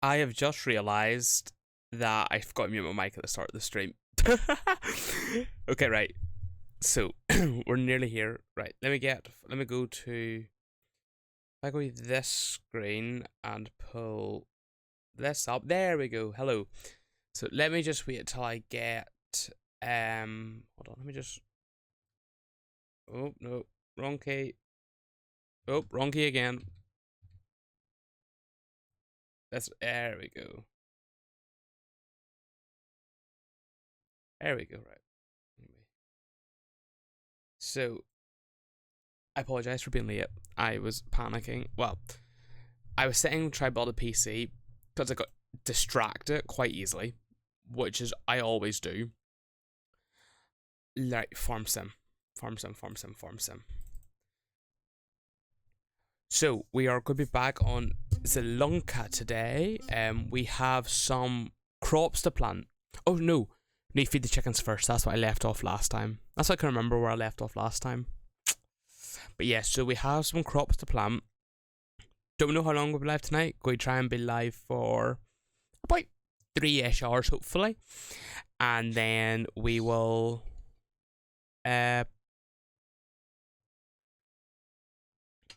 I have just realised that I forgot to mute my mic at the start of the stream. Okay, right. So we're nearly here. Right. Let me go to. If I go to this screen and pull this up. There we go. Hello. So let me just wait till I get hold on, let me just. Oh no, wrong key. Oh, wrong key again. There we go. There we go, right. Anyway. So I apologise for being late. I was panicking. Well, I was sitting trying to build a PC because I got distracted quite easily, which is I always do. Like farm sim. So we are going to be back on Zielonka today. We have some crops to plant. Oh no, need to feed the chickens first. That's what I left off last time. That's what I can remember where I left off last time. But yeah, so we have some crops to plant. Don't know how long we'll be live tonight. Going to try and be live for about 3-ish hours, hopefully. And then we will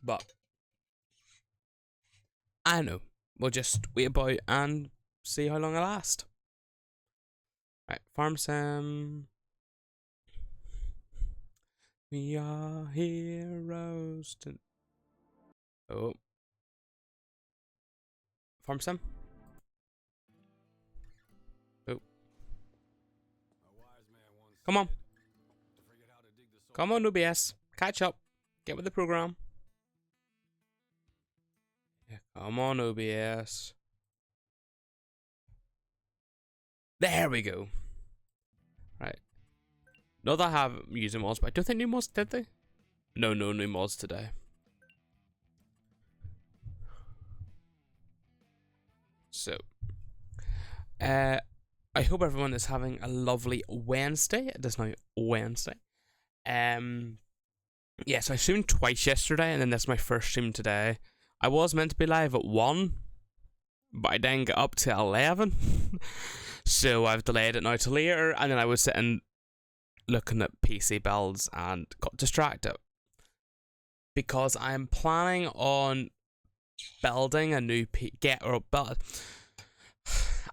but I don't know. We'll just wait about and see how long it lasts. Right, farm sim. We are heroes. Oh. Farm sim. Oh. Come on. Come on, OBS. Catch up. Get with the program. Yeah, come on, OBS. There we go. Right. Not that I have using mods, but I don't think new mods did they? No new mods today. So, I hope everyone is having a lovely Wednesday. It is now Wednesday. Yeah, so I streamed twice yesterday, and then this is my first stream today. I was meant to be live at 1, but I didn't get up to 11. So I've delayed it now to later, and then I was sitting looking at PC builds and got distracted. Because I'm planning on building a new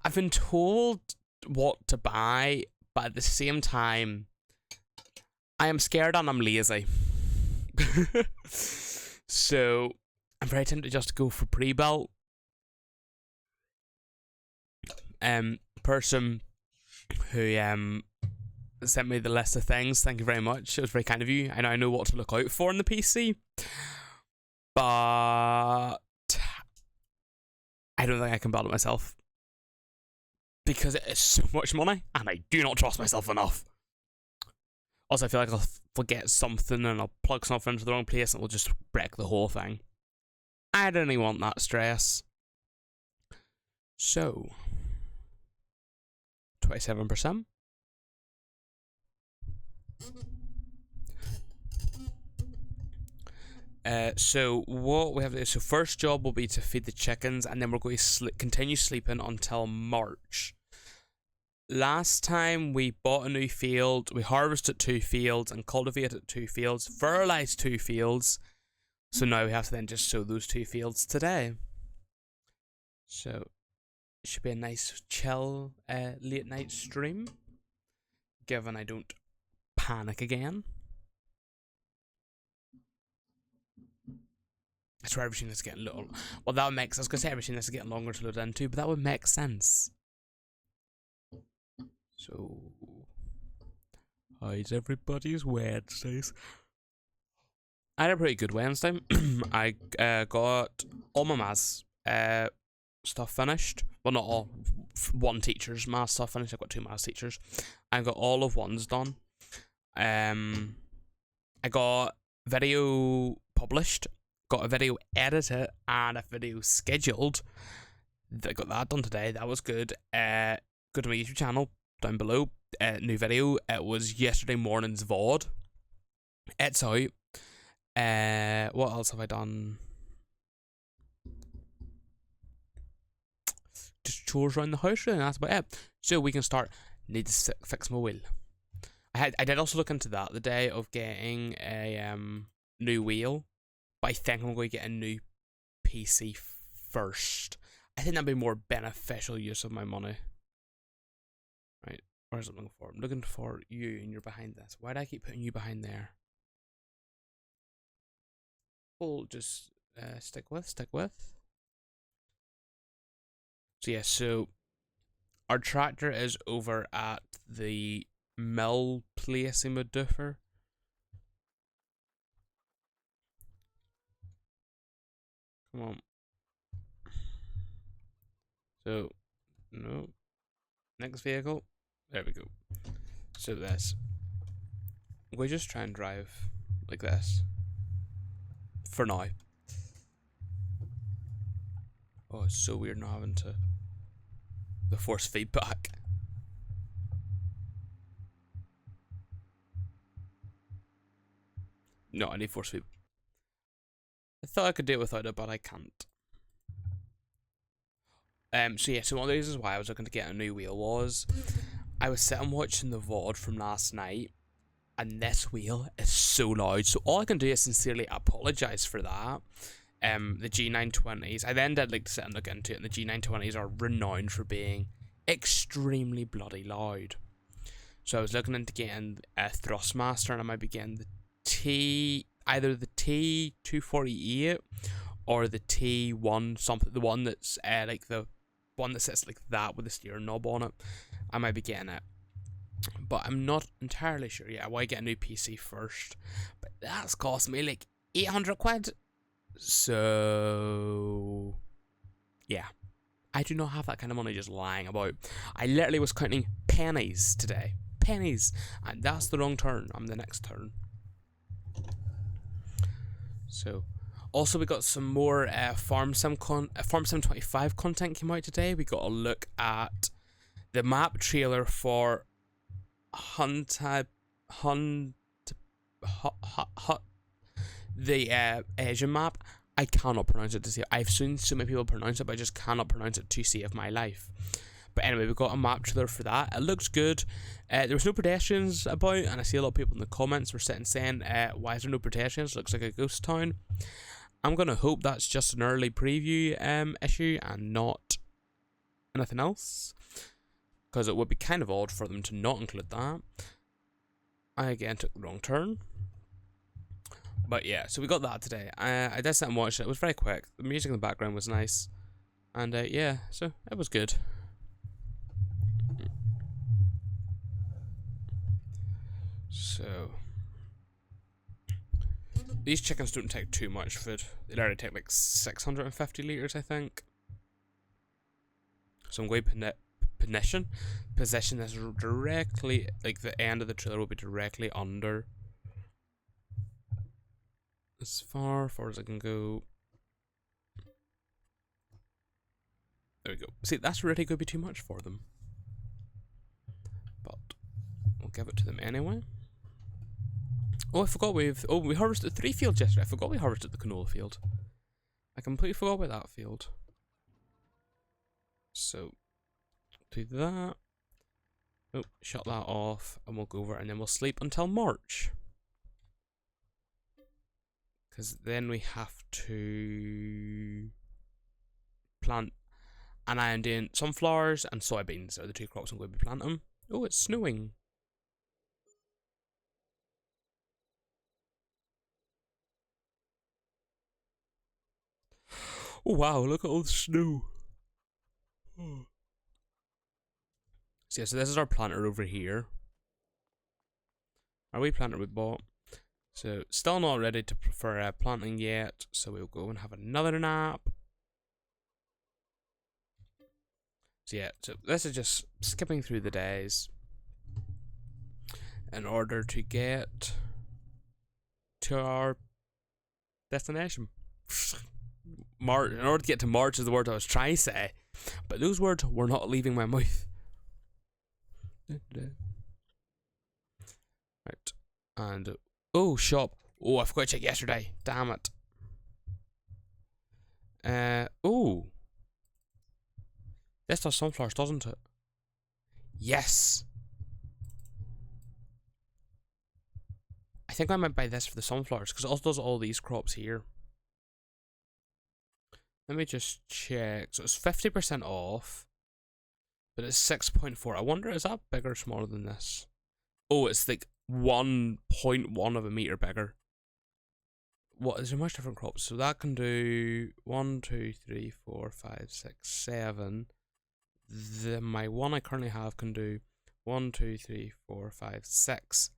I've been told what to buy, but at the same time, I am scared and I'm lazy. So I'm very tempted just to go for pre-built. Person who sent me the list of things, thank you very much. It was very kind of you. I know what to look out for in the PC, but I don't think I can build it myself because it is so much money, and I do not trust myself enough. Also, I feel like I'll forget something and I'll plug something into the wrong place and it will just wreck the whole thing. I don't even want that stress. So, 27%. So what we have to do, so first job will be to feed the chickens, and then we're going to continue sleeping until March. Last time we bought a new field, we harvested 2 fields and cultivated 2 fields, fertilized 2 fields. So now we have to then just sow those 2 fields today. So it should be a nice chill late night stream, given I don't panic again. I swear everything is getting little. Well, that would make sense. I was going to say everything is getting longer to load into, but that would make sense. So, how's everybody's Wednesdays? I had a pretty good Wednesday. I got all my maths stuff finished. Well, not all. One teacher's maths stuff finished. I got 2 maths teachers. I got all of one's done. I got video published. Got a video edited and a video scheduled. I got that done today. That was good. Go to my YouTube channel down below. New video. It was yesterday morning's VOD. It's out. What else have I done? just chores around the house, really, and that's about it. So we can start. Need to fix my wheel. I did also look into that the day of getting a new wheel, but I think I'm going to get a new PC first. I think that'd be more beneficial use of my money. Right, where's it looking for? I'm looking for you, and you're behind this. Why do I keep putting you behind there? We'll just stick with. So yeah, so our tractor is over at the mill place in Maduffer. Come on. So, no. Next vehicle. There we go. So this. We just try and drive like this. For now. Oh, it's so weird not having to the force feedback. No, I need force feedback. I thought I could do it without it, but I can't. So yeah, so one of the reasons why I was looking to get a new wheel was I was sitting watching the VOD from last night, and this wheel is so loud. So all I can do is sincerely apologise for that. The G920s, I then did like to sit and look into it, and the G920s are renowned for being extremely bloody loud. So I was looking into getting a Thrustmaster, and I might be getting either the T248 or the T1 something, the one that's like the one that sits like that with the steering knob on it. I might be getting it, but I'm not entirely sure yet. I want to get a new PC first, but that's cost me like 800 quid. So yeah, I do not have that kind of money just lying about. I literally was counting pennies today. Pennies, and that's the wrong turn. I'm the next turn. So, also we got some more Farm Sim 25 content came out today. We got a look at the map trailer for the Asian map. I cannot pronounce it to save. I've seen so many people pronounce it, but I just cannot pronounce it to save my life. But anyway, we got a map trailer for that. It looks good. There was no pedestrians about, and I see a lot of people in the comments were sitting saying, why is there no pedestrians? It looks like a ghost town. I'm going to hope that's just an early preview issue and not anything else, because it would be kind of odd for them to not include that. I again took the wrong turn. But yeah, so we got that today. I did sit and watch it. It was very quick. The music in the background was nice. And yeah, so it was good. So these chickens don't take too much food. They already take like 650 litres, I think. So I'm going to position this directly, like the end of the trailer will be directly under, as far as I can go. There we go. See, that's really going to be too much for them, but we'll give it to them anyway. Oh, I forgot we harvested 3 fields yesterday. I forgot we harvested the canola field. I completely forgot about that field. So, do that. Oh, shut that off, and we'll go over, and then we'll sleep until March. Because then we have to plant, and I am doing sunflowers and soybeans are the 2 crops I'm going to be planting. Oh, it's snowing. Oh wow, look at all the snow. Oh. So yeah, so this is our planter over here. Our wee planter we bought. So still not ready for planting yet, so we'll go and have another nap. So yeah, so this is just skipping through the days in order to get to our destination. March. In order to get to March is the word I was trying to say, but those words were not leaving my mouth. Right, and oh, shop. Oh, I forgot to check yesterday. Damn it. Oh, This does sunflowers, doesn't it? Yes! I think I might buy this for the sunflowers, because it also does all these crops here. Let me just check. So it's 50% off, but it's 6.4. I wonder, is that bigger or smaller than this? Oh, it's like 1.1 of a meter bigger. What, is there much different crops? So that can do 1, 2, 3, 4, 5, 6, 7. My one I currently have can do 1, 2, 3, 4, 5, 6.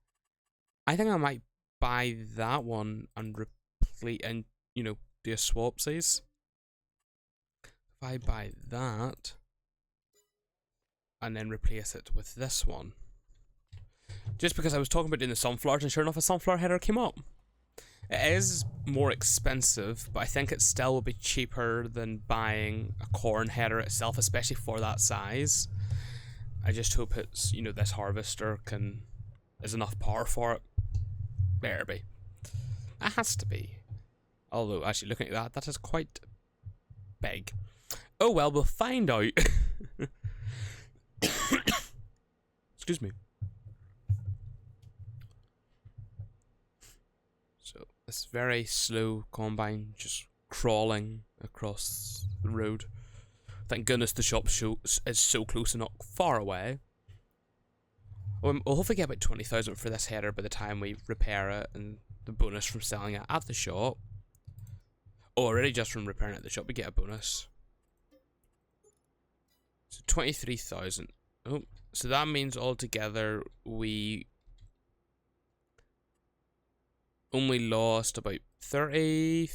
I think I might buy that one and replace and do a swapsies. If I buy that and then replace it with this one. Just because I was talking about doing the sunflowers, and sure enough a sunflower header came up. It is more expensive, but I think it still will be cheaper than buying a corn header itself, especially for that size. I just hope it's, this harvester is enough power for it. Better be. It has to be. Although, actually, looking at that is quite big. Oh well, we'll find out. Excuse me. So, this very slow combine just crawling across the road. Thank goodness the shop is so close and not far away. We'll hopefully get about 20,000 for this header by the time we repair it, and the bonus from selling it at the shop. Oh, already just from repairing it at the shop we get a bonus. So 23,000. Oh, so that means altogether we only lost about 10.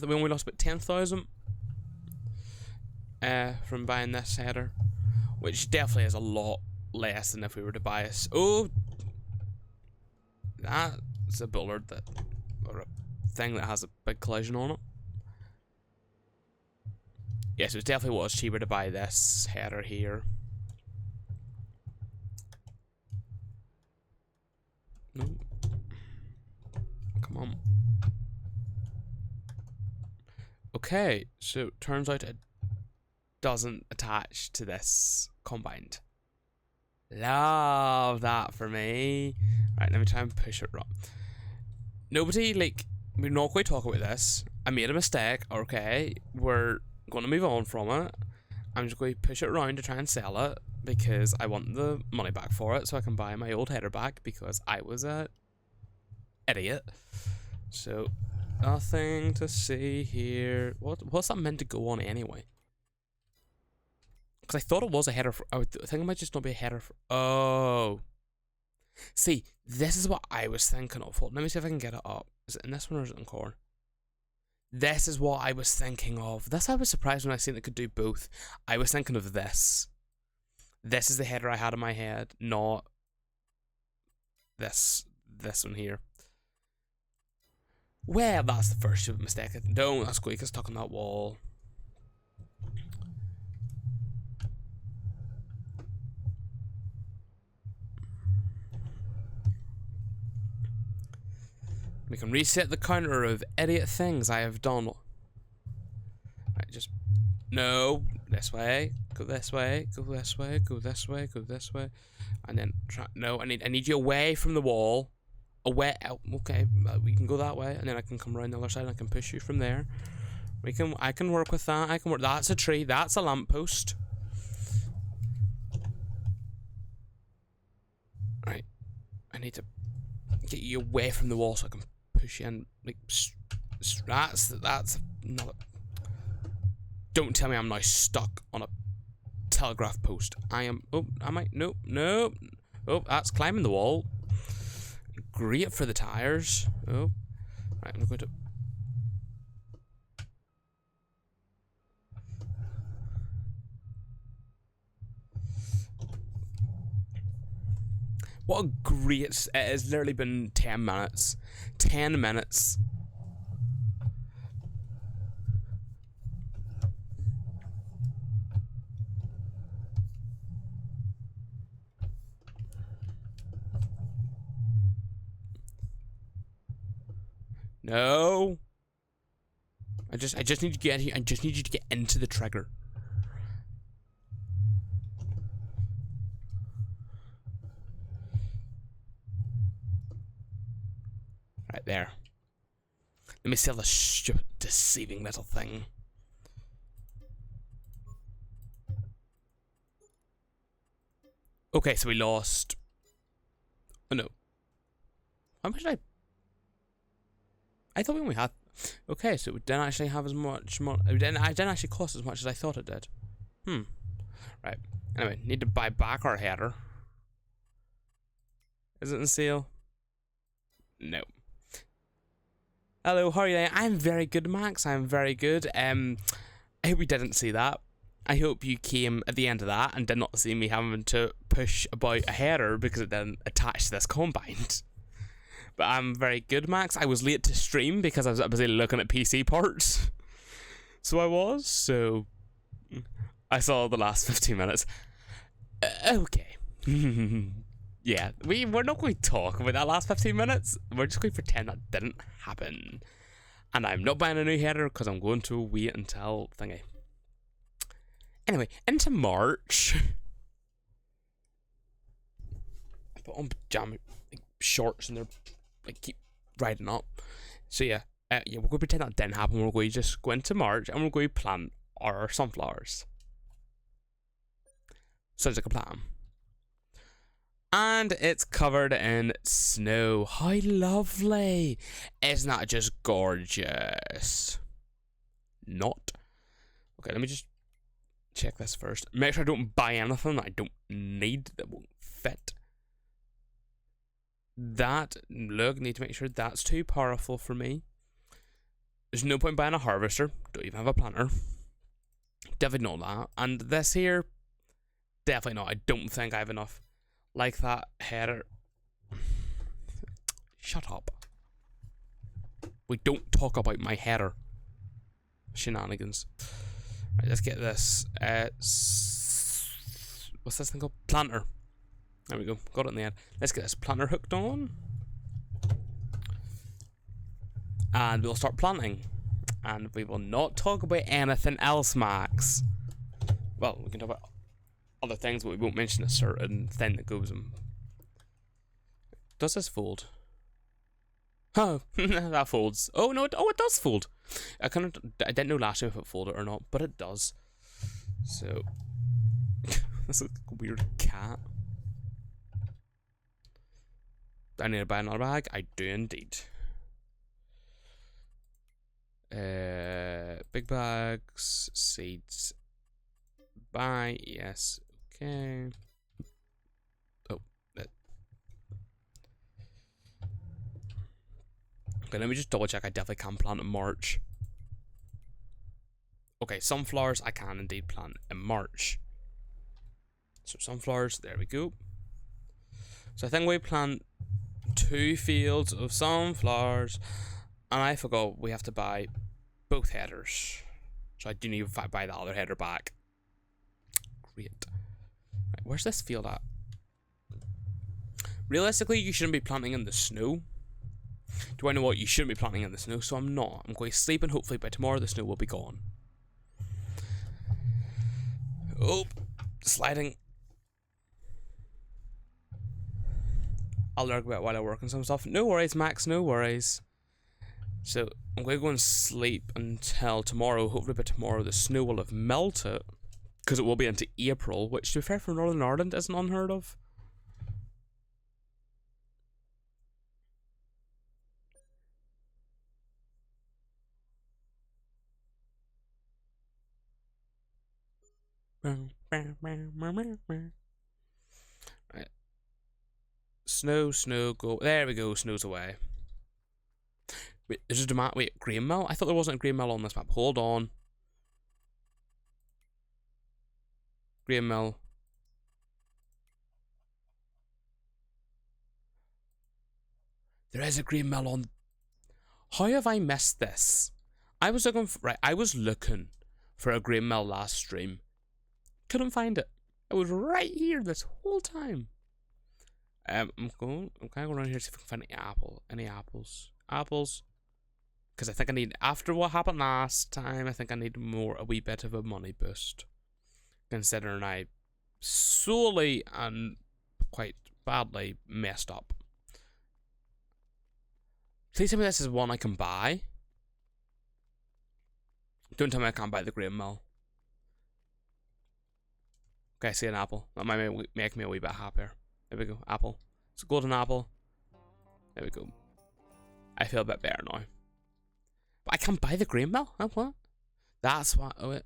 We only lost about 10,000 from buying this header, which definitely is a lot less than if we were to buy us. Oh, that's a bullard or a thing that has a big collision on it. Yes, it definitely was cheaper to buy this header here. No. Come on. Okay, so turns out it doesn't attach to this combined. Love that for me. Right, let me try and push it wrong. Nobody, we're not going to talk about this. I made a mistake, okay? We're going to move on from it. I'm just going to push it around to try and sell it because I want the money back for it so I can buy my old header back because I was an idiot. So, nothing to see here. What's that meant to go on anyway? Because I thought it was a header for... I think it might just not be a header for... Oh. See, this is what I was thinking of. Hold on, let me see if I can get it up. Is it in this one or is it in corn? This is what I was thinking of. That's why I was surprised when I seen it could do both. I was thinking of this. This is the header I had in my head, not this one here. Well, that's the first stupid mistake. No, that's quick. It's stuck on that wall. We can reset the counter of idiot things I have done. Right, just... No. This way. Go this way. Go this way. Go this way. Go this way. And then... No, I need you away from the wall. Away... Oh, okay, we can go that way. And then I can come around the other side and I can push you from there. I can work with that. I can work... That's a tree. That's a lamppost. Right. I need to get you away from the wall so I can push you in. That's not... Don't tell me I'm now stuck on a telegraph post. I am... Oh, am I? Nope. Nope. Oh, that's climbing the wall. Great for the tires. Oh. Right, I'm going to... What a great... It has literally been 10 minutes. 10 minutes. No. I just need to get here. I just need you to get into the trigger. Right there. Let me sell this stupid, deceiving little thing. Okay, so we lost. Oh no. How much did I thought we only had. Okay, so it didn't actually have as much. It didn't actually cost as much as I thought it did. Right. Anyway, need to buy back our header. Is it in sale? No. Hello, how are you? I'm very good, Max. I'm very good. I hope you didn't see that. I hope you came at the end of that and did not see me having to push about a header because it didn't attach to this combine. But I'm very good, Max. I was late to stream because I was busy looking at PC parts. So I was. So I saw the last 15 minutes. Okay. Yeah, we're not going to talk about that last 15 minutes. We're just going to pretend that didn't happen. And I'm not buying a new header because I'm going to wait until thingy. Anyway, into March. I put on pajama shorts and they're like keep riding up. So yeah, we're going to pretend that didn't happen. We're going to just go into March and we're going to plant our sunflowers. Sounds like a plan. And it's covered in snow. How lovely! Isn't that just gorgeous? Not. Okay, let me just check this first. Make sure I don't buy anything that I don't need that won't fit. That, look, need to make sure that's too powerful for me. There's no point buying a harvester. Don't even have a planter. Definitely not that. And this here, definitely not. I don't think I have enough. Like that header. Shut up. We don't talk about my header. Shenanigans. Right, let's get this. What's this thing called? Planter. There we go. Got it in the end. Let's get this planter hooked on. And we'll start planting. And we will not talk about anything else, Max. Well, we can talk about other things, but we won't mention a certain thing that goes in. Does this fold? Oh, that folds. Oh no! It does fold. I didn't know last time if it folded or not, but it does. So this looks like a weird cat. I need to buy another bag. I do indeed. Big bags, seeds. Buy, yes. Okay. Oh, that. Okay, let me just double check. I definitely can plant in March. Okay, sunflowers I can indeed plant in March. So sunflowers, there we go. So I think we plant 2 fields of sunflowers, and I forgot we have to buy both headers. So I do need to buy the other header back. Great. Right, where's this field at? Realistically, you shouldn't be planting in the snow. Do I know what? You shouldn't be planting in the snow, so I'm not. I'm going to sleep, and hopefully by tomorrow the snow will be gone. Oh, sliding. I'll learn about while I work on some stuff. No worries, Max, no worries. So, I'm going to go and sleep until tomorrow. Hopefully by tomorrow the snow will have melted. Because it will be into April, which to be fair for Northern Ireland isn't unheard of. Right. Snow, go. There we go, snow's away. Wait, is there a wait, grain mill? I thought there wasn't a grain mill on this map. Hold on. Grain mill. There is a grain mill on. How have I missed this? I was looking for, I was looking for a grain mill last stream. Couldn't find it. It was right here this whole time. I'm kind of going around here to see if I can find any apples. Apples. Because I think I need, after what happened last time, I think I need a wee bit of a money boost. Considering I solely and quite badly messed up. Please tell me this is one I can buy. Don't tell me I can't buy the grain mill. Okay, I see an apple. That might make me a wee bit happier. There we go, apple. It's a golden apple. There we go. I feel a bit better now. But I can't buy the grain mill? Oh, what? That's why. Oh, wait.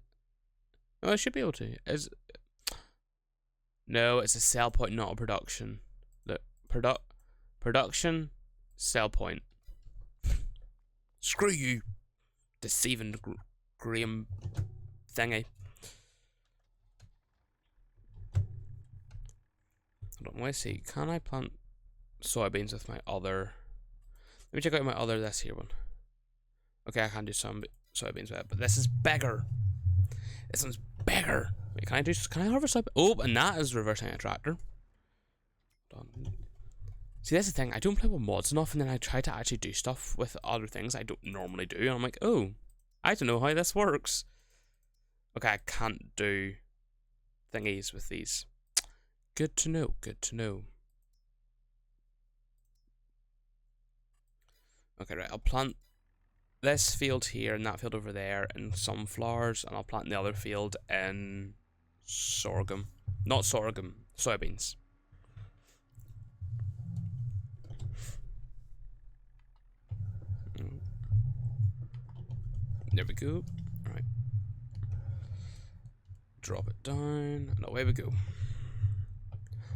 Oh, I should be able to. No, it's a sell point, not a production. Look, production, sell point. Screw you, deceiving Graham thingy. I don't want to see. Can I plant soybeans with my other? Let me check out my other this here one. Okay, I can do some soybeans with it, but this is bigger. This one's bigger. Wait, can I harvest soybeans? Oh, and that is reversing a tractor. Done. See, that's the thing. I don't play with mods enough, and then I try to actually do stuff with other things I don't normally do, and I'm like, oh, I don't know how this works. Okay, I can't do thingies with these. Good to know. Good to know. Okay, right. I'll plant this field here and that field over there in sunflowers, and I'll plant the other field in sorghum. Not sorghum, soybeans. There we go. Right. Drop it down, and away we go.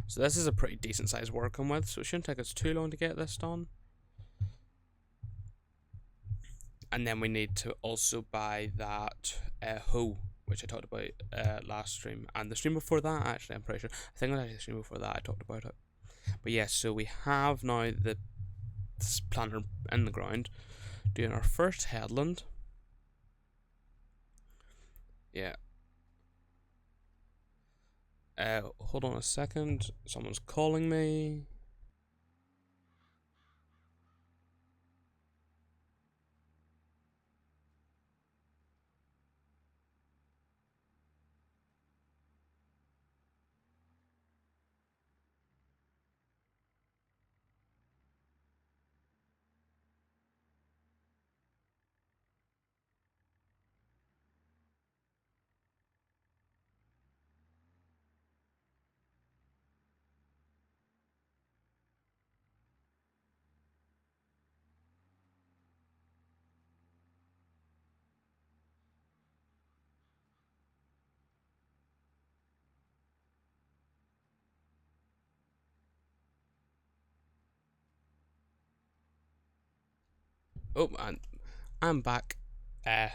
So this is a pretty decent size working with, so it shouldn't take us too long to get this done. And then we need to also buy that hoe, which I talked about last stream, and the stream before that. Actually, I'm pretty sure. I think it was actually the stream before that I talked about it. But yeah, so we have now the planter in the ground, doing our first headland. Yeah. Hold on a second. Someone's calling me. Oh, and I'm back. But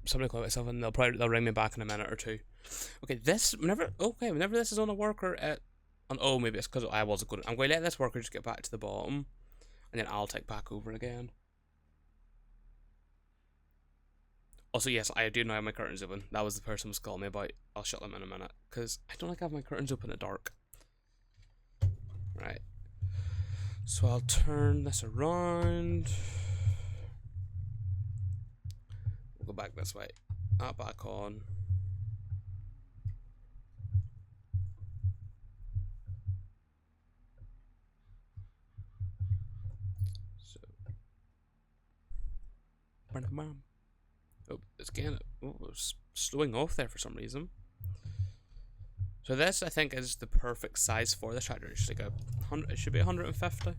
somebody call myself, and they'll ring me back in a minute or two. Okay, whenever this is on a worker oh, maybe it's because I wasn't good. I'm going to let this worker just get back to the bottom, and then I'll take back over again. Also, yes, I do now have my curtains open. That was the person was calling me about. I'll shut them in a minute because I don't like having my curtains open at dark. Right. So I'll turn this around. We'll go back this way. That back on. So. Oh, it's getting. Oh, it's slowing off there for some reason. So this, I think, is the perfect size for this tractor. It's like it should be 150.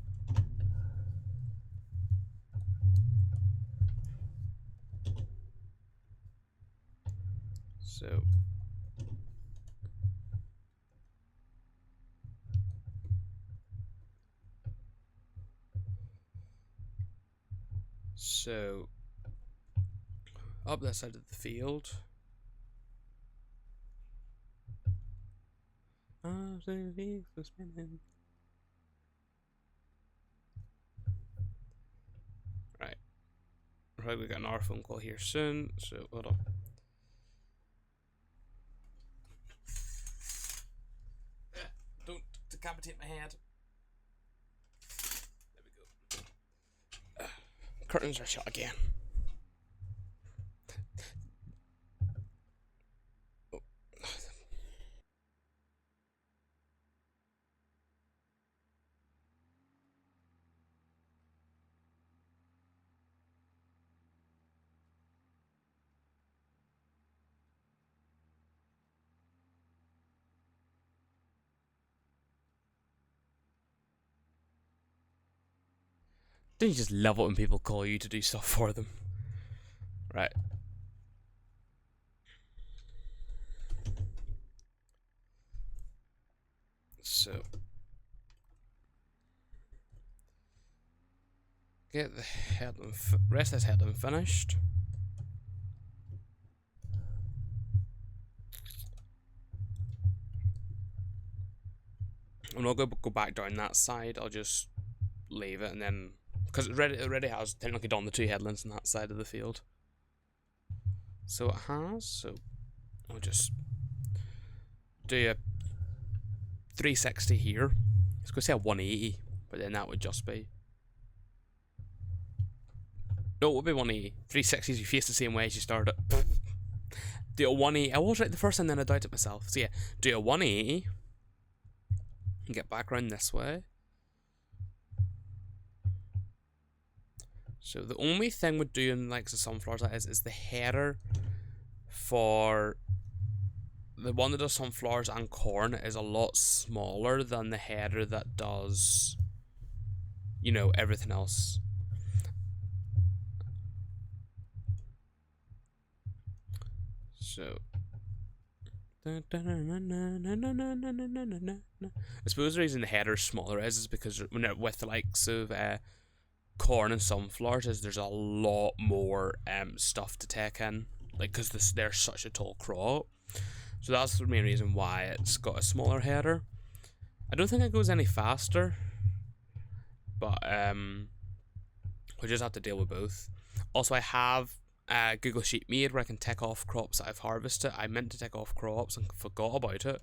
So up that side of the field. Right. We're probably got another phone call here soon, so hold on. Don't decapitate my head. There we go. Curtains are shut again. Don't you just love it when people call you to do stuff for them? Right. So get the headland, rest of this headland finished. I'm not going to go back down that side. I'll just leave it and then, because it already has technically done the 2 headlands on that side of the field. So it has. So I'll just do a 360 here. It's going to say a 180, but then that would just be. No, it would be 180. 360s, you face the same way as you started. Do a 180. I was right the first time, then I doubted myself. So yeah, do a 180. And get back around this way. So the only thing with doing like the sunflowers is the header for the one that does sunflowers and corn is a lot smaller than the header that does, you know, everything else. So I suppose the reason the header is smaller is because when it, with the likes of corn and sunflowers, is there's a lot more stuff to take in, like because they're such a tall crop. So that's the main reason why it's got a smaller header. I don't think it goes any faster, but we just have to deal with both. Also, I have a Google Sheet made where I can tick off crops that I've harvested. I meant to tick off crops and forgot about it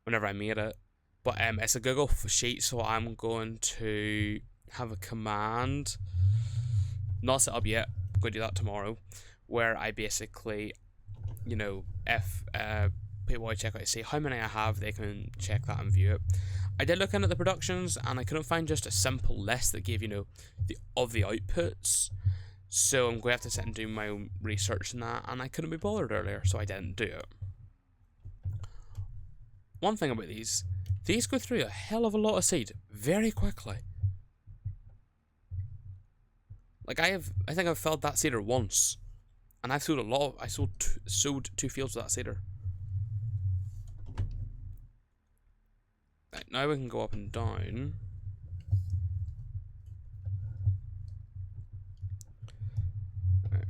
whenever I made it. But it's a Google Sheet, so I'm going to have a command, not set up yet, I'm going to do that tomorrow, where I basically, you know, if people check out, say how many I have, they can check that and view it. I did look into the productions and I couldn't find just a simple list that gave, you know, the outputs. So I'm going to have to sit and do my own research on that, and I couldn't be bothered earlier, so I didn't do it. One thing about these go through a hell of a lot of seed very quickly. Like I think I've filled that cedar once, and I've sowed a lot. I sowed 2 fields of that cedar. Right, now we can go up and down. Right.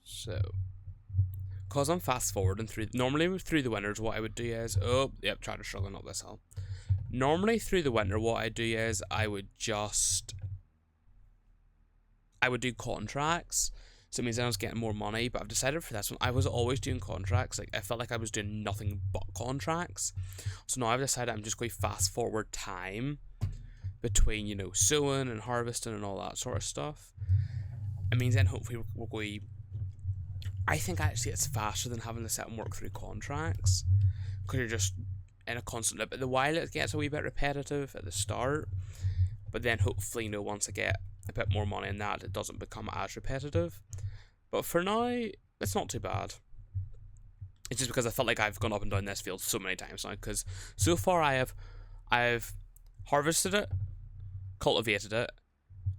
So, because I'm fast forwarding through, normally through the winters, what I would do is, oh, yep, try to struggling up this hill. Normally through the winter, what I do is I would do contracts. So it means I was getting more money, but I've decided for this one, I was always doing contracts. Like I felt like I was doing nothing but contracts. So now I've decided I'm just going to fast forward time between, you know, sowing and harvesting and all that sort of stuff. It means then hopefully we're going. I think actually it's faster than having to sit and work through contracts, because you're just in a constant loop. But the while it gets a wee bit repetitive at the start, but then hopefully, you know, once I get a bit more money in that, it doesn't become as repetitive. But for now, it's not too bad. It's just because I felt like I've gone up and down this field so many times now, because so far I've harvested it, cultivated it,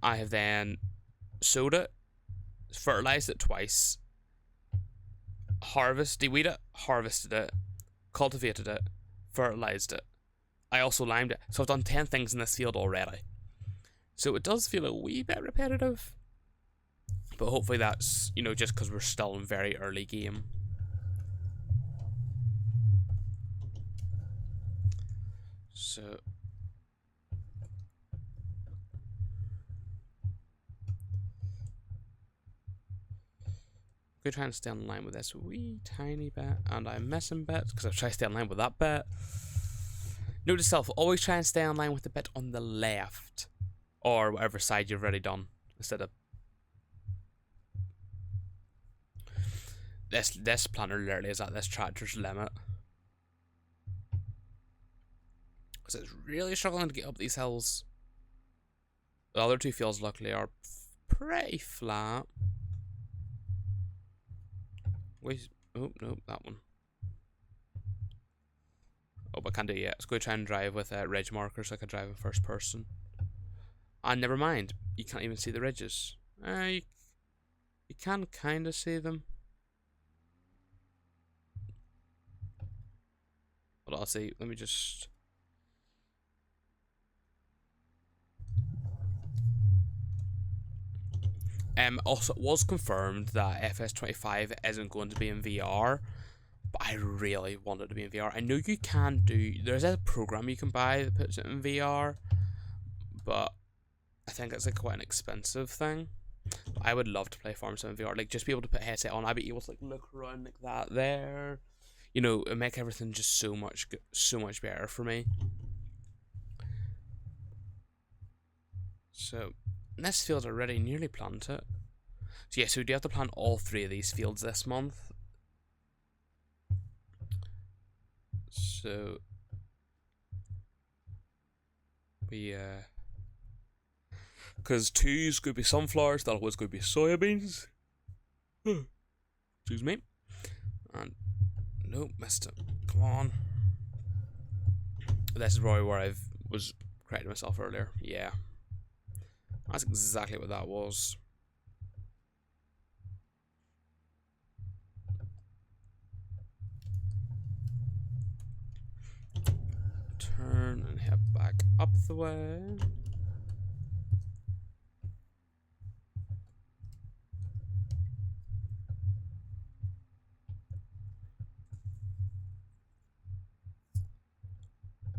I have then sowed it, fertilized it twice, de-weed it, harvested it, cultivated it, fertilized it. I also limed it. So I've done 10 things in this field already. So it does feel a wee bit repetitive. But hopefully that's, you know, just because we're still in very early game. So I'm going to try and stay in line with this wee tiny bit, and I'm missing bits because I've tried to stay in line with that bit. Note to self, always try and stay in line with the bit on the left, or whatever side you've already done, instead of this planter literally is at this tractor's limit, because it's really struggling to get up these hills. The other 2 fields luckily are pretty flat. Wait. Oh, no, that one. Oh, I can't do it yet. Let's go try and drive with ridge markers so I can drive in first person. And never mind. You can't even see the ridges. You can kind of see them. But I'll see. Let me just... Also, it was confirmed that FS22 isn't going to be in VR, but I really want it to be in VR. I know you can do... There's a program you can buy that puts it in VR, but I think it's like quite an expensive thing. But I would love to play Farm Sim in VR. Like, just be able to put a headset on. I'd be able to like look around like that there. You know, it make everything just so much better for me. So, this field already nearly planted. So yeah, so we do have to plant all 3 of these fields this month. So we because 2's going to be sunflowers, that was going to be soybeans. Excuse me. And nope, missed it. Come on. This is probably where I was correcting myself earlier. Yeah. That's exactly what that was. Turn and head back up the way.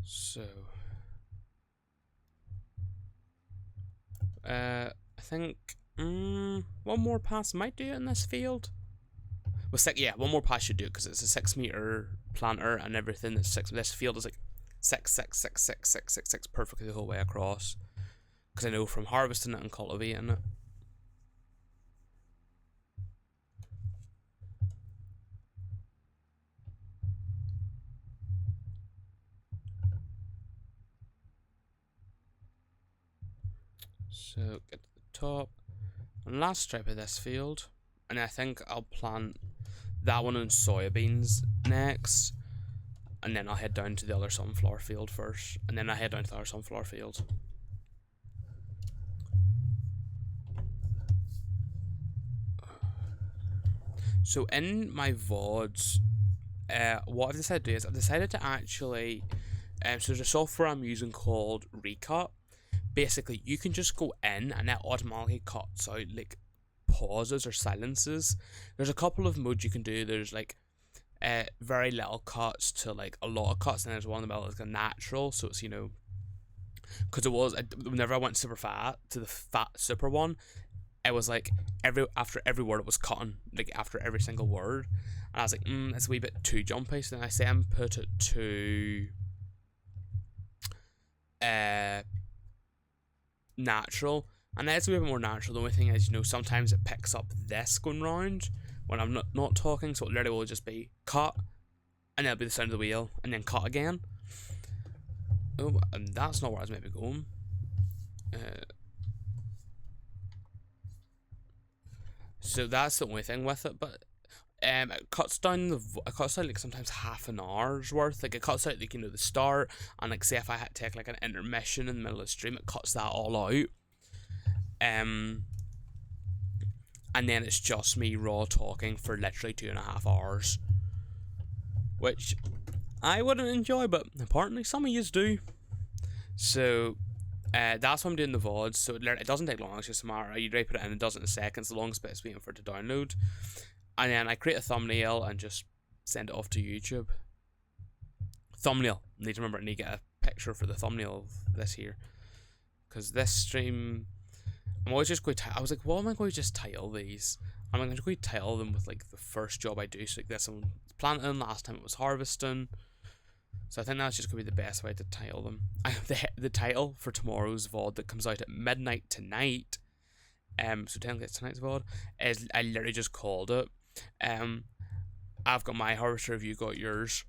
So I think one more pass might do it in this field. Well, yeah, one more pass should do it because it's a 6 meter planter and everything. That's 6. This field is like 6, 6, 6, 6, 6, 6, 6 perfectly the whole way across. Because I know from harvesting it and cultivating it. So get to the top. And last stripe of this field. And I think I'll plant that one in soybeans next. And then I'll head down to the other sunflower field first. And then I head down to the other sunflower field. So in my VODs, what I've decided to do is I've decided to actually... so there's a software I'm using called Recut. Basically, you can just go in and it automatically cuts out like pauses or silences. There's a couple of modes you can do. There's like very little cuts to like a lot of cuts, and there's one in the middle that's like natural. So it's, you know, because whenever I went super fat to the fat super one, it was like after every word it was cutting, like after every single word, and I was like, it's a wee bit too jumpy. So then I say I'm put it to natural, and it's a bit more natural. The only thing is, you know, sometimes it picks up this going round when I'm not talking, so it literally will just be cut, and it'll be the sound of the wheel, and then cut again. Oh, and that's not where I was maybe going. So that's the only thing with it, but it cuts down like sometimes half an hour's worth. Like it cuts out like, you know, the start, and like say if I had to take like an intermission in the middle of the stream, it cuts that all out. And then it's just me raw talking for literally 2.5 hours, which I wouldn't enjoy, but apparently some of yous do. So that's what I'm doing the VODs. So it doesn't take long. It's just a matter you put it in, it does it in seconds. The longest bit is waiting for it to download, and then I create a thumbnail and just send it off to YouTube. Thumbnail. I need to remember. I need to get a picture for the thumbnail of this here, because this stream, I'm always just going to. I was like, what am I going to just title these? I'm going to title them with like the first job I do. So like this one, planting. Last time it was harvesting. So I think that's just going to be the best way to title them. I have the title for tomorrow's VOD that comes out at midnight tonight. So technically it's tonight's VOD. Is I literally just called it. I've got my harvest review, got yours.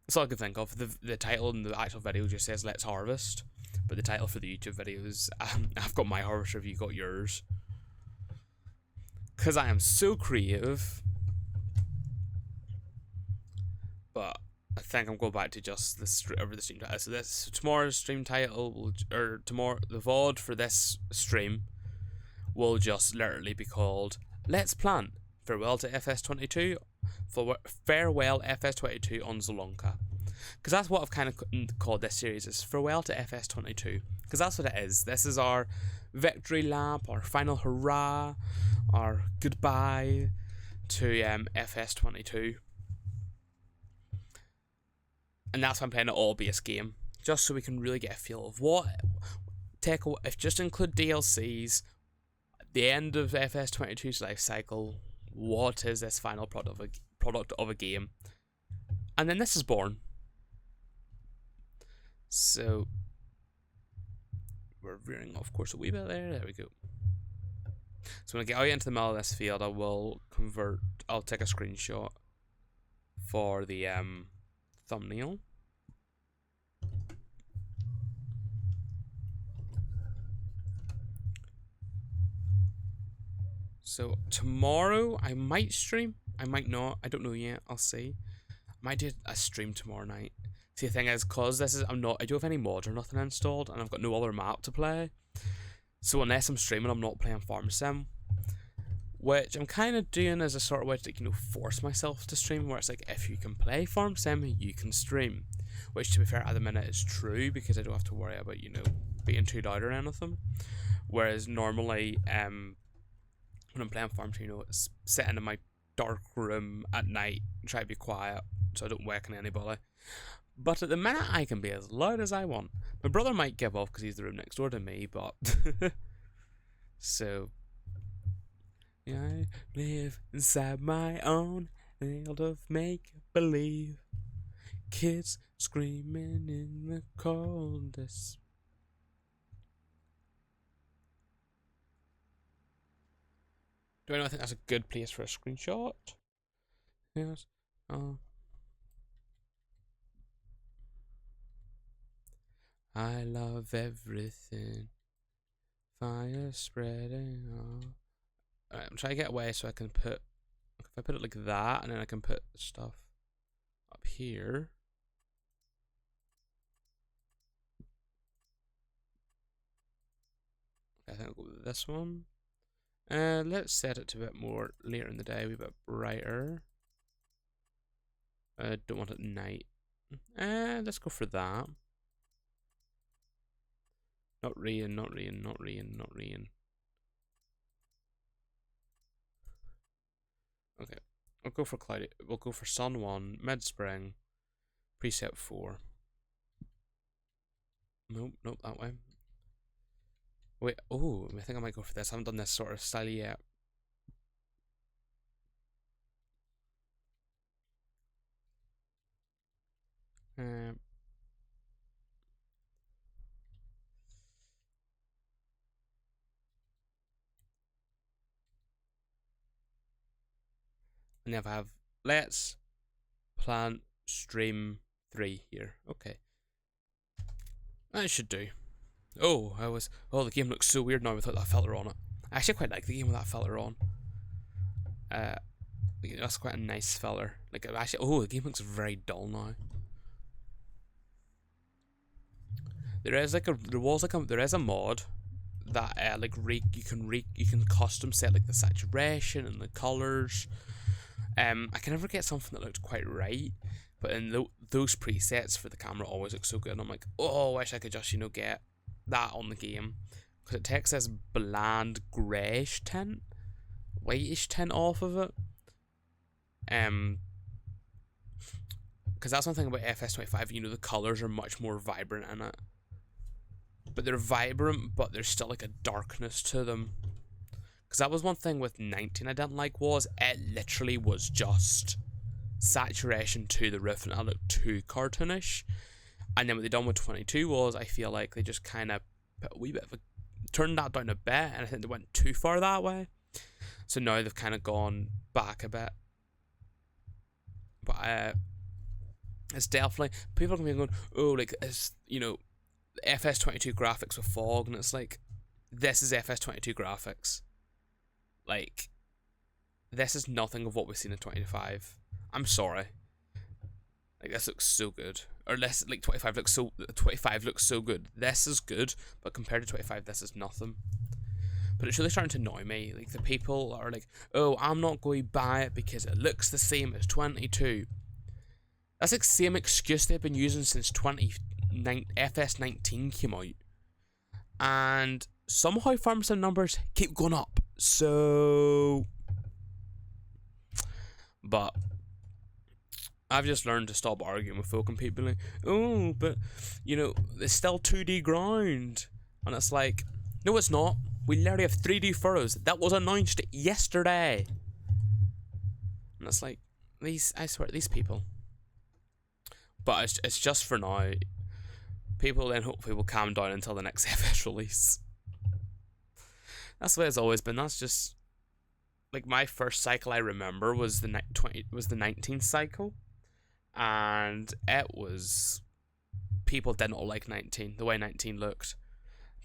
That's all I can think of. The title in the actual video just says "Let's Harvest," but the title for the YouTube video is I've got my harvest review, got yours. Because I am so creative. but I think I'm going back to just the stream title. So tomorrow's stream title or tomorrow the VOD for this stream will just literally be called "Let's Plan Farewell to FS22." Farewell FS22 on Zielonka, because that's what I've kind of called this series, is Farewell to FS22, because that's what it is. This is our victory lap, our final hurrah, our goodbye to FS22, and that's why I'm playing an all base game, just so we can really get a feel of what if just include DLCs at the end of FS22's life cycle. What is this final product of a game? And then this is born. So we're veering off course a wee bit there. There we go. So when I get out into the middle of this field, I'll take a screenshot for the thumbnail. So tomorrow I might stream, I might not, I don't know yet, I'll see. I might do a stream tomorrow night. See, the thing is, cause I don't have any mods or nothing installed, and I've got no other map to play. So unless I'm streaming, I'm not playing Farm Sim, which I'm kind of doing as a sort of way to force myself to stream, where it's like, if you can play Farm Sim, you can stream. Which, to be fair, at the minute is true, because I don't have to worry about being too loud or anything. Whereas normally, when I'm playing Farm Sim, it's sitting in my dark room at night, try to be quiet so I don't waken anybody. But at the minute, I can be as loud as I want. My brother might give off because he's the room next door to me, but so yeah, I live inside my own world of make believe. Kids screaming in the coldest. Do I think that's a good place for a screenshot? Yes. Oh. I love everything. Fire spreading. Oh. Alright, I'm trying to get away so I can put. If I put it like that, and then I can put stuff up here. I think I'll go with this one. Let's set it to a bit more later in the day, a wee bit brighter. Don't want it night. Let's go for that. Not rain, not rain, not rain, not rain. Okay, we'll go for cloudy. We'll go for sun 1, mid-spring, preset 4. Nope, that way. Wait, oh, I think I might go for this. I haven't done this sort of style yet. And then I have let's plan stream 3 here. Okay. That should do. Oh, the game looks so weird now without that filter on it. I actually quite like the game with that filter on. That's quite a nice filter. Like, actually, the game looks very dull now. There is a mod that you can custom set like the saturation and the colors. I can never get something that looks quite right, but in those presets for the camera always look so good. And I'm like, oh, I wish I could just get that on the game, because it takes this bland greyish tint, whitish tint off of it. Because that's one thing about FS25. The colors are much more vibrant in it. But they're vibrant, but there's still like a darkness to them. Because that was one thing with 19 I didn't like, was it literally was just saturation to the roof, and it looked too cartoonish. And then what they done with 22 was, I feel like they just kind of put a wee bit of turned that down a bit, and I think they went too far that way. So now they've kind of gone back a bit. But it's definitely, people are going to be going, oh, like, it's, FS22 graphics with fog, and it's like, this is FS22 graphics. Like, this is nothing of what we've seen in 25. I'm sorry. Like, this looks so good. Or less, like 25 looks so good. This is good, but compared to 25, this is nothing. But it's really starting to annoy me. Like, the people are like, oh, I'm not going to buy it because it looks the same as 22. That's like the same excuse they've been using since FS19 came out. And somehow farm sim numbers keep going up. So... But... I've just learned to stop arguing with folk and people like, oh, but, you know, it's still 2D ground. And it's like, no, it's not. We literally have 3D furrows. That was announced yesterday. And it's like, I swear, these people. But it's just for now. People then hopefully will calm down until the next FS release. That's the way it's always been. That's just, like, my first cycle I remember was the 19th cycle. And it was, people did not like 19, the way 19 looked.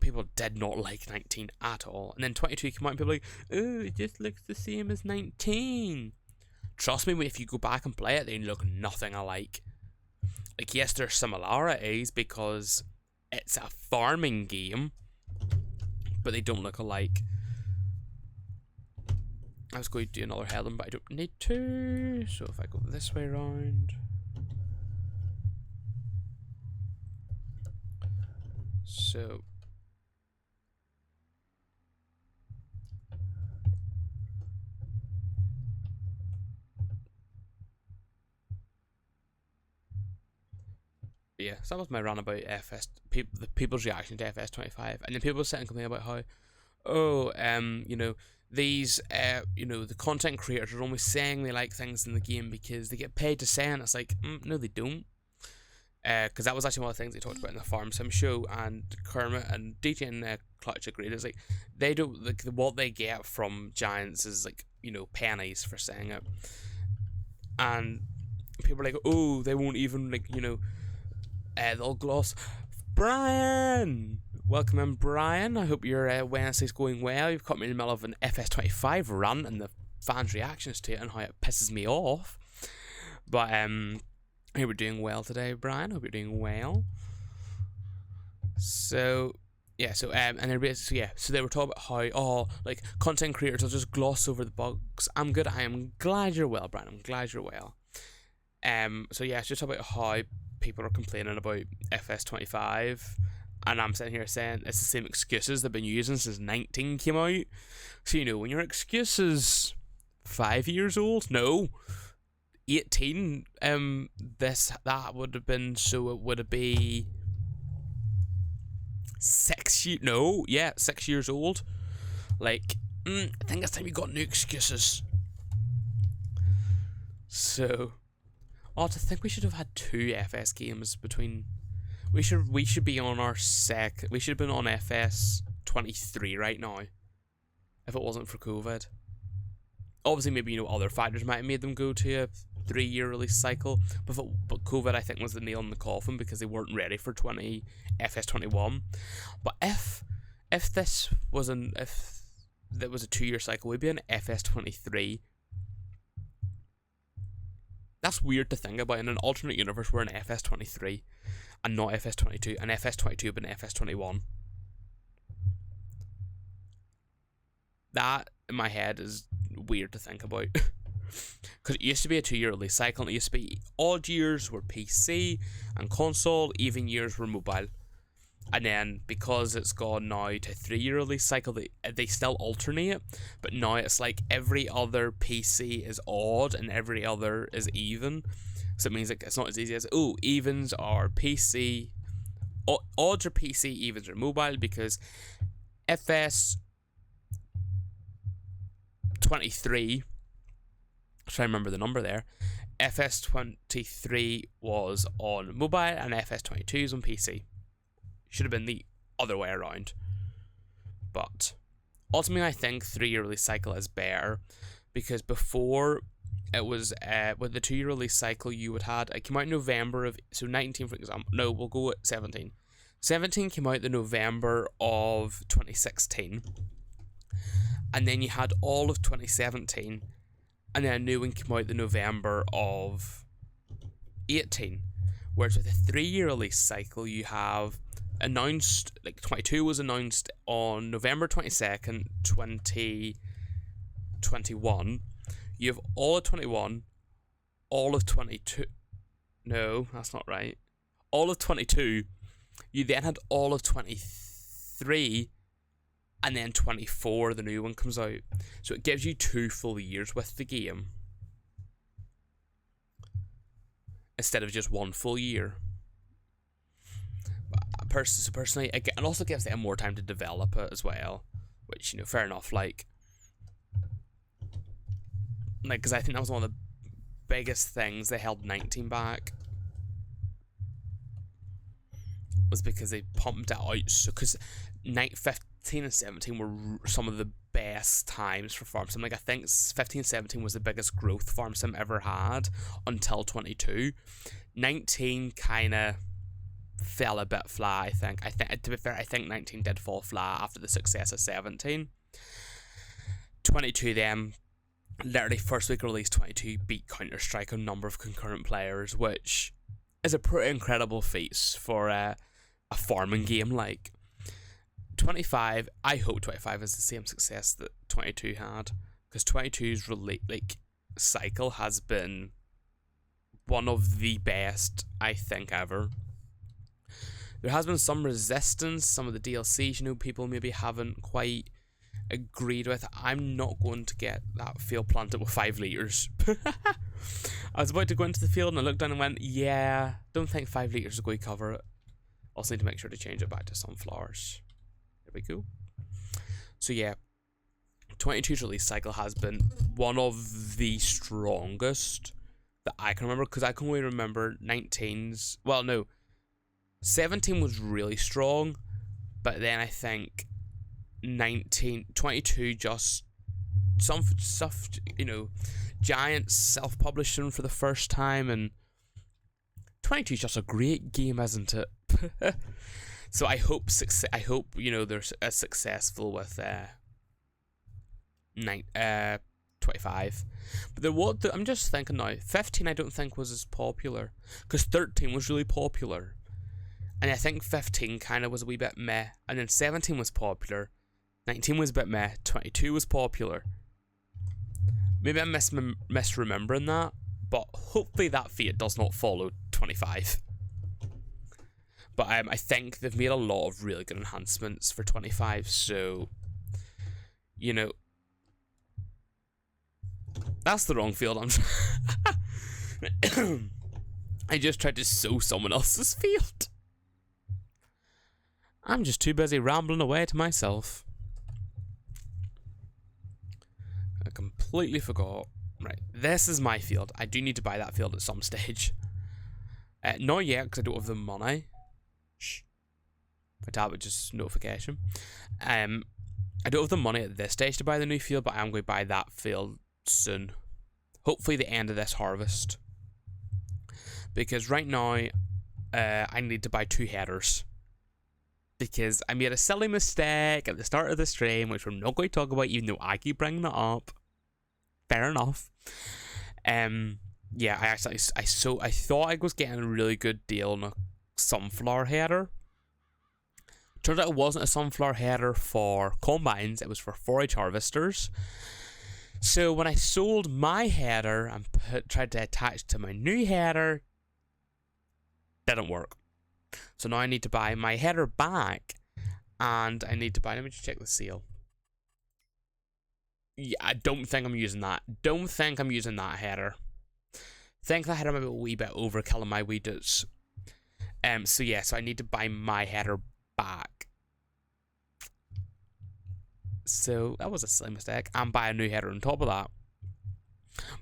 People did not like 19 at all. And then 22 came out and people were like, oh, it just looks the same as 19. Trust me, if you go back and play it, they look nothing alike. Like, yes, there's similarities because it's a farming game, but they don't look alike. I was going to do another Helen, but I don't need to. So if I go this way around... So, yeah, so that was my rant about FS, the people's reaction to FS25, and then people sitting and complaining about how, oh, you know, these, you know, the content creators are only saying they like things in the game because they get paid to say it. And it's like, no, they don't. Because that was actually one of the things they talked about in the Farm Sim show, and Kermit and DJ and Clutch agreed. It's like, they don't, like, what they get from Giants is, like, you know, pennies for saying it. And people are like, oh, they won't even, like, you know, they'll gloss. Brian! Welcome in, Brian. I hope your Wednesday's going well. You've caught me in the middle of an FS25 run and the fans' reactions to it and how it pisses me off. But, I hope you're doing well today, Brian. I hope you're doing well. So, yeah, so, and everybody, so yeah, so they were talking about how, oh, like, content creators will just gloss over the bugs. I'm good. I am glad you're well, Brian. I'm glad you're well. So yeah, it's just about how people are complaining about FS25, and I'm sitting here saying it's the same excuses they've been using since 19 came out. So, you know, when your excuse is 5 years old, no, 18, that would have been, so it would be 6 years old. Like, I think it's time you got new excuses. So, to think we should have had 2 FS games between. We should be on our we should have been on FS23 right now, if it wasn't for COVID. Obviously, maybe, you know, other factors might have made them go to a 3-year release cycle, but COVID, I think, was the nail in the coffin because they weren't ready for FS21. But if there was a 2-year cycle, we'd be on FS23. That's weird to think about. In an alternate universe, we're in FS23 and not FS22, and FS22 been FS21. That, in my head, is weird to think about. Because it used to be a 2-year release cycle, and it used to be odd years were PC and console, even years were mobile. And then, because it's gone now to a 3-year release cycle, they still alternate, but now it's like every other PC is odd and every other is even. So it means, like, it's not as easy as, oh, evens are PC, odds are PC, evens are mobile, because FS23, I'm trying to remember the number there, FS23 was on mobile and FS22 is on PC. Should have been the other way around. But ultimately, I think 3-year release cycle is better, because before it was with the 2-year release cycle, you would had, it came out in November of, so 19 for example, no, we'll go with 17. 17 came out in November of 2016, and then you had all of 2017, and then a new one came out in November of 18. Whereas with a 3-year release cycle, you have announced, like 22 was announced on November 22nd, 2021. You have all of 21, all of 22. No, that's not right. All of 22. You then had all of 23, and then 24, the new one comes out. So it gives you 2 full years with the game, instead of just 1 full year. Personally, again, it also gives them more time to develop it as well, which, you know, fair enough. Like, because I think that was one of the biggest things they held 19 back, was because they pumped it out. So, because 15 and 17 were some of the best times for farm sim. Like, I think 15 and 17 was the biggest growth farm sim ever had until 22. 19 kind of fell a bit flat, I think. To be fair, I think 19 did fall flat after the success of 17. 22 then, literally first week of release, 22 beat Counter-Strike on number of concurrent players, which is a pretty incredible feat for a farming game. Like 25, I hope 25 is the same success that 22 had, because 22's cycle has been one of the best, I think, ever. There has been some resistance, some of the DLCs, you know, people maybe haven't quite agreed with. I'm not going to get that field planted with 5 litres. I was about to go into the field and I looked down and went, yeah, don't think 5 litres is going to cover it. Also need to make sure to change it back to sunflowers. There we go. So yeah, 22's release cycle has been one of the strongest that I can remember, because I can only remember 19's, well no, 17 was really strong, but then I think 22 just some stuff, you know, Giants self-publishing for the first time, and 22 is just a great game, isn't it? So I hope you know, they're as successful with 25. But I'm just thinking now, 15 I don't think was as popular, because 13 was really popular, and I think 15 kind of was a wee bit meh, and then 17 was popular, 19 was a bit meh, 22 was popular. Maybe I'm misremembering that, but hopefully that fate does not follow 25. But I think they've made a lot of really good enhancements for 25, so, you know, that's the wrong field. I just tried to sow someone else's field. I'm just too busy rambling away to myself. I completely forgot. Right, this is my field. I do need to buy that field at some stage. Not yet, because I don't have the money. Shh. My tablet just notification. I don't have the money at this stage to buy the new field, but I'm going to buy that field soon. Hopefully the end of this harvest. Because right now, I need to buy 2 headers. Because I made a silly mistake at the start of the stream, which we're not going to talk about, even though I keep bringing it up. Fair enough. Yeah, I thought I was getting a really good deal on a sunflower header. Turns out it wasn't a sunflower header for combines, it was for forage harvesters. So when I sold my header and tried to attach to my new header, didn't work. So now I need to buy my header back, and I need to buy, let me just check the sale. Yeah, I don't think I'm using that. Don't think I'm using that header. Think that header might be a wee bit overkill on my wee dudes. So yeah, so I need to buy my header back. So that was a silly mistake. And buy a new header on top of that.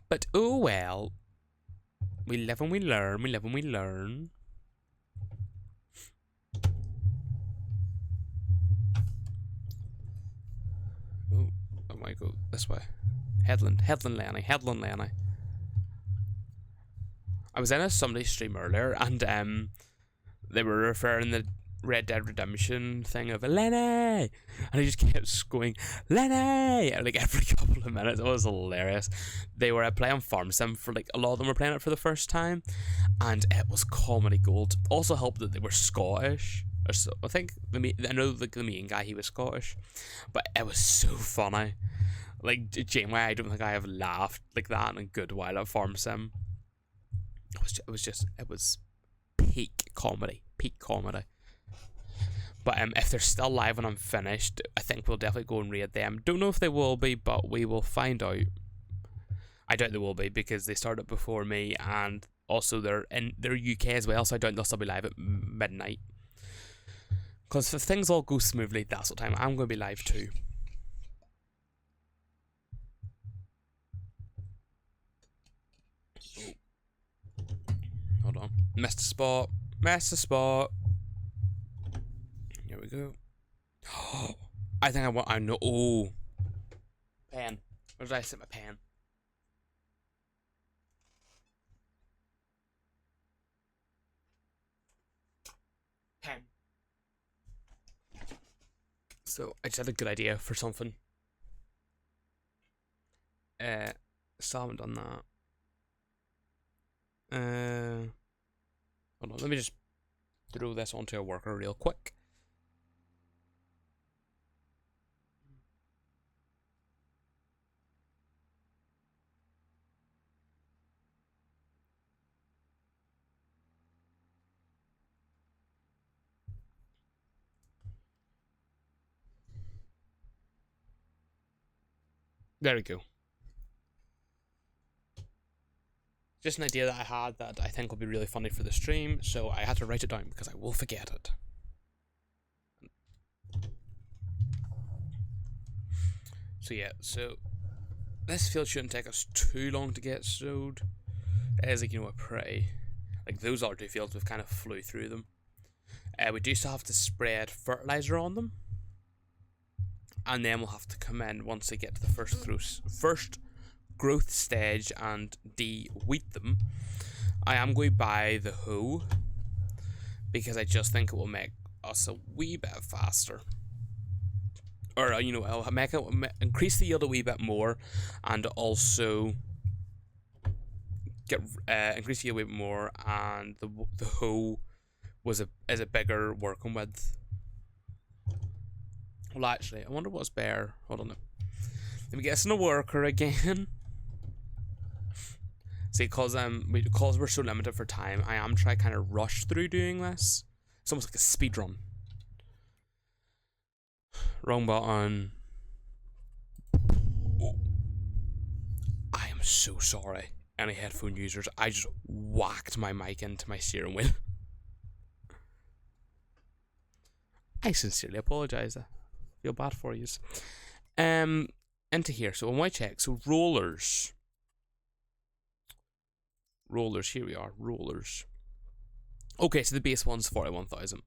But oh well. We live and we learn. We live and we learn. Oh, I might go this way. Headland Lenny. I was in a somebody's stream earlier, and they were Red Dead Redemption thing of Lenny, and he just kept going Lenny like every couple of minutes. It was hilarious. They were playing Farm Sim for like a lot of them were playing it for the first time, and it was comedy gold. Also helped that they were Scottish. Or so, I think I know the main guy, he was Scottish, but it was so funny. Like Janeway, I don't think I have laughed like that in a good while at Farm Sim. It was peak comedy. But if they're still live when I'm finished, I think we'll definitely go and raid them. Don't know if they will be, but we will find out. I doubt they will be because they started before me, and also they're UK as well, so I doubt they'll still be live at midnight. Because if things all go smoothly, that's what time I'm going to be live too. Hold on. Missed a spot. Here we go. I think I know. Oh. Pen. Where did I set my pen? Pen. So, I just had a good idea for something. Still haven't done that. Hold on, let me just throw this onto a worker real quick. There we go. Just an idea that I had that I think will be really funny for the stream, so I had to write it down because I will forget it. So yeah, so this field shouldn't take us too long to get sowed. It is like, you know, a pretty, like those other two fields, we've kind of flew through them. We do still have to spread fertilizer on them, and then we'll have to come in once they get to the first growth stage and de-wheat them. I am going to buy the hoe because I just think it will make us a wee bit faster, or you know, it'll make it increase the yield a wee bit more, and also get increase the yield a wee bit more. And the hoe is a bigger working width. Well, actually, I wonder what's better. Hold on. Let me get us in a worker again. See, because we're so limited for time, I am trying to kind of rush through doing this. It's almost like a speed run. Wrong button. Oh. I am so sorry, any headphone users. I just whacked my mic into my steering wheel. I sincerely apologise. I feel bad for you. Into here. So on my check, so rollers. Here we are. Rollers. Okay, so the base one's 41,000.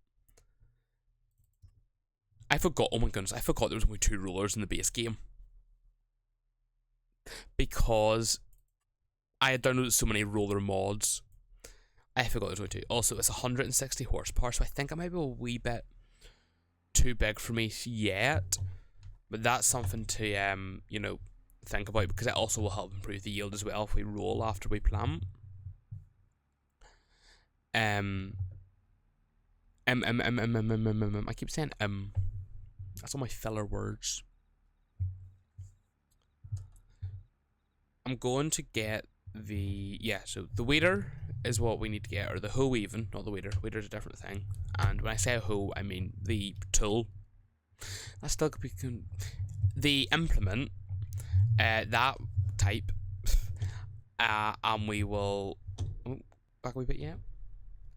I forgot. Oh my goodness, I forgot there was only 2 rollers in the base game because I had downloaded so many roller mods. I forgot there was only 2. Also, it's 160 horsepower, so I think it might be a wee bit too big for me yet, but that's something to you know, think about, because it also will help improve the yield as well if we roll after we plant. I keep saying that's all my filler words. I'm going to get so the weeder is what we need to get, or the hoe even, not the weeder. Weeder's a different thing. And when I say a hoe, I mean the tool. That's still could be the implement, that type, and we will back a wee bit, yeah,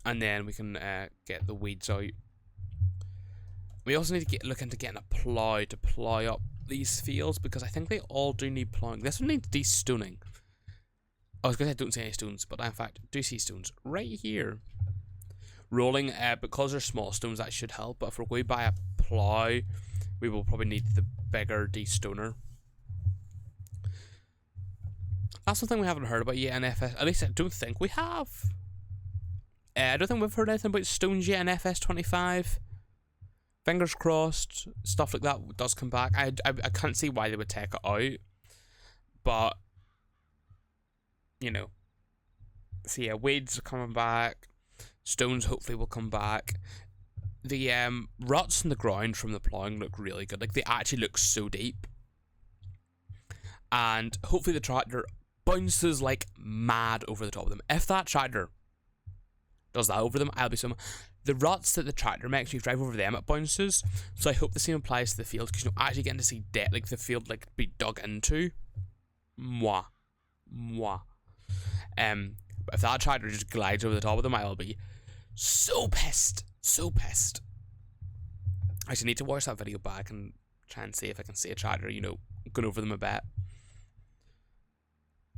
and then we can get the weeds out. We also need to look into getting a plough to plough up these fields, because I think they all do need ploughing. This one needs de-stoning. I was going to say I don't see any stones, but I in fact do see stones right here. Rolling, because they're small stones, that should help, but if we're going to buy a plough, we will probably need the bigger de-stoner. That's something we haven't heard about yet in FS. At least I don't think we have. I don't think we've heard anything about stones yet in FS25. fingers crossed, stuff like that does come back. I can't see why they would take it out, but you know. So yeah, weeds are coming back. Stones hopefully will come back. The ruts in the ground from the ploughing look really good. Like, they actually look so deep. And hopefully the tractor bounces like mad over the top of them. If that tractor does that over them, I'll be so. The ruts that the tractor makes, you drive over them, it bounces. So I hope the same applies to the field, because actually getting to see like the field like be dug into. Mwah. But if that tractor just glides over the top of them, I'll be so pissed. So pissed. I should need to watch that video back and try and see if I can see a tractor, going over them a bit.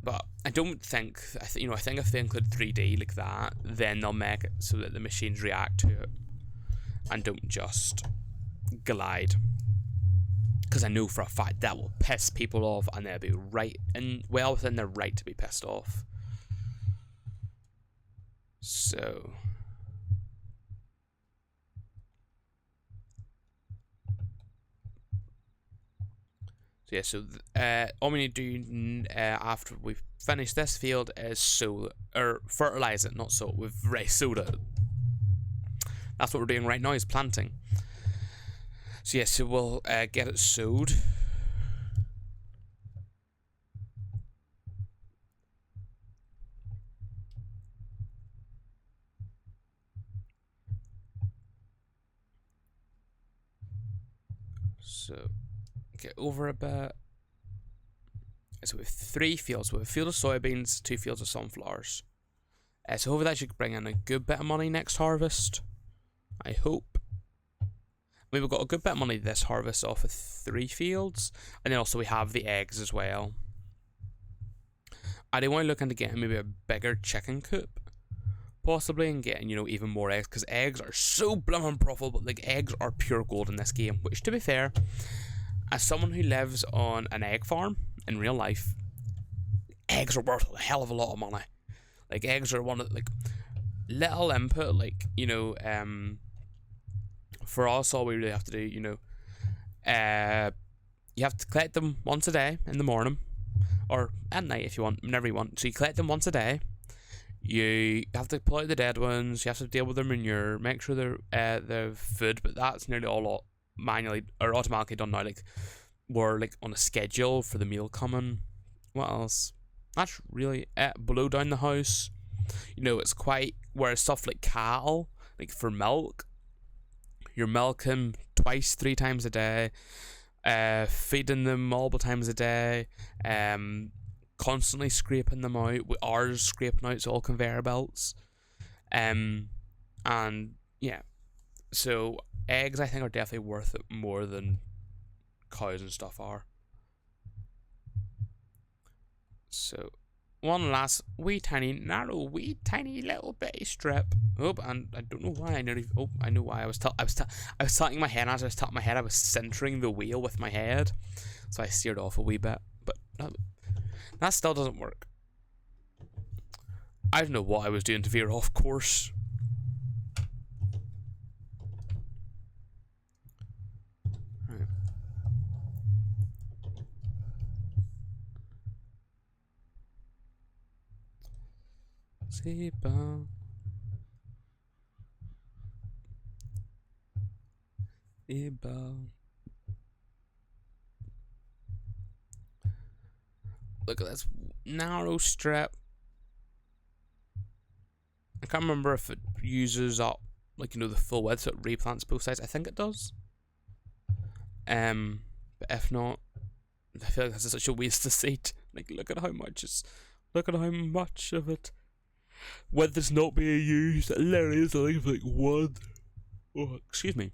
But I don't think, I think if they include 3D like that, then they'll make it so that the machines react to it and don't just glide. Because I know for a fact that will piss people off, and they'll be well within their right to be pissed off. So yeah, all we need to do after we've finished this field is fertilize it, not sow. We've sowed it. That's what we're doing right now, is planting. So yeah, so we'll get it sowed. So get over a bit. So we have 3 fields. We have a field of soybeans, 2 fields of sunflowers. So hopefully that should bring in a good bit of money next harvest. I hope. We've got a good bit of money this harvest off of 3 fields. And then also we have the eggs as well. I do want to look into getting maybe a bigger chicken coop. Possibly, and getting, even more eggs. Because eggs are so blooming profitable. Like, eggs are pure gold in this game. Which, to be fair, as someone who lives on an egg farm in real life, eggs are worth a hell of a lot of money. Like, eggs are one of, little input, for us, all we really have to do, you have to collect them once a day in the morning, or at night if you want, whenever you want. So you collect them once a day. You have to pull out the dead ones. You have to deal with their manure, make sure they're food, but that's nearly all manually or automatically done now. Like, we're on a schedule for the meal coming. What else? That's really it. Blow down the house. It's quite, whereas stuff like cattle, like for milk, you're milking 2-3 times a day, feeding them multiple times a day, constantly scraping them out. With ours scraping out, so all conveyor belts. And yeah, so eggs I think are definitely worth it more than cows and stuff are. So one last wee tiny little bitty strip. Oh, and I don't know why I nearly. Oh, I know why. I was tilting my head. As I was tilting my head, I was centering the wheel with my head, so I steered off a wee bit. But that still doesn't work. I don't know what I was doing to veer off course. Right. Zebra. Look at this narrow strip. I can't remember if it uses up, the full width, so it replants both sides. I think it does. But if not, I feel like this is such a waste of seed. Look at how much of it width is not being used. It literally is one. Oh, excuse me.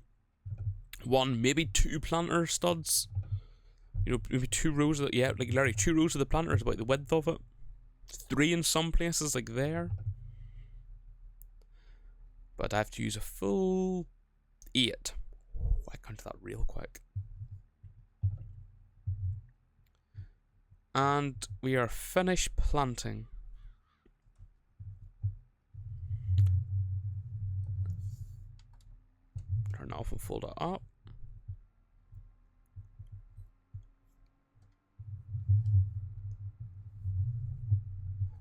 1, maybe 2 planter studs. Maybe 2 rows of it. Yeah, literally 2 rows of the planter is about the width of it. 3 in some places, there. But I have to use a full 8. I counted that real quick. And we are finished planting. Turn turn it off and fold it up.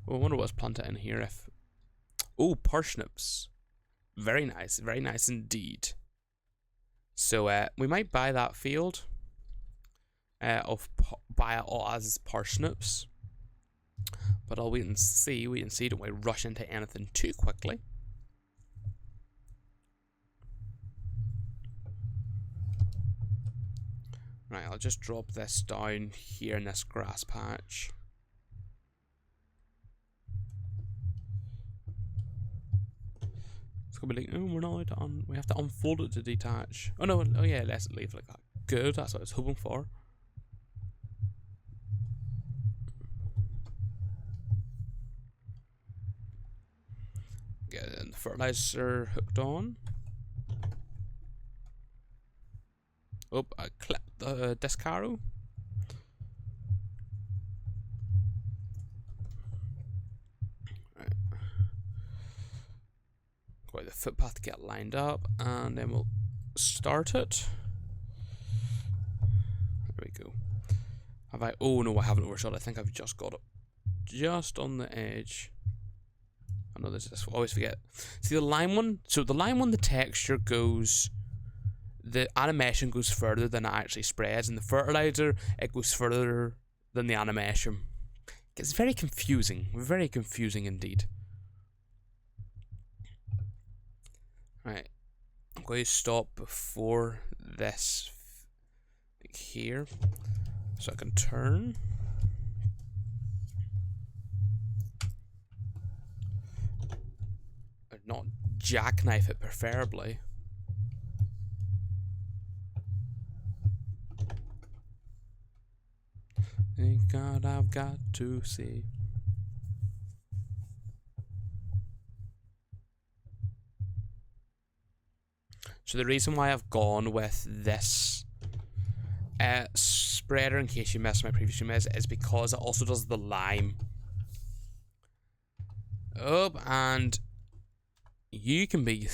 Oh, I wonder what's planted in here. If oh, parsnips, very nice indeed. So we might buy that field. Buy it all as parsnips. But I'll wait and see. Don't we rush into anything too quickly. Right, I'll just drop this down here in this grass patch. It's gonna be like, oh, we're not allowed to we have to unfold it to detach. Oh no, oh yeah, let's leave it like that. Good, that's what I was hoping for. Get the fertilizer hooked on. Oh, I clipped the disc arrow. Right. Got the footpath to get lined up, and then we'll start it. There we go. Have I? Oh no, I haven't overshot. I think I've just got it just on the edge. I know this. I always forget. See the lime one. So the lime one, the texture goes. The animation goes further than it actually spreads, and the fertilizer, it goes further than the animation. It's very confusing indeed. Right, I'm going to stop before this here, so I can turn. Or not jackknife it, preferably. Thank God I've got to see. So the reason why I've gone with this spreader, in case you missed my previous stream, is because it also does the lime. Oh, and you can be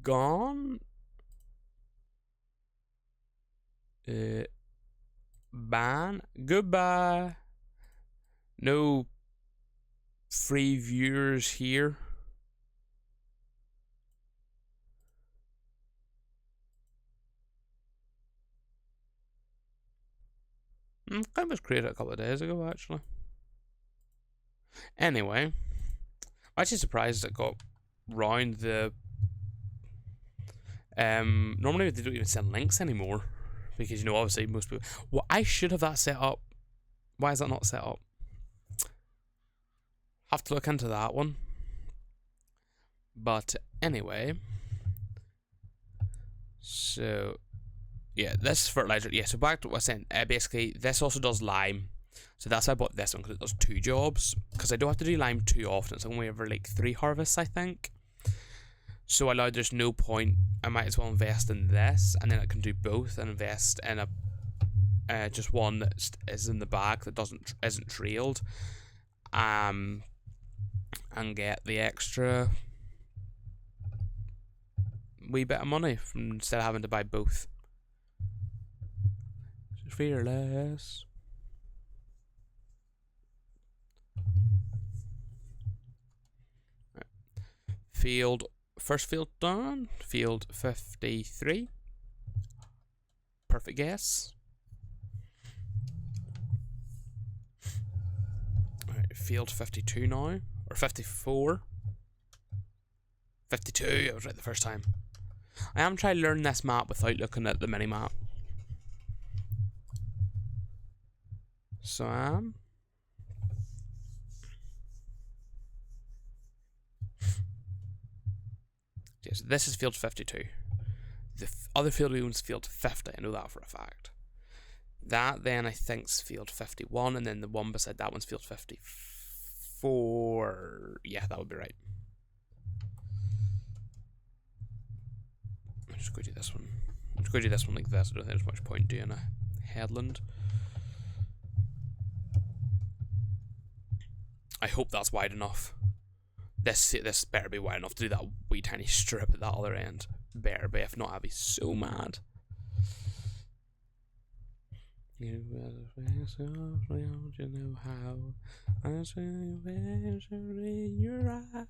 gone. Ban. Goodbye. No free viewers here. That was created a couple of days ago, actually. Anyway, I'm actually surprised it got round the. Normally they don't even send links anymore. Because, you know, obviously most people... Well, I should have that set up. Why is that not set up? Have to look into that one. But anyway. So, yeah, this fertilizer... Yeah, so back to what I was saying. Basically, this also does lime. So that's why I bought this one, because it does 2 jobs. Because I don't have to do lime too often. It's only every, like, 3 harvests, I think. So I know there's no point. I might as well invest in this, and then I can do both and invest in a just one that is in the bag that isn't trailed, and get the extra wee bit of money instead of having to buy both. Fearless. Right. Field. First field done. Field 53. Perfect guess. Alright, field 52 now. Or 54. 52, I was right the first time. I am trying to learn this map without looking at the mini map. So I am. Yes, this is field 52. The other field we own is field 50. I know that for a fact. That then I think is field 51, and then the one beside that one's field 54. Yeah, that would be right. I'm just going to do this one. I'm just going to do this one like this. I don't think there's much point doing a headland. I hope that's wide enough. This better be wide enough to do that wee tiny strip at that other end. better be. If not, I'd be so mad. You know how I see pleasure in your eyes.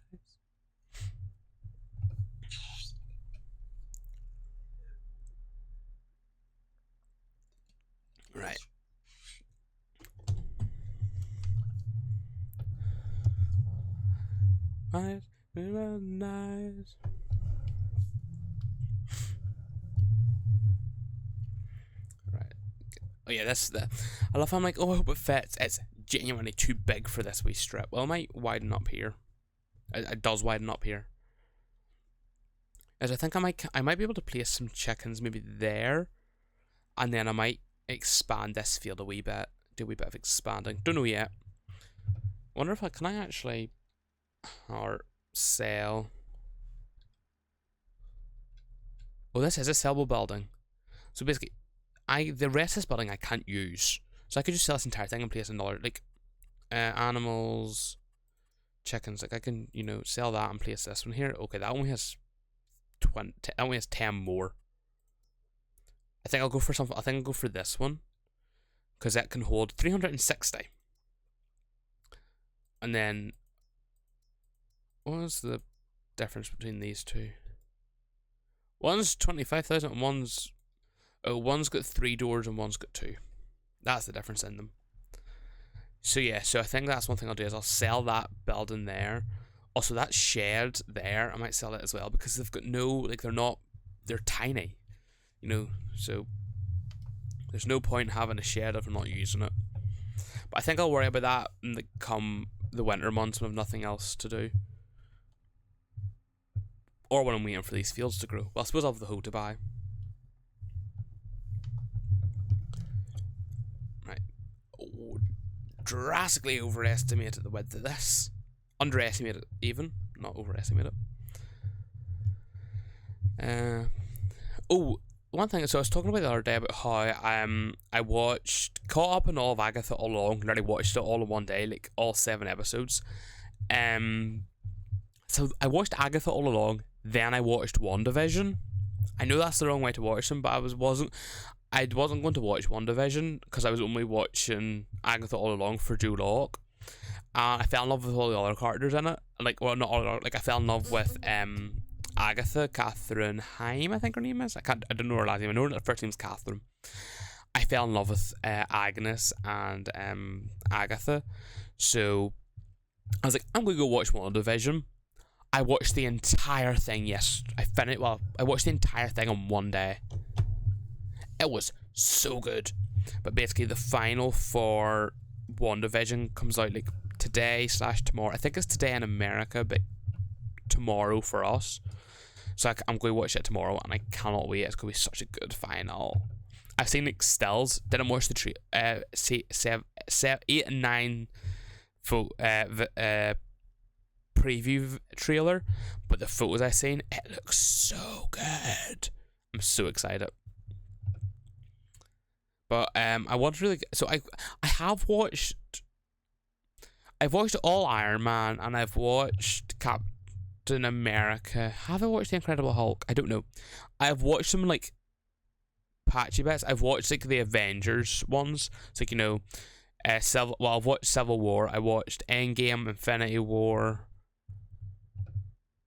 Right. Eyes, nice. Right. Oh yeah, that's the. I love how I'm like, oh, I hope it fits. It's genuinely too big for this wee strip. Well, it might widen up here. It does widen up here. As I think I might be able to place some chickens maybe there, and then I might expand this field a wee bit. Do a wee bit of expanding. Don't know yet. Wonder if can I actually or sell. Oh, this is a sellable building. So basically, the rest of this building I can't use. So I could just sell this entire thing and place another like animals, chickens. Like I can sell that and place this one here. Okay, that only has 20. That only has 10 more. I think I'll go for something. I think I'll go for this one because that can hold 360. And then, what's the difference between these two? One's 25,000 and one's got 3 doors and one's got 2. That's the difference in them. So yeah, so I think that's one thing I'll do is I'll sell that building there. Also that shed there, I might sell it as well because they've got they're tiny. So there's no point in having a shed if I'm not using it. But I think I'll worry about that come the winter months when I've nothing else to do. Or when I'm waiting for these fields to grow. Well, I suppose I'll have the hoe to buy. Right. Oh, drastically overestimated the width of this. Underestimated even. Not overestimated. One thing, so I was talking about the other day about how I caught up on all of Agatha all along, literally watched it all in one day, like all 7 episodes. So I watched Agatha all along, then I watched WandaVision. I know that's the wrong way to watch them, but I wasn't going to watch WandaVision because I was only watching Agatha all along for Joe Locke. I fell in love with all the other characters in it. Not all, I fell in love with Agatha, Catherine Heim, I think her name is. I don't know her last name. I know her first name's Catherine. I fell in love with Agnes and Agatha. So I was like, I'm going to go watch WandaVision. I watched the entire thing, yes. I watched the entire thing on one day. It was so good. But basically the final for WandaVision comes out like today/tomorrow. I think it's today in America, but tomorrow for us. So I'm going to watch it tomorrow, and I cannot wait. It's going to be such a good final. I've seen like stills. Didn't watch the 8 and 9 preview trailer, but the photos I've seen, it looks so good. I'm so excited. But I want to really. So I've watched all Iron Man, and I've watched Captain America. Have I watched the Incredible Hulk? I don't know. I've watched some like patchy bits. I've watched like the Avengers ones. It's like I've watched Civil War. I watched Endgame, Infinity War.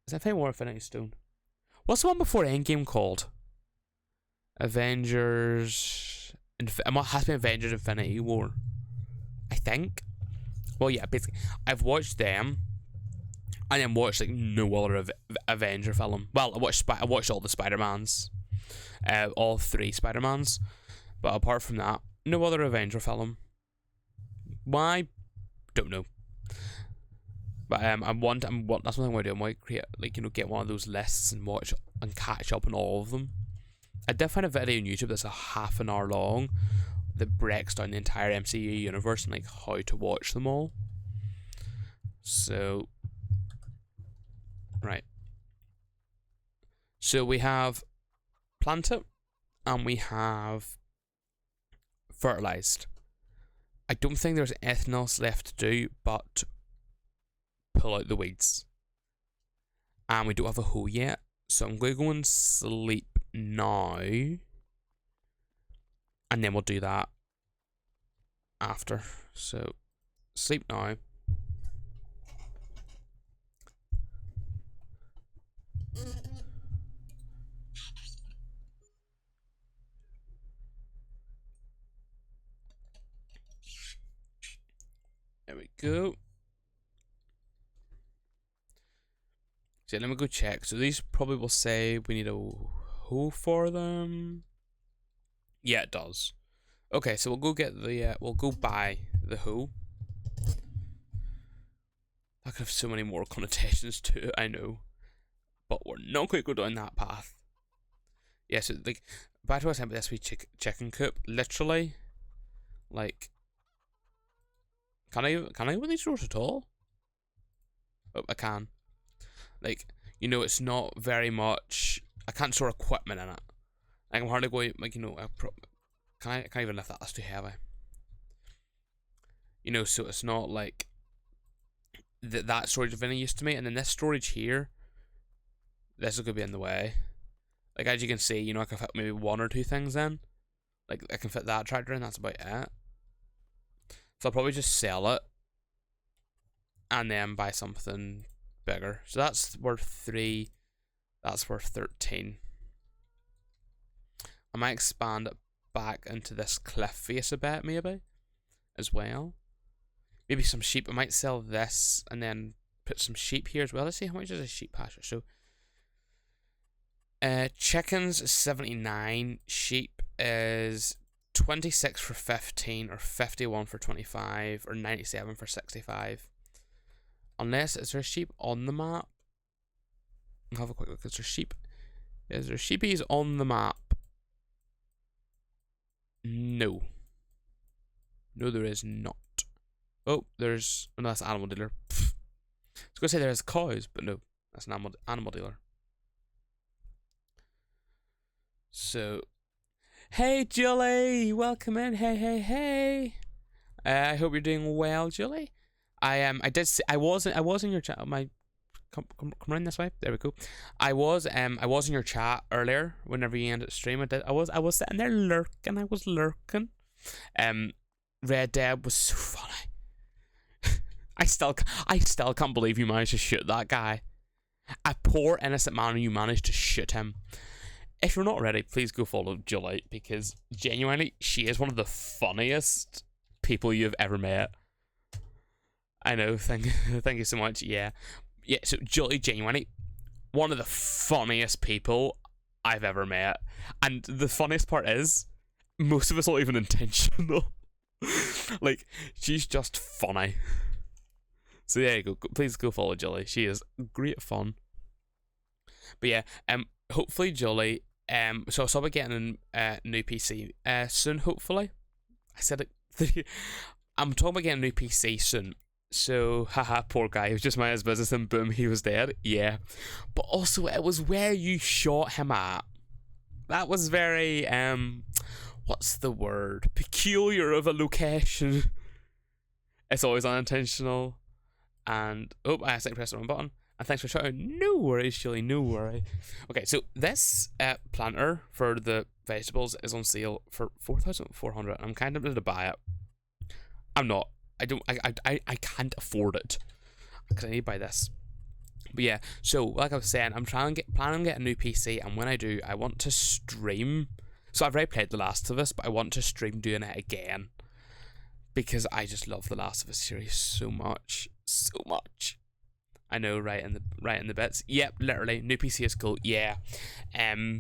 Is that Infinity War, Infinity Stone? What's the one before Endgame called? Avengers. It has to be Avengers Infinity War, I think. Well, yeah, basically, I've watched them, and then watched like no other Avenger film. Well, I watched all the Spider-Mans, all 3 Spider-Mans, but apart from that, no other Avenger film. Why? Don't know. But that's one thing I want to do. I might create get one of those lists and watch and catch up on all of them. I did find a video on YouTube that's a half an hour long that breaks down the entire MCU universe and like how to watch them all. So, right. So we have planted and we have fertilized. I don't think there's anything else left to do but pull out the weeds. And we don't have a hoe yet. So I'm going to go and sleep now. And then we'll do that after. So, sleep now. There we go. So let me go check. So these probably will say we need a hoe for them. Yeah, it does. Okay, so we'll go get the, we'll go buy the hoe. That could have so many more connotations to it, I know. But we're not going to go down that path. Yeah, so, like, back to what I said about this wee chicken coop, literally, like, can I open these doors at all? Oh, I can. Like, you know, it's not very much, I can't store equipment in it. Like, I'm hardly going, like, you know, I can't even lift that, that's too heavy. You know, so it's not like that storage of any use to me, and then this storage here, this is going to be in the way. Like, as you can see, you know, I can fit maybe one or two things in. Like, I can fit that tractor in, that's about it. So I'll probably just sell it and then buy something bigger. So that's worth 3. That's worth 13. I might expand it back into this cliff face a bit, maybe, as well. Maybe some sheep. I might sell this and then put some sheep here as well. Let's see how much is a sheep pasture. So, chickens is 79. Sheep is 26 for 15, or 51 for 25, or 97 for 65. Unless, is there a sheep on the map? I'll have a quick look. Is there sheep? Is there sheepies on the map? No. No, there is not. Oh, there's... Oh, no, that's animal dealer. Pfft. I was going to say there's cows, but no. That's an animal dealer. So... Hey, Julie! Welcome in. Hey, hey, hey! I hope you're doing well, Julie. I did see... I was in your chat. Come around this way. There we go. I was in your chat earlier. Whenever you ended the stream, I was sitting there lurking. I was lurking. Red Dead was so funny. I still can't believe you managed to shoot that guy. A poor innocent man, and you managed to shoot him. If you're not ready, please go follow Julie, because genuinely, she is one of the funniest people you've ever met. I know. Thank you so much. Yeah. So Julie, genuinely, one of the funniest people I've ever met. And the funniest part is, most of it's not even intentional. Like, she's just funny. So there you go. Please go follow Julie. She is great fun. But yeah, hopefully Julie, so I'll start getting a new PC soon, hopefully. I said it. I'm talking about getting a new PC soon. So, haha, poor guy. He was just minding his business and boom, he was dead. Yeah. But also, it was where you shot him at. That was very, what's the word? Peculiar of a location. It's always unintentional. And, oh, I accidentally pressed the wrong button. And thanks for shouting. No worries, Julie, no worry. Okay, so this planter for the vegetables is on sale for 4,400. I'm kind of tempted to buy it. I'm not. I can't afford it. Because I need to buy this. But yeah, so like I was saying, I'm planning on getting a new PC, and when I do, I want to stream. So I've already played The Last of Us, but I want to stream doing it again. Because I just love The Last of Us series so much. So much. I know, right in the bits. Yep, literally. New PC is cool. Yeah. I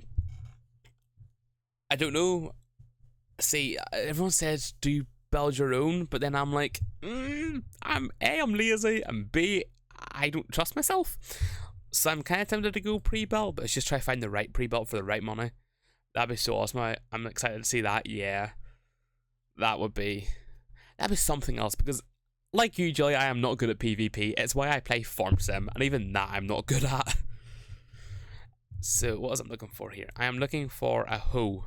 don't know. See, everyone says do you build your own, but then I'm like, I'm lazy, and B, I don't trust myself. So I'm kind of tempted to go pre-built, but it's just try to find the right pre-built for the right money. That'd be so awesome. I'm excited to see that. Yeah, that'd be something else, because like you, Julie, I am not good at PvP. It's why I play Farm Sim, and even that I'm not good at. So what is I'm looking for here? I am looking for a hoe.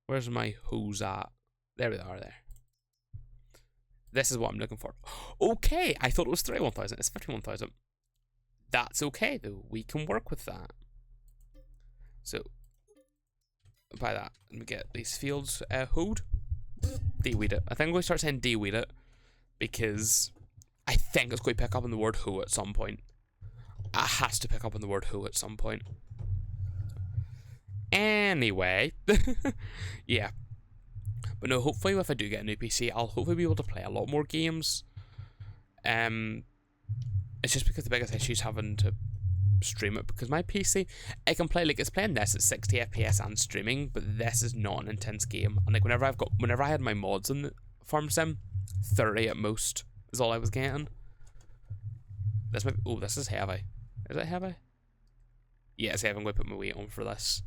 Where's my hoes at? There we are, there. This is what I'm looking for. Okay, I thought it was 31,000. It's 51,000. that's okay though. We can work with that. So by that, let me get these fields hoed. De-weed it. I think I'm going to start saying de-weed it because I think it's going to pick up on the word hoe at some point. It has to pick up on the word hoe at some point. Anyway, yeah. But no, hopefully if I do get a new PC, I'll hopefully be able to play a lot more games. It's just because the biggest issue is having to stream it, because my PC, it can play, like, it's playing this at 60 FPS and streaming, but this is not an intense game. And like whenever I had my mods in the Farm Sim, 30 at most is all I was getting. This might be, oh, this is heavy. Is it heavy? Yeah, it's heavy. I'm going to put my weight on for this.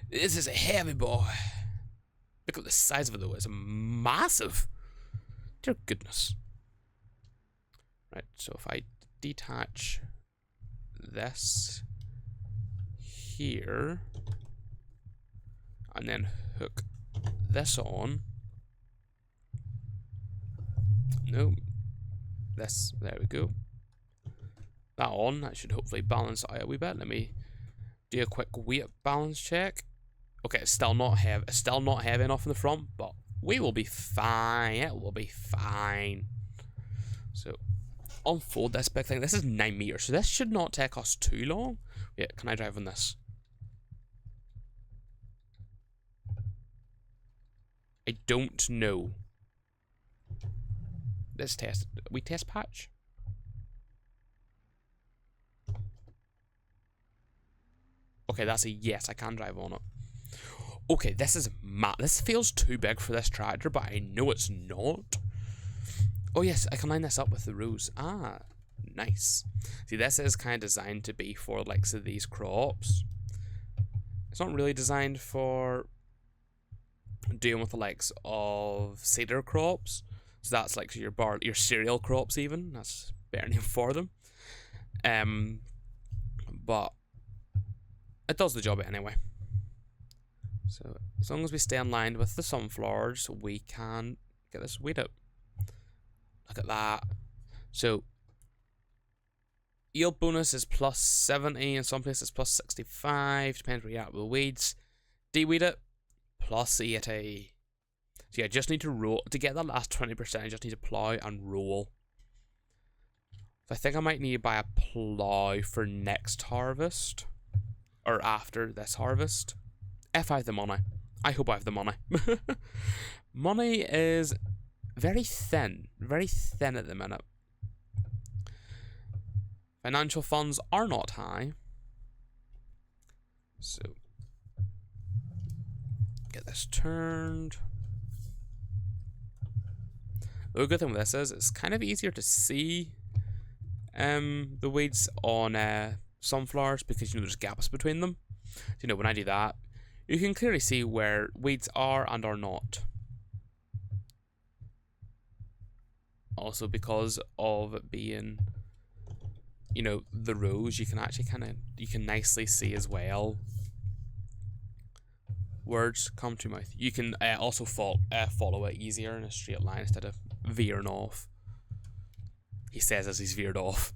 This is a heavy boy. Look at the size of it though, it's massive. Dear goodness. Right, so if I detach this here and then hook this on. No. This, there we go. That on, that should hopefully balance it out a wee bit. Let me do a quick weight balance check. Okay, it's still not heavy. It's still not heavy enough in the front, but we will be fine. It will be fine. So, unfold this big thing. This is 9 meters, so this should not take us too long. Yeah, can I drive on this? I don't know. Let's test. We test patch. Okay, that's a yes. I can drive on it. Okay, this is mad. This feels too big for this tractor, but I know it's not. Oh yes, I can line this up with the rows. Ah, nice. See, this is kind of designed to be for like so these crops. It's not really designed for dealing with the likes of cedar crops. So that's like your cereal crops even. That's a better name for them. But it does the job anyway. So as long as we stay in line with the sunflowers, we can get this weed up. Look at that. So yield bonus is plus 70, in some places plus 65, depends where you're at with the weeds. De-weed it, plus 80. So yeah, I just need to roll, to get that last 20%, I just need to plough and roll. So I think I might need to buy a plough for next harvest, or after this harvest, if I have the money. I hope I have the money. Money is very thin at the minute. Financial funds are not high. So, get this turned. The good thing with this is it's kind of easier to see the weeds on sunflowers, because you know there's gaps between them. So, you know, when I do that, you can clearly see where weeds are and are not. Also, because of it being, you know, the rows, you can actually you can nicely see as well. Words come to mouth. You can also follow it easier in a straight line instead of veering off. He says as he's veered off.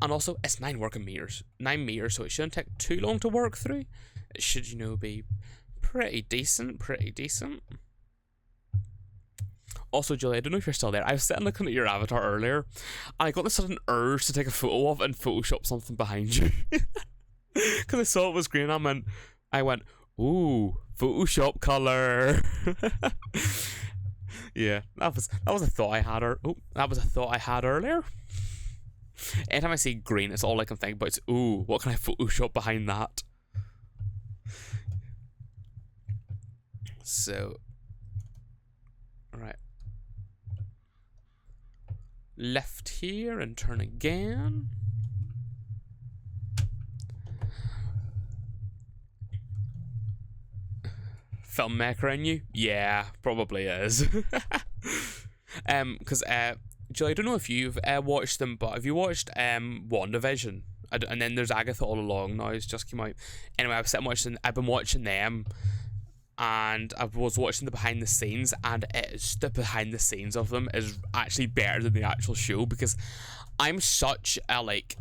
And also, it's 9 working meters. 9 meters, so it shouldn't take too long to work through. It should, you know, be pretty decent. Also, Julie, I don't know if you're still there. I was sitting looking at your avatar earlier, and I got this sudden urge to take a photo of it and Photoshop something behind you. Because I saw it was green, and I went, ooh, Photoshop color. Yeah, that was a thought I had. That was a thought I had earlier. Anytime I see green, it's all I can think about. It's, ooh, what can I Photoshop behind that? So, right. Left here and turn again. Filmmaker in you? Yeah, probably is. Because Julie, I don't know if you've watched them, but have you watched WandaVision? And then there's Agatha All Along now, it's just came out. Anyway, I've been watching them, and I was watching the behind the scenes, and the behind the scenes of them is actually better than the actual show, because I'm such a like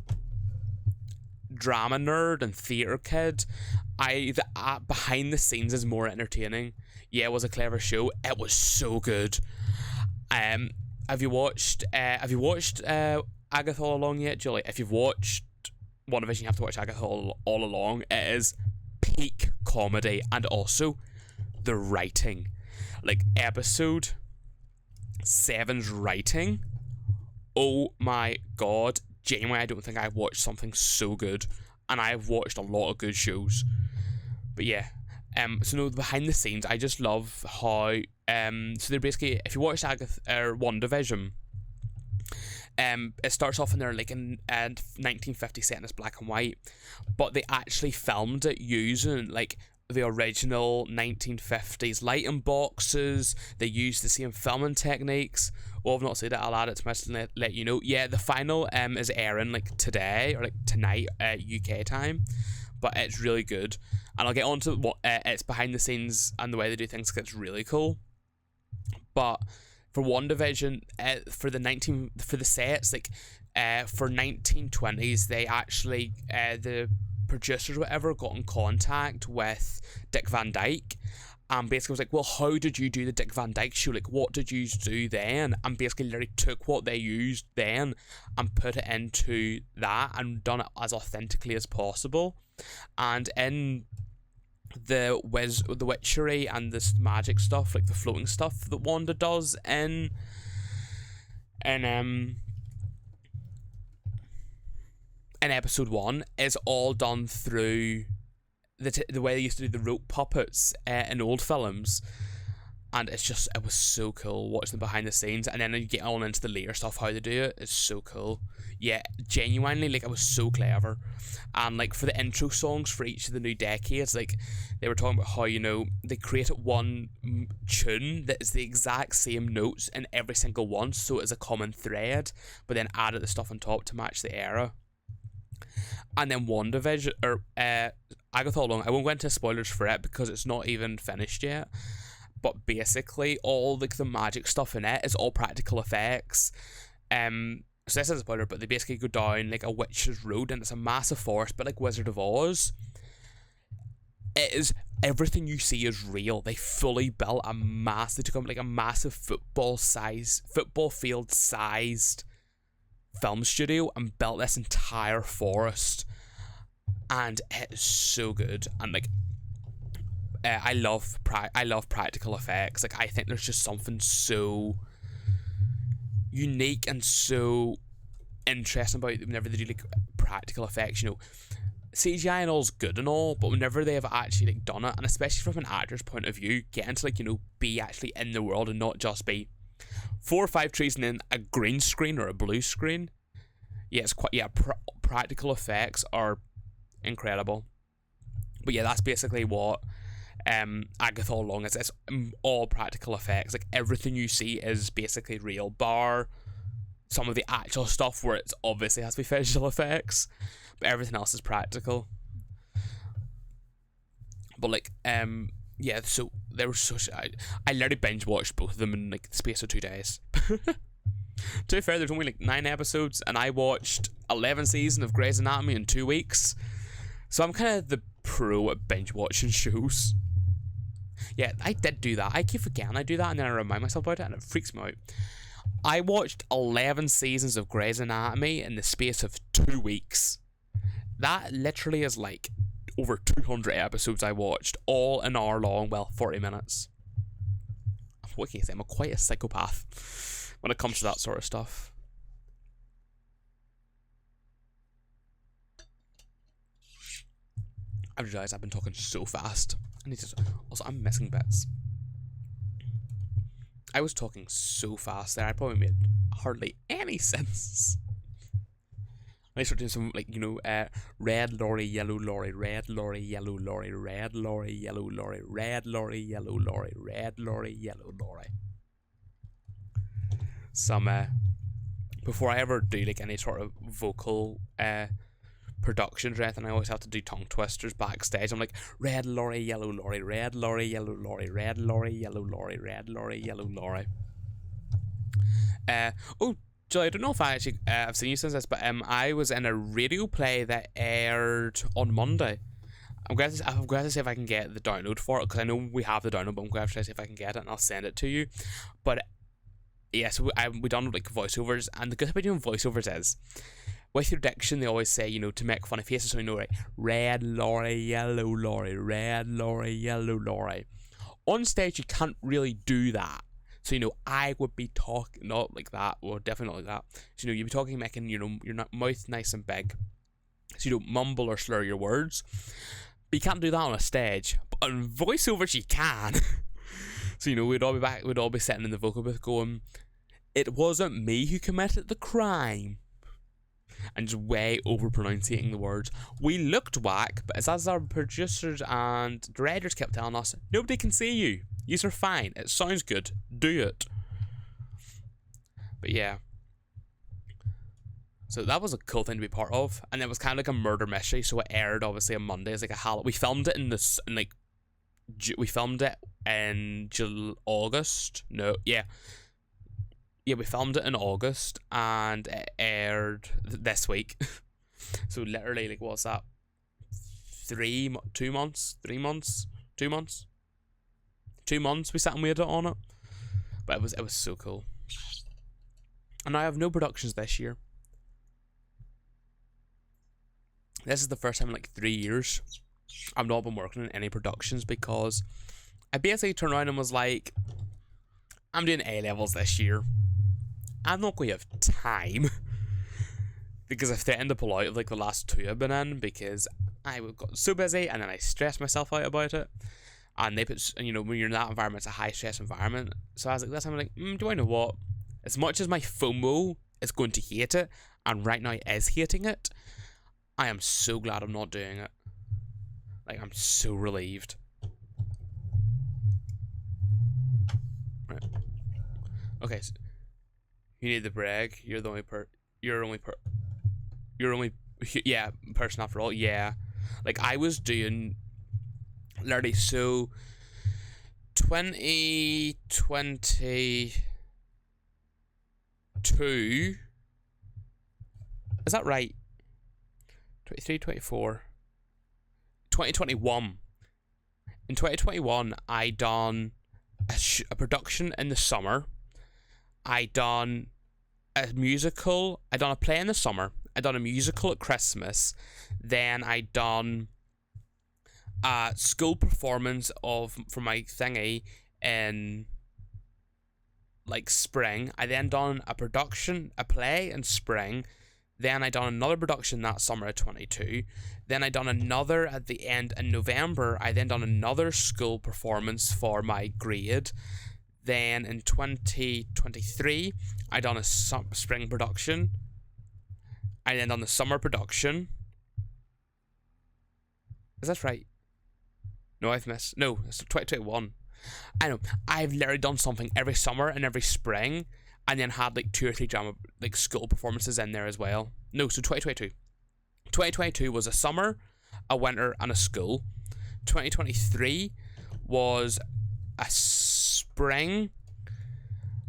drama nerd and theater kid. The behind the scenes is more entertaining. Yeah, it was a clever show. It was so good. Have you watched Agatha All Along yet, Julie? If you've watched WandaVision, you have to watch Agatha All Along. It is peak comedy, and also the writing. Like, episode 7's writing, oh my god, genuinely I don't think I've watched something so good, and I've watched a lot of good shows. But yeah, so no, behind the scenes, I just love how so they're basically, if you watch Agatha or WandaVision, it starts off in there like in 1950 set, and it's black and white, but they actually filmed it using like the original 1950s lighting boxes. They used the same filming techniques. Well, I've not said it, I'll add it to my list and let you know. Yeah, the final is airing like today, or like tonight UK time, but it's really good, and I'll get on to what it's behind the scenes and the way they do things, because it's really cool. But for WandaVision, for the sets, like for 1920s, they actually the producers or whatever got in contact with Dick Van Dyke, and basically was like, well, how did you do the Dick Van Dyke show? Like, what did you do then? And basically literally took what they used then and put it into that and done it as authentically as possible. And in the witchery and this magic stuff, like the floating stuff that Wanda does in episode 1, is all done through the way they used to do the rope puppets in old films, and it was so cool watching them behind the scenes, and then you get on into the later stuff, how they do it. It's so cool. Yeah, genuinely, like, it was so clever. And like for the intro songs for each of the new decades, like they were talking about how, you know, they created one tune that is the exact same notes in every single one, so it's a common thread, but then added the stuff on top to match the era. And then WandaVision, or Agatha All Along, I won't go into spoilers for it because it's not even finished yet, but basically all like the magic stuff in it is all practical effects. So this is a spoiler, but they basically go down like a witch's road, and it's a massive forest, but like Wizard of Oz. It is, everything you see is real. They fully built they took like a massive football field sized film studio and built this entire forest, and it's so good. And like I love practical effects. Like, I think there's just something so unique and so interesting about whenever they do like practical effects. You know, CGI and all's good and all, but whenever they have actually like done it, and especially from an actor's point of view, getting to like, you know, be actually in the world and not just be 4 or 5 trees and then a green screen or a blue screen. Yeah, it's quite, yeah, practical effects are incredible. But yeah, that's basically what Agatha All Along is. It's all practical effects. Like, everything you see is basically real, bar some of the actual stuff where it obviously has to be visual effects, but everything else is practical. But like, yeah, so there was such, I literally binge watched both of them in like the space of 2 days. To be fair, there's only like 9 episodes, and I watched 11 seasons of Grey's Anatomy in 2 weeks, so I'm kind of the pro at binge watching shows. Yeah, I did do that. I keep forgetting I do that, and then I remind myself about it, and it freaks me out. I watched 11 seasons of Grey's Anatomy in the space of 2 weeks. That literally is like over 200 episodes I watched, all an hour long, well, 40 minutes. What can you say? I'm quite a psychopath when it comes to that sort of stuff. I realised I've been talking so fast. I need to. Also, I'm missing bits. I was talking so fast there, I probably made hardly any sense. I start doing some, like, you know, red lorry, yellow lorry, red lorry, yellow lorry, red lorry, yellow lorry, red lorry, yellow lorry, red lorry, yellow lorry. Some, before I ever do, like, any sort of vocal productions or anything, I always have to do tongue twisters backstage. I'm like, red lorry, yellow lorry, red lorry, yellow lorry, red lorry, yellow lorry, red lorry, yellow lorry. Oh, Joe, I don't know if I actually I've seen you since this, but I was in a radio play that aired on Monday. I'm going to see if I can get the download for it, because I know we have the download, but I'm going to try to see if I can get it, and I'll send it to you. But yeah, so we done like voiceovers, and the good thing about doing voiceovers is, with your diction, they always say, you know, to make funny faces, so you know, right? Red lorry, yellow lorry, red lorry, yellow lorry. On stage, you can't really do that. So, you know, I would be talking, not like that, or definitely not like that. So, you know, you'd be talking, making, you know, your mouth nice and big. So you don't mumble or slur your words. But you can't do that on a stage. But on voiceovers, you can. So, you know, we'd all be sitting in the vocal booth going, it wasn't me who committed the crime. And just way over pronouncing the words. We looked whack, but as our producers and directors kept telling us, nobody can see you. Yous are fine. It sounds good. Do it. But yeah. So that was a cool thing to be part of. And it was kind of like a murder mystery. So it aired obviously on Monday. It's like a Halloween. We filmed it we filmed it in August. No, yeah. Yeah, we filmed it in August and it aired this week. So literally, like, what's that? 2 months? 3 months? 2 months? 2 months we sat and waited on it. But it was so cool. And I have no productions this year. This is the first time in like 3 years I've not been working in any productions, because I basically turned around and was like, I'm doing A-levels this year. I'm not going to have time. Because I've threatened to pull out of like the last 2 I've been in, because I got so busy and then I stressed myself out about it. And they put, you know, when you're in that environment, it's a high stress environment. So I was like, this time I'm like, do I know what? As much as my FOMO is going to hate it, and right now is hating it, I am so glad I'm not doing it. Like, I'm so relieved. Right. Okay, so you need the break. You're the only person after all. Yeah. Like, I was doing literally, so 2022, is that right? 23, 24, 2021. In 2021, I done a production in the summer. I done a musical. I done a play in the summer. I done a musical at Christmas. Then I done a school performance for my thingy in like spring. I then done a play in spring. Then I done another production that summer of 22. Then I done another at the end in November. I then done another school performance for my grade. Then in 2023, I done a spring production. I then done the summer production. Is that right? No, I've missed. No, it's 2021. I know. I've literally done something every summer and every spring, and then had like 2 or 3 drama, like school performances in there as well. No, so 2022. 2022 was a summer, a winter, and a school. 2023 was a spring,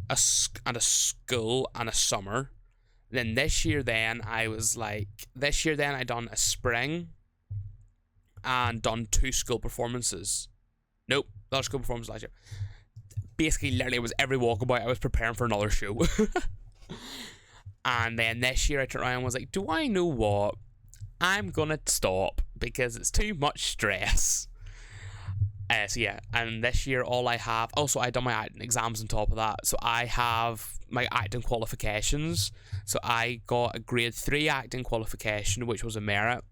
and a school, and a summer. Then this year, I done a spring and done 2 school performances. Nope, that was school performance last year. Basically, literally, it was every walkabout. I was preparing for another show. And then this year, I turned around and was like, do I know what? I'm gonna stop because it's too much stress. So yeah, and this year all I have, also I done my acting exams on top of that, so I have my acting qualifications. So I got a grade 3 acting qualification, which was a merit,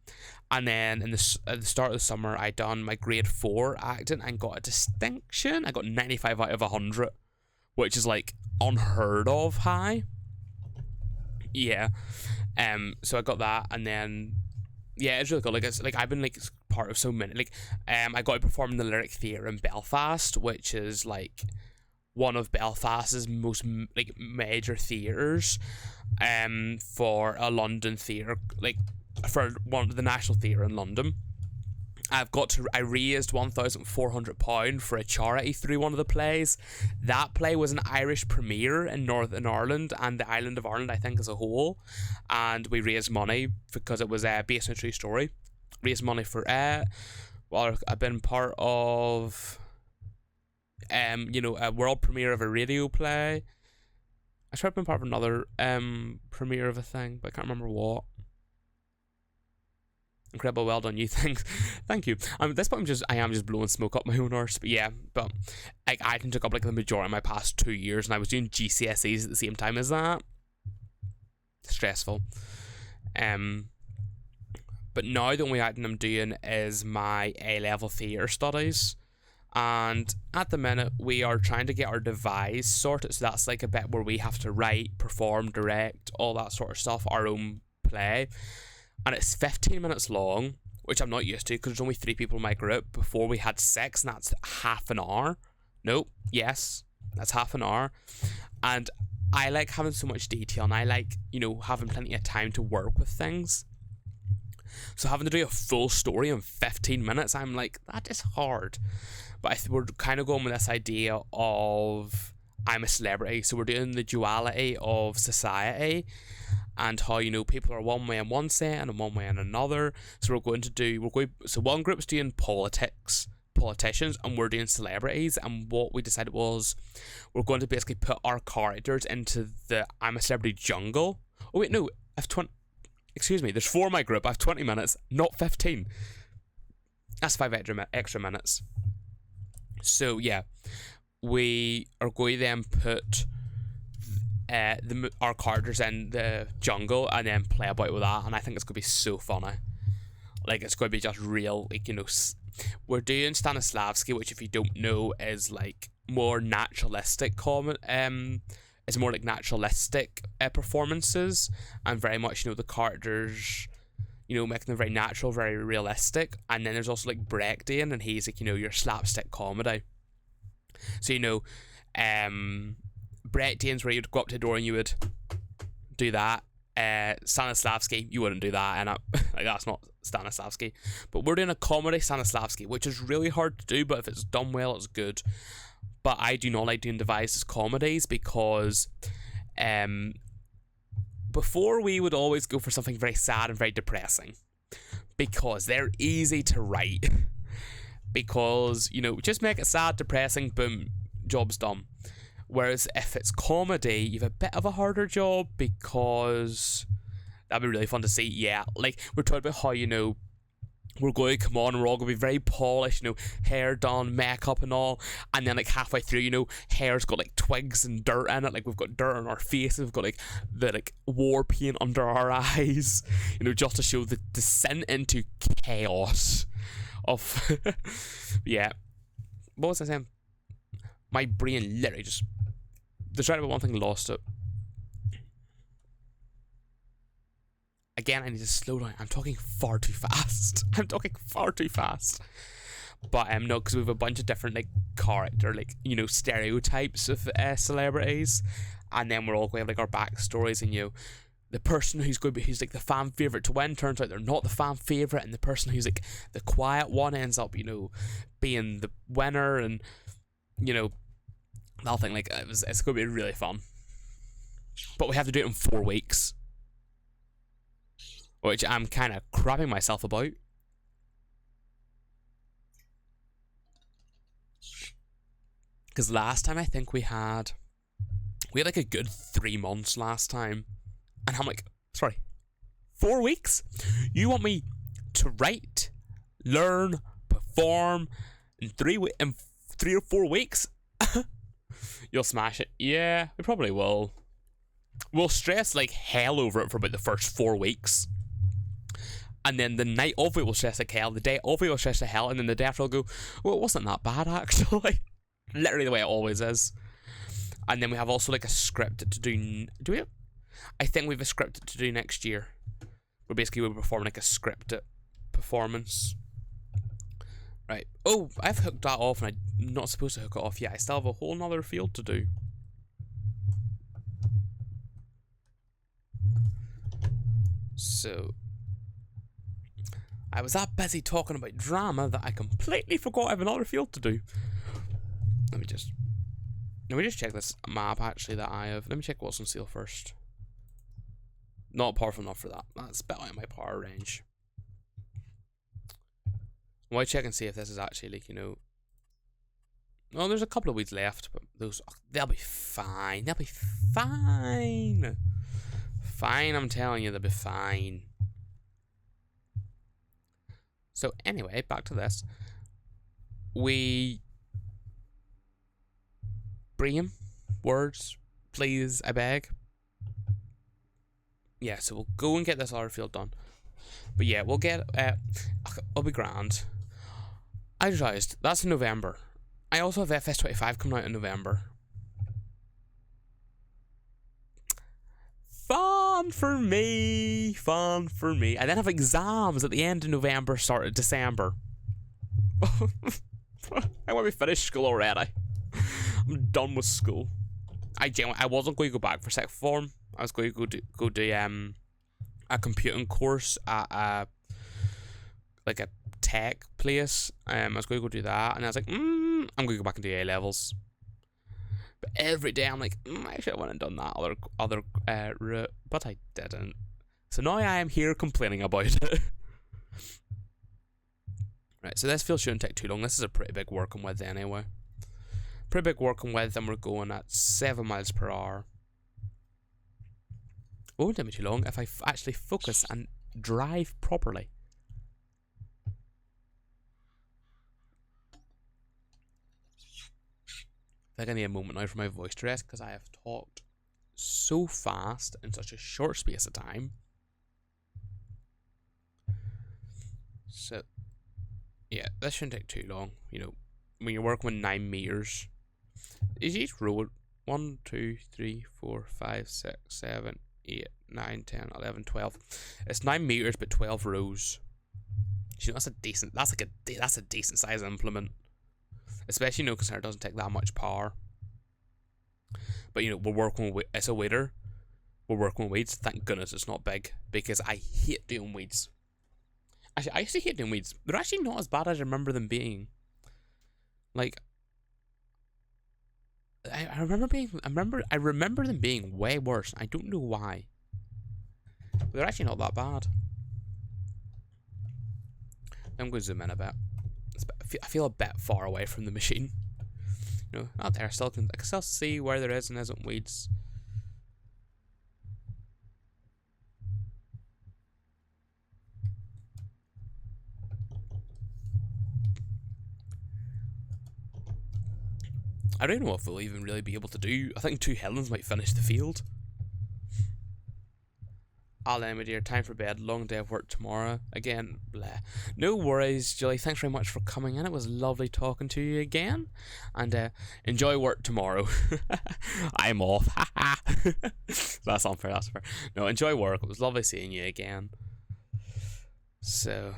and then at the start of the summer I done my grade 4 acting and got a distinction. I got 95 out of 100, which is like unheard of high. Yeah, so I got that, and then yeah, it's really cool. Like, it's like I've been like part of so many. Like, I got to perform in the Lyric Theatre in Belfast, which is like one of Belfast's most like major theatres, for a London theatre. Like, for the National Theatre in London. I raised £1,400 for a charity through one of the plays. That play was an Irish premiere in Northern Ireland and the island of Ireland, I think, as a whole. And we raised money because it was based on a true story. Raised money for well, I've been part of a world premiere of a radio play. I should have been part of another premiere of a thing, but I can't remember what. Incredible, well done, you. Thanks, thank you. At this point, I am just blowing smoke up my own arse. But yeah, but like I took up like the majority of my past 2 years, and I was doing GCSEs at the same time as that. Stressful. But now the only acting I'm doing is my A-level theatre studies. And at the minute, we are trying to get our devise sorted. So that's like a bit where we have to write, perform, direct, all that sort of stuff, our own play. And it's 15 minutes long, which I'm not used to because there's only 3 people in my group. Before we had 6, and that's half an hour. Nope, yes, that's half an hour. And I like having so much detail, and I like, having plenty of time to work with things. So having to do a full story in 15 minutes, I'm like, that is hard. But we're kind of going with this idea of I'm a celebrity. So we're doing the duality of society and how, people are one way in one set and one way in another. So so one group's doing politicians, and we're doing celebrities. And what we decided was we're going to basically put our characters into the I'm a Celebrity jungle. Oh wait, no, there's 4 in my group. I have 20 minutes, not 15. That's 5 extra minutes. So yeah, we are going to then put our characters in the jungle and then play about with that, and I think it's going to be so funny. Like, it's going to be just real, we're doing Stanislavski, which, if you don't know, is like more naturalistic it's more like naturalistic performances, and very much, the characters, making them very natural, very realistic. And then there's also like breakdancing, and he's like, your slapstick comedy. So, breakdance where you'd go up to the door and you would do that. Stanislavski, you wouldn't do that, and like, that's not Stanislavski. But we're doing a comedy Stanislavski, which is really hard to do, but if it's done well, it's good. But I do not like doing devices comedies because before we would always go for something very sad and very depressing because they're easy to write. Because, just make it sad, depressing, boom, job's done. Whereas if it's comedy, you have a bit of a harder job because that'd be really fun to see. Yeah, like we're talking about how, we're going to come on and we're all going to be very polished, hair done, makeup and all. And then like halfway through, hair's got like twigs and dirt in it. Like we've got dirt on our faces. We've got like the war paint under our eyes, just to show the descent into chaos of, yeah. What was I saying? My brain literally just, there's right about one thing, lost it. Again, I need to slow down. I'm talking far too fast. But no, because we have a bunch of different character, stereotypes of celebrities, and then we're all going to have our backstories, and the person who's like the fan favorite to win turns out they're not the fan favorite, and the person who's like the quiet one ends up being the winner, and nothing like it's going to be really fun. But we have to do it in 4 weeks. Which I'm kind of crapping myself about. Because last time I think we had like a good 3 months last time. And I'm like, sorry, 4 weeks? You want me to write, learn, perform in 3 or 4 weeks? You'll smash it. Yeah, we probably will. We'll stress like hell over it for about the first 4 weeks. And then the night of it will stress like hell, the day of it will stress like hell, and then the day after I'll go, well, it wasn't that bad actually. Literally the way it always is. And then we have also like a script to do. Do we? I think we have a script to do next year. Where basically we'll perform like a scripted performance. Right. Oh, I've hooked that off and I'm not supposed to hook it off yet. I still have a whole nother field to do. So I was that busy talking about drama that I completely forgot I have another field to do. Let me just check this map actually that I have. Let me check what's on sale first. Not powerful enough for that. That's a bit out of my power range. Why check and see if this is actually like, you know. Oh, there's a couple of weeds left, but those, they'll be fine. They'll be fine. Fine, I'm telling you, they'll be fine. So anyway, back to this. Bream, words, please, I beg. Yeah, so we'll go and get this other field done. But yeah, we'll get, it'll be grand. I realised, that's in November. I also have FS22 coming out in November. Fun for me, fun for me. I then have exams at the end of November, start of December. I want to finish school already. I'm done with school. I wasn't going to go back for sixth form. I was going to go do a computing course at like a tech place. I was going to go do that, and I was like, I'm going to go back and do A levels. But every day I'm like, I should have went and done that other route, but I didn't. So now I am here complaining about it. Right, so this field shouldn't take too long. This is a pretty big working width anyway. Pretty big working width, and we're going at 7 miles per hour. It won't take me too long if I actually focus and drive properly. I think I need a moment now for my voice to rest because I have talked so fast in such a short space of time. So, yeah, this shouldn't take too long. You know, when you're working with 9 meters, is each row 1, 2, 3, 4, 5, 6, 7, 8, 9, 10, 11, 12. It's 9 meters but 12 rows. You know, that's a decent size implement. Especially, you know, because it doesn't take that much power. But, you know, we're working with, it's a weeder. We're working with weeds. Thank goodness it's not big, because I hate doing weeds. Actually, I used to hate doing weeds. They're actually not as bad as I remember them being. Like, I remember them being way worse. I don't know why. But they're actually not that bad. I'm going to zoom in a bit. I feel a bit far away from the machine. You know, not there. I can still see where there is and isn't weeds. I don't know if we'll even really be able to do. I think 2 Helens might finish the field. Anyway, dear, time for bed. Long day of work tomorrow. Again, bleh. No worries, Julie. Thanks very much for coming in. It was lovely talking to you again. And enjoy work tomorrow. I'm off. That's unfair, that's fair. No, enjoy work. It was lovely seeing you again. So,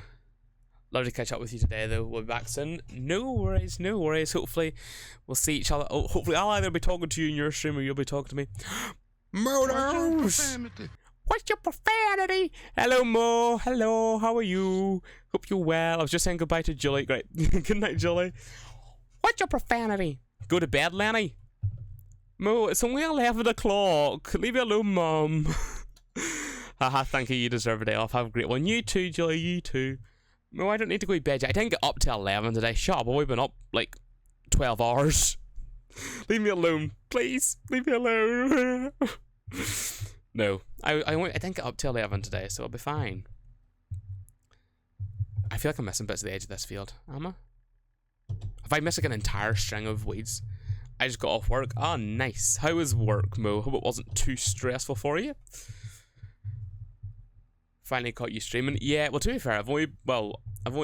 lovely to catch up with you today, though. We'll be back soon. No worries, no worries. Hopefully, we'll see each other. Oh, hopefully, I'll either be talking to you in your stream or you'll be talking to me. Murders! What's your profanity? Hello, Mo. Hello, how are you? Hope you're well. I was just saying goodbye to Julie. Great. Good night, Julie. What's your profanity? Go to bed, Lenny. Mo, it's only 11 o'clock. Leave me alone, Mum. Haha, thank you. You deserve a day off. Have a great one. You too, Julie. You too. Mo, I don't need to go to bed yet. I didn't get up till 11 today. Shut up. I've only been up like 12 hours. Leave me alone. Please. Leave me alone. No, I didn't get up till 11 today, so I'll be fine. I feel like I'm missing bits of the edge of this field. Am I? If I miss like an entire string of weeds, I just got off work. Oh, nice. How was work, Mo? Hope it wasn't too stressful for you. Finally caught you streaming. Yeah, well, to be fair, I've only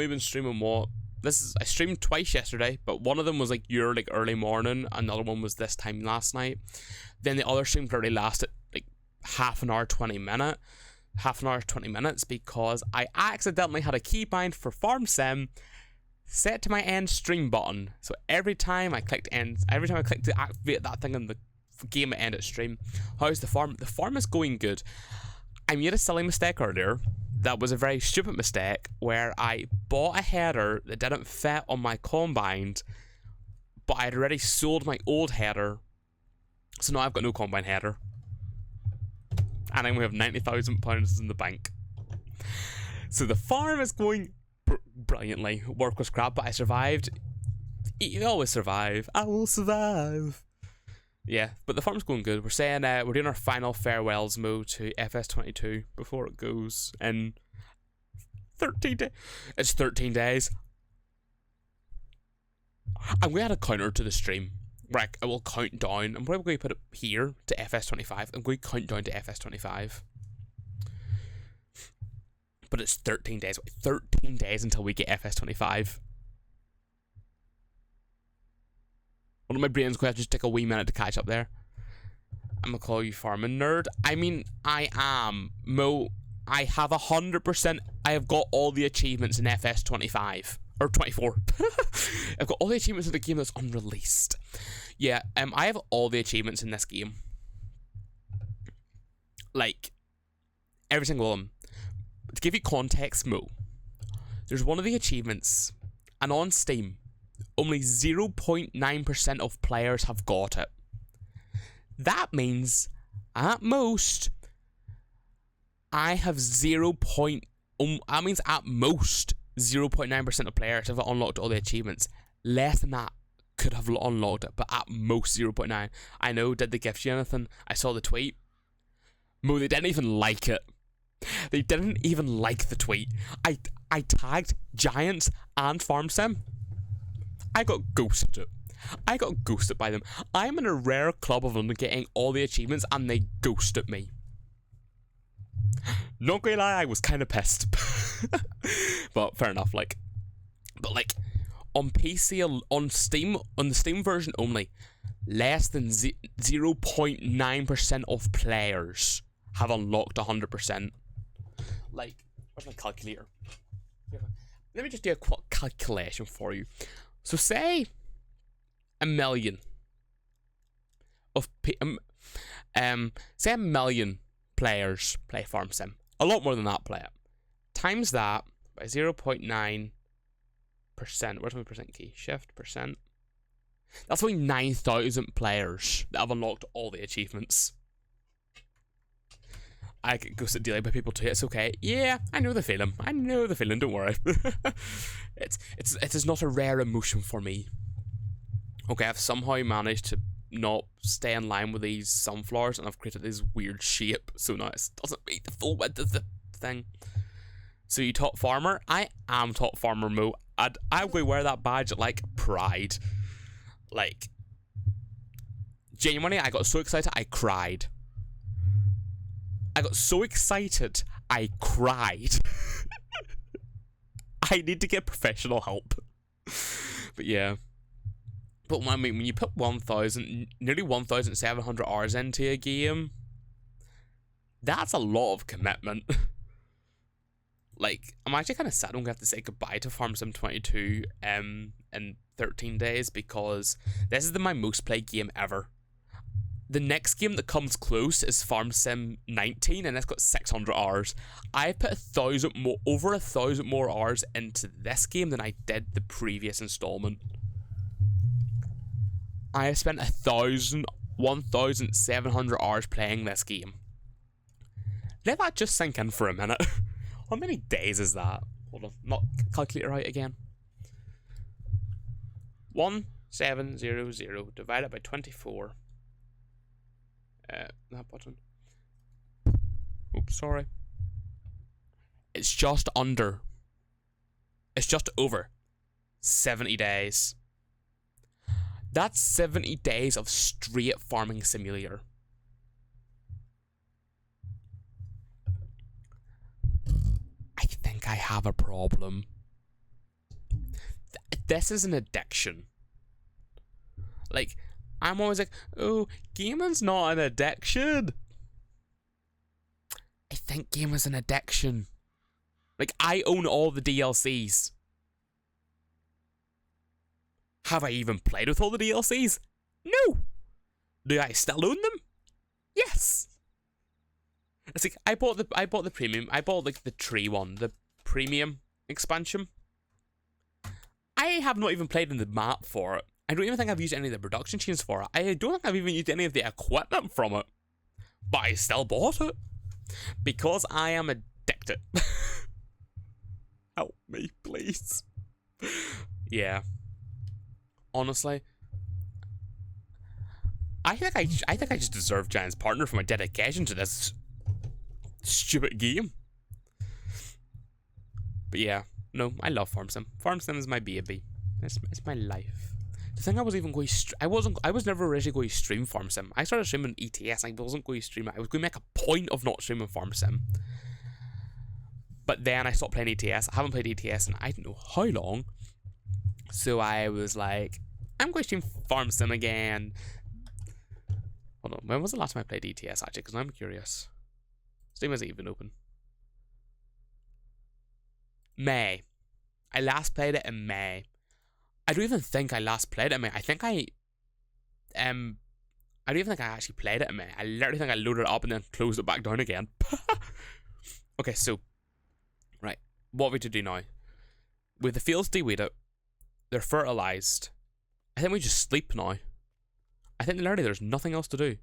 been streaming I streamed twice yesterday, but one of them was like your early morning, another one was this time last night. Then the other stream literally lasted like half an hour 20 minutes because I accidentally had a keybind for Farm Sim set to my end stream button. So every time I clicked to activate that thing in the game, it ended stream. How's the farm? The farm is going good. I made a silly mistake earlier that was a very stupid mistake where I bought a header that didn't fit on my combine, but I had already sold my old header, so now I've got no combine header. And I only have £90,000 in the bank. So the farm is going brilliantly. Work was crap, but I survived. You always survive. I will survive. Yeah, but the farm's going good. We're saying we're doing our final farewells mode to FS22 before it goes in 13 days. It's 13 days. I'm going to add a counter to the stream. Right, I will count down. I'm probably going to put it here to FS25. I'm going to count down to FS25. But it's 13 days. 13 days until we get FS25. One of my brain's going to just take a wee minute to catch up there. I'm going to call you farming nerd. I mean, I am. Mo, I have 100%. I have got all the achievements in FS25. Or 24. I've got all the achievements in the game that's unreleased. Yeah, I have all the achievements in this game. Like, every single one. To give you context, Mo, there's one of the achievements, and on Steam, only 0.9% of players have got it. That means, at most, I have that means at most 0.9% of players have unlocked all the achievements. Less than that could have unlocked it, but at most 0.9. I know, did they gift you anything? I saw the tweet. Mo, they didn't even like it. They didn't even like the tweet. I tagged Giants and Farm Sim. I got ghosted. I got ghosted by them. I'm in a rare club of them getting all the achievements and they ghosted me. Not gonna lie, I was kind of pissed. But fair enough, like. But like, on PC, on Steam, on the Steam version only, less than 0.9% of players have unlocked 100%. Like, where's my calculator? Let me just do a quick calculation for you. So say 1 million of say 1 million players play Farm Sim. A lot more than that play it. Times that by 0.9%. Where's my percent key? Shift percent. That's only 9,000 players that have unlocked all the achievements. I get ghosted daily by people too. It's okay. Yeah, I know the feeling. I know the feeling. Don't worry. It is not a rare emotion for me. Okay, I've somehow managed to not stay in line with these sunflowers, and I've created this weird shape, so now it doesn't meet the full width of the thing. So you top farmer? I am top farmer, Mo. I would wear that badge like pride. Like, genuinely, I got so excited I cried. I got so excited, I cried. I need to get professional help. But yeah. But I mean, when you put nearly 1,700 hours into a game, that's a lot of commitment. Like, I'm actually kind of sad I'm going to have to say goodbye to Farm Sim 22 in 13 days, because this is my most played game ever. The next game that comes close is Farm Sim 19, and it's got 600 hours. I put over 1,000 more hours into this game than I did the previous installment. I have spent 1,700 hours playing this game. Let that just sink in for a minute. How many days is that? Hold on, not calculator out again. 1,700 divided by 24. That button. Oops, sorry. It's just over 70 days. That's 70 days of straight farming simulator. I think I have a problem. This is an addiction. Like, I'm always like, oh, gaming's not an addiction. I think gaming's an addiction. Like, I own all the DLCs. Have I even played with all the DLCs? No. Do I still own them? Yes. It's like I bought the premium. I bought like the tree one, the premium expansion. I have not even played in the map for it. I don't even think I've used any of the production chains for it. I don't think I've even used any of the equipment from it. But I still bought it. Because I am addicted. Help me, please. Yeah. Honestly, I think I just deserve Giant's partner for my dedication to this stupid game. But yeah, no, I love Farm Sim. Farm Sim is my baby. It's my life. The thing I was even going I was never originally going to stream Farm Sim. I started streaming ETS. I wasn't going to stream it. I was going to make a point of not streaming Farm Sim. But then I stopped playing ETS. I haven't played ETS in I don't know how long. So I was like, I'm going to stream Farm Sim again. Hold on, when was the last time I played ETS actually? Because I'm curious. Steam isn't even open. May. I last played it in May. I don't even think I last played it in May. I think I don't even think I actually played it in May. I literally think I loaded it up and then closed it back down again. Okay, so right, what are we to do now? With the fields de-weeded, they're fertilized. I think we just sleep now. I think literally there's nothing else to do.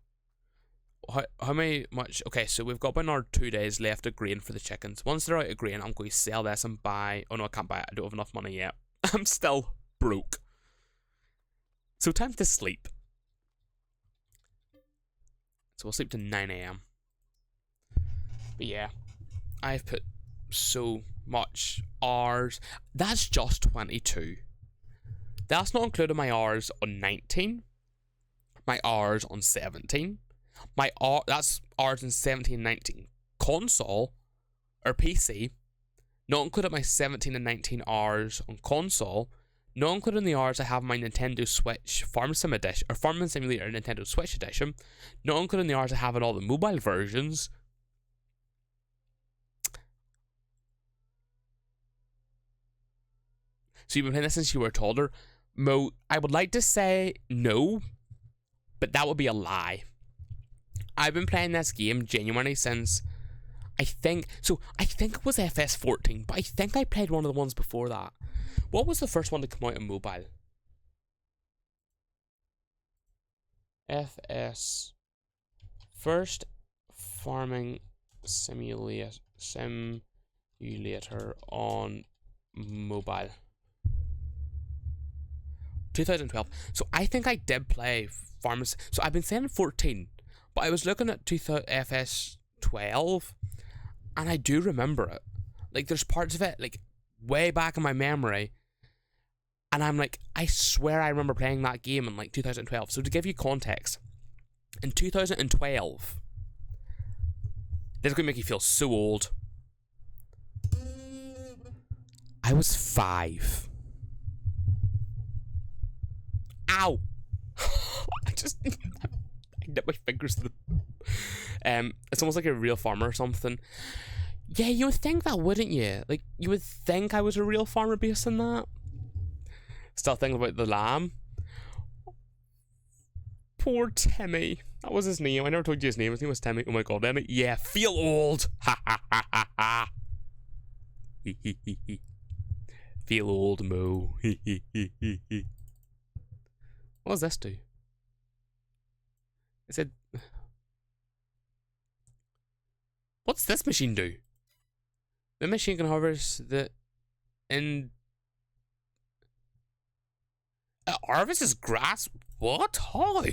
How much? Okay, so we've got about another 2 days left of grain for the chickens. Once they're out of grain, I'm going to sell this and buy. Oh no, I can't buy it. I don't have enough money yet. I'm still broke. So time to sleep. So we'll sleep to 9 AM. But yeah, I've put so much hours. That's just 22. That's not including my hours on 19. My hours on 17. That's hours on 17 and 19. Console or PC. Not including my 17 and 19 hours on console. Not including the hours I have on my Nintendo Switch Farm Sim Edition or Farming Simulator Nintendo Switch Edition. Not including the hours I have on all the mobile versions. So you've been playing this since you were a toddler. Mo, I would like to say no, but that would be a lie. I've been playing this game genuinely since I think it was FS14, but I think I played one of the ones before that. What was the first one to come out on mobile? FS first farming simulator on mobile. 2012. So I think I did play Farmers. So I've been saying 14, but I was looking at FS12, and I do remember it. Like there's parts of it like way back in my memory, and I'm like, I swear I remember playing that game in like 2012. So to give you context, in 2012, this is gonna make you feel so old. I was 5. Ow! I dip my fingers to the. It's almost like a real farmer or something. Yeah, you would think that, wouldn't you? Like, you would think I was a real farmer based on that. Still thinking about the lamb. Poor Timmy. That was his name. I never told you his name. His name was Timmy. Oh my god, Emmy. Yeah, feel old. Ha ha ha ha ha. Feel old, Mo. What does this do? It said. What's this machine do? The machine can harvest the. Harvest is grass? What? How?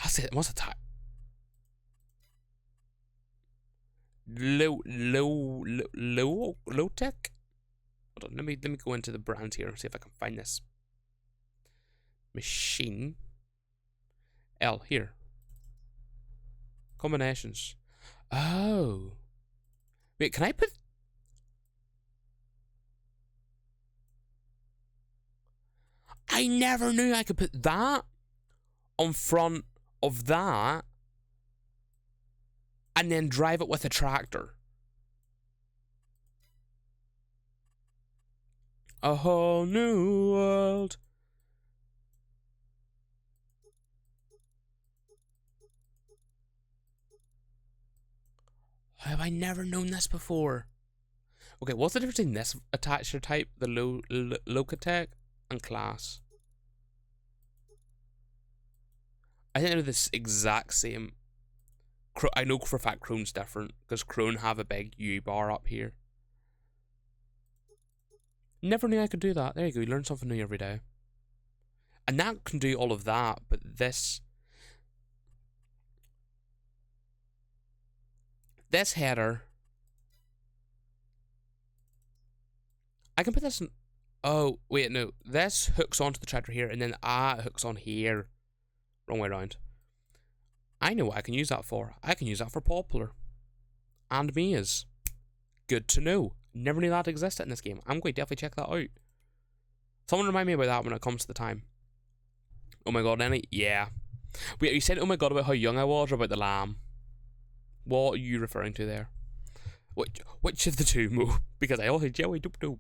That's it. What's the type? Low tech? Hold on, let me go into the brands here and see if I can find this. Machine. L, here. Combinations. Oh. Wait, can I put... I never knew I could put that on front of that and then drive it with a tractor. A whole new world. How have I never known this before? Okay, what's the difference between this attachment type, the Locatech, and class? I think they're the exact same. I know for a fact Crone's different, because Crone have a big U bar up here. Never knew I could do that. There you go, you learn something new every day. And that can do all of that, but this header, I can put this in, oh, wait, no. This hooks onto the tractor here, and then it hooks on here. Wrong way around. I know what I can use that for. I can use that for Poplar. And Mia's. Good to know. Never knew that existed in this game. I'm going to definitely check that out. Someone remind me about that when it comes to the time. Oh my god, any? Yeah. Wait, you said oh my god about how young I was or about the lamb? What are you referring to there? Which of the two, Mo? Because I always Joey don't know.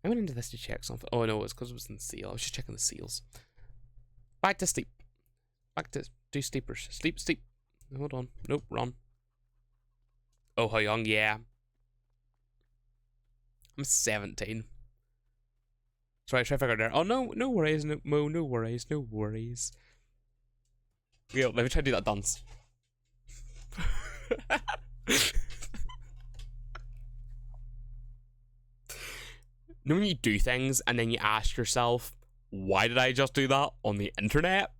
I went into this to check something. Oh no, it's because it was in the seal. I was just checking the seals. Back to sleep. Back to do sleepers. Sleep. Hold on. Nope, run. Oh, how young? Yeah. I'm 17. Sorry, I try to figure it out. Oh no, no worries, Mo, no worries. Yeah, let me try to do that dance. You know when you do things and then you ask yourself, why did I just do that on the internet?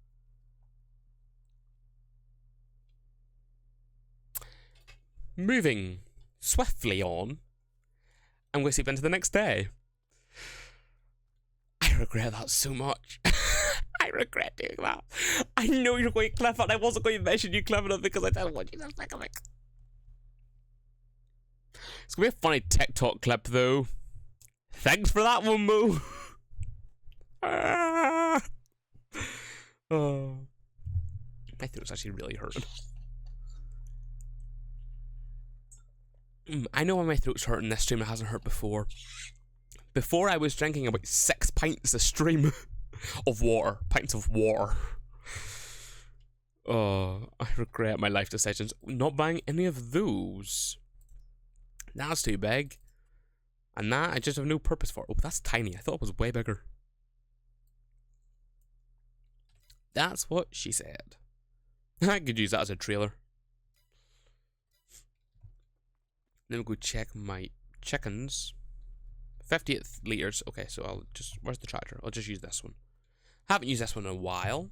Moving swiftly on, I'm going to sleep into the next day. I regret that so much. I regret doing that. I know you're going to clip it. I wasn't going to mention you clipping it because I didn't want you to think of it. It's going to be a funny TikTok clip though. Thanks for that one, Mo. Oh. My throat's actually really hurting. I know why my throat's hurting this stream. It hasn't hurt before. Before I was drinking about 6 pints a stream of water. Pints of water. Oh, I regret my life decisions. Not buying any of those. That's too big. And that I just have no purpose for. Oh, that's tiny. I thought it was way bigger. That's what she said. I could use that as a trailer. Then we'll go check my chickens. 58 litres. Okay, so I'll just... Where's the tractor? I'll just use this one. Haven't used this one in a while.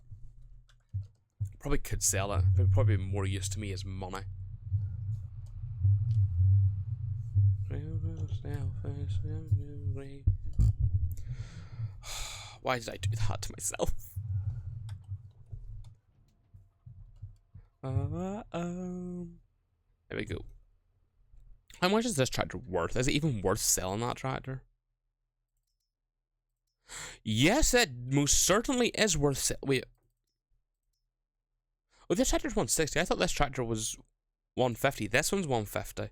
Probably could sell it. But probably more use to me as money. Why did I do that to myself? There we go. How much is this tractor worth? Is it even worth selling that tractor? Yes, it most certainly is worth selling. Wait. Oh, this tractor's 160. I thought this tractor was 150. This one's 150.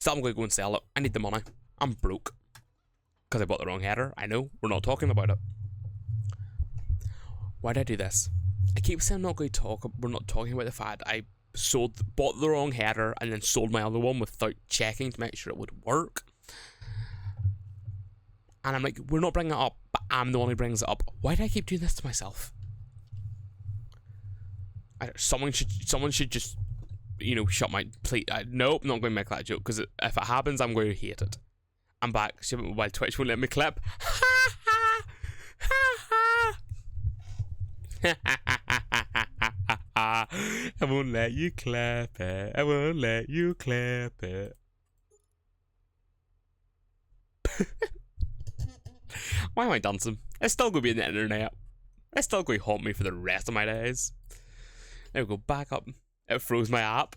So I'm going to go and sell it. I need the money. I'm broke. Because I bought the wrong header. I know. We're not talking about it. Why did I do this? I keep saying I'm not going to talk. We're not talking about the fact I bought the wrong header and then sold my other one without checking to make sure it would work. And I'm like, we're not bringing it up, but I'm the one who brings it up. Why do I keep doing this to myself? Someone should just, you know, shut my plate. Nope, not going to make that joke because if it happens, I'm going to hate it. I'm back. While Twitch won't let me clip. Ha ha ha ha. I won't let you clap it. I won't let you clap it. Why am I dancing? It's still going to be on the internet. It's still going to haunt me for the rest of my days. There we go, back up. It froze my app.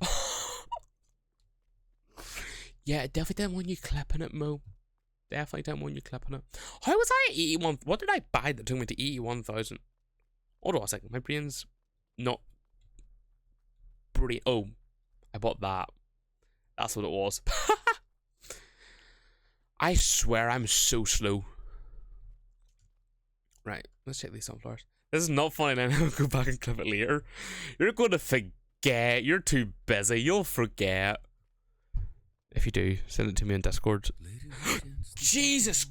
Yeah, it definitely didn't want you clipping it, Mo. Definitely didn't want you clipping it. How was I at 81? What did I buy that took me to 81,000? Hold on a second, my brain's not... Oh, I bought that. That's what it was. I swear I'm so slow. Right, let's check these sunflowers. This is not funny, then I'll go back and clip it later. You're going to forget forget. You're too busy. You'll forget. If you do, send it to me on Discord. Jesus!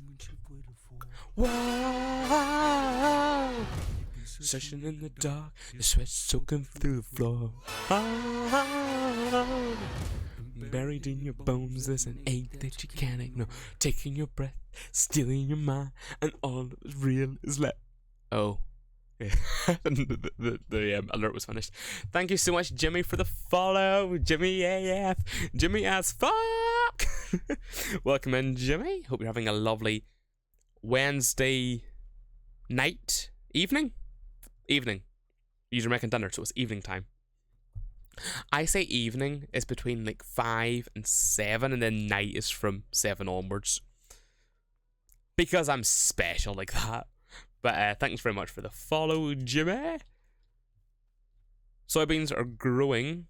Wow! Session in the dark, the sweat soaking through the floor. Buried in your bones, there's an ache that you can't ignore. Taking your breath, stealing your mind, and all that's real is left. Oh. the alert was finished. Thank you so much, Jimmy, for the follow. Jimmy AF. Jimmy as fuck. Welcome in, Jimmy. Hope you're having a lovely Wednesday night. Evening? Evening. You're making dinner, so it's evening time. I say evening is between like 5 and 7, and then night is from 7 onwards. Because I'm special like that. But thanks very much for the follow, Jimmy. Soybeans are growing.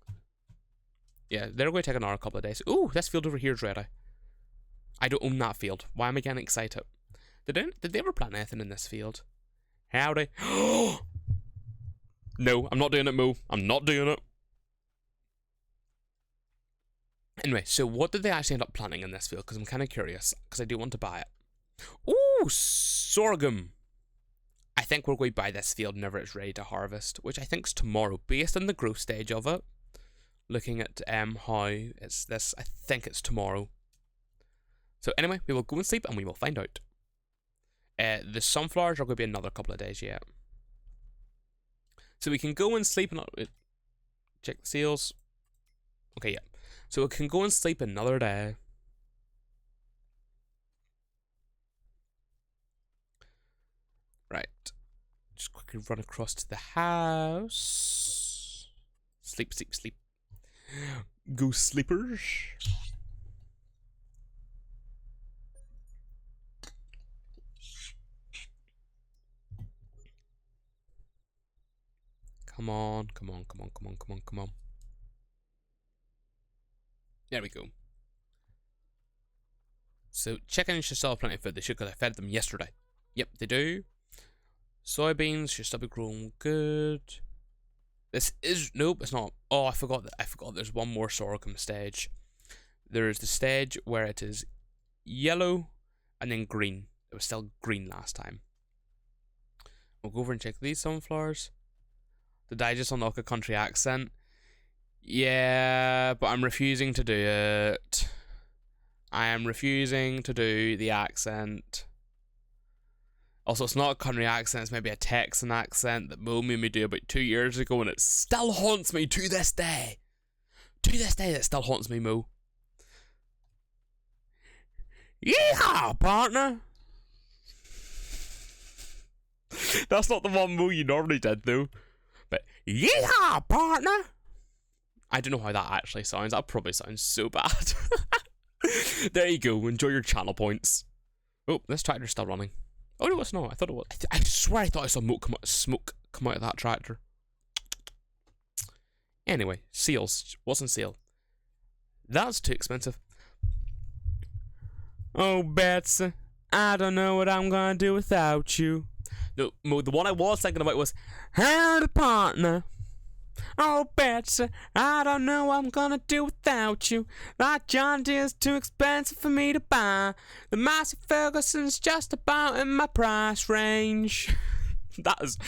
Yeah, they're going to take another couple of days. Ooh, this field over here is ready. I don't own that field. Why am I getting excited? Did they ever plant anything in this field? Howdy. No, I'm not doing it, Mo. I'm not doing it. Anyway, so what did they actually end up planting in this field? Because I'm kind of curious. Because I do want to buy it. Ooh, sorghum. I think we're going to buy this field whenever it's ready to harvest, which I think is tomorrow, based on the growth stage of it. Looking at how it's this, I think it's tomorrow. So anyway, we will go and sleep and we will find out. The sunflowers are going to be another couple of days yet. So we can go and sleep and check the seals. Okay, yeah. So we can go and sleep another day. Right. Just quickly run across to the house. Sleep, sleep, sleep. Go sleepers. Come on, come on, come on, come on, come on, come on. There we go. So chickens should still have plenty of food. They should, because I fed them yesterday. Yep, they do. Soybeans should still be growing good. This is, nope, it's not. Oh, I forgot there's one more sorghum stage. There's the stage where it is yellow and then green. It was still green last time. We'll go over and check these sunflowers. Did I just unlock a country accent? Yeah, but I'm refusing to do it. I am refusing to do the accent. Also, it's not a country accent, it's maybe a Texan accent that Mo made me do about 2 years ago, and it still haunts me to this day. To this day, it still haunts me, Mo. Yeehaw, partner! That's not the one Mo you normally did, though. But, yeehaw, partner! I don't know how that actually sounds. That probably sounds so bad. There you go, enjoy your channel points. Oh, this tractor's still running. Oh no, it's not. I thought it was. I swear I thought I saw smoke come out of that tractor. Anyway, seals. What's on sale? That's too expensive. Oh, Betsy, I don't know what I'm gonna do without you. No, the one I was thinking about was, howdy, partner. Oh, Betsy, I don't know what I'm gonna do without you. That John Deere's too expensive for me to buy. The Massey Ferguson's just about in my price range. That is...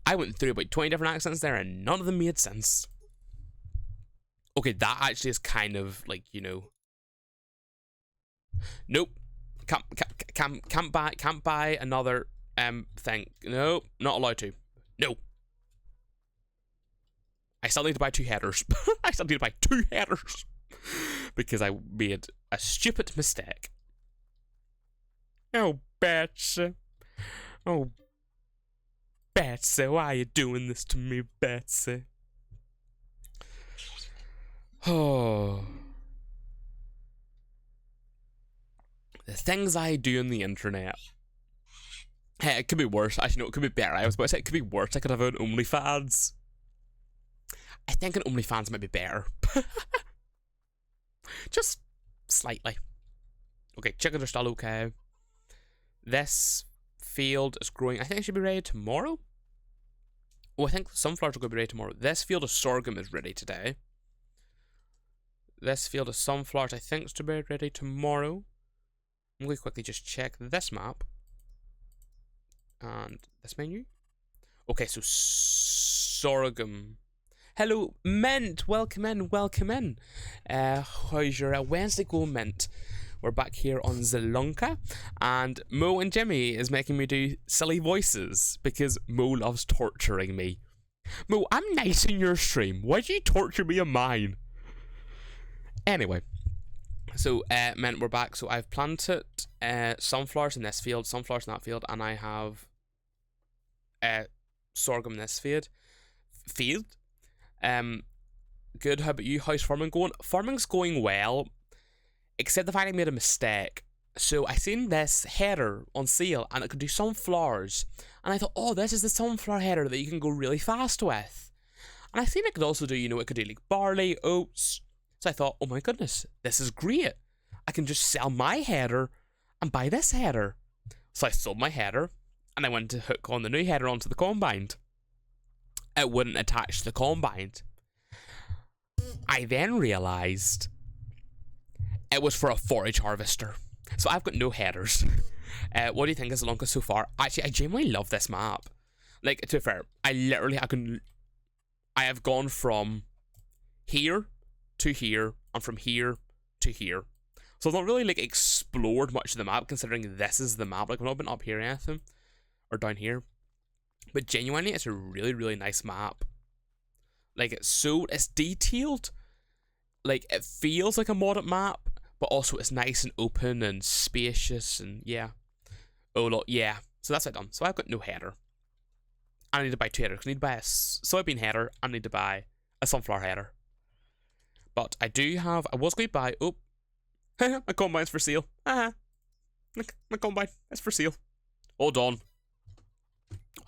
I went through about 20 different accents there and none of them made sense. Okay, that actually is kind of like, you know... Nope. Can't buy another thing. Nope, not allowed to. No. I still need to buy 2 headers. I still need to buy 2 headers. Because I made a stupid mistake. Oh, Betsy. Oh, Betsy, why are you doing this to me, Betsy? Oh. The things I do on the internet. Hey, it could be worse. Actually, no, it could be better. I was about to say it could be worse. I could have an OnlyFans. I think an OnlyFans might be better. Just slightly. Okay, chickens are still okay. This field is growing. I think it should be ready tomorrow. Oh, I think sunflowers are going to be ready tomorrow. This field of sorghum is ready today. This field of sunflowers, I think, is to be ready tomorrow. I'm going to quickly just check this map. And this menu. Okay, so sorghum. Hello, Mint. Welcome in, welcome in. How's your Wednesday going, Mint? We're back here on Zielonka, and Mo and Jimmy is making me do silly voices because Mo loves torturing me. Mo, I'm nice in your stream. Why do you torture me on mine? Anyway, so Mint, we're back. So I've planted sunflowers in this field, sunflowers in that field, and I have sorghum in this field. Good. How about you? How's farming going? Farming's going well, except the fact I made a mistake. So I seen this header on sale, and it could do sunflowers, and I thought, oh, this is the sunflower header that you can go really fast with. And I seen it could also do, it could do like barley, oats. So I thought, oh my goodness, this is great. I can just sell my header and buy this header. So I sold my header, and I went to hook on the new header onto the combine. It wouldn't attach to the combine. I then realised it was for a forage harvester. So I've got no headers. What do you think of Zielonka so far? Actually, I genuinely love this map. Like, to be fair, I have gone from here to here, and from here to here. So I've not really, like, explored much of the map, considering this is the map. Like, I've not been up here or anything. Or down here. But genuinely, it's a really, really nice map. Like, it's detailed. Like, it feels like a modded map, but also it's nice and open and spacious, and yeah. Oh, look, yeah. So that's what I've done. So I've got no header. I need to buy 2 headers. I need to buy a soybean header. I need to buy a sunflower header. But I was going to buy, my combine's for sale. My combine is for sale. Hold on.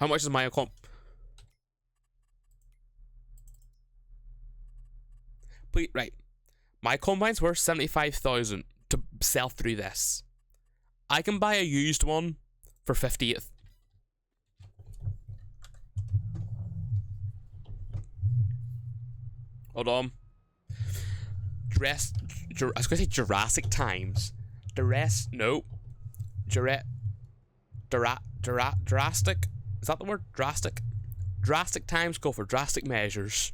How much is my comp? Please, right. My combine's worth 75,000 to sell through this. I can buy a used one for 58. Hold on. I was going to say Jurassic Times. Drastic. Is that the word? Drastic? Drastic times go for drastic measures.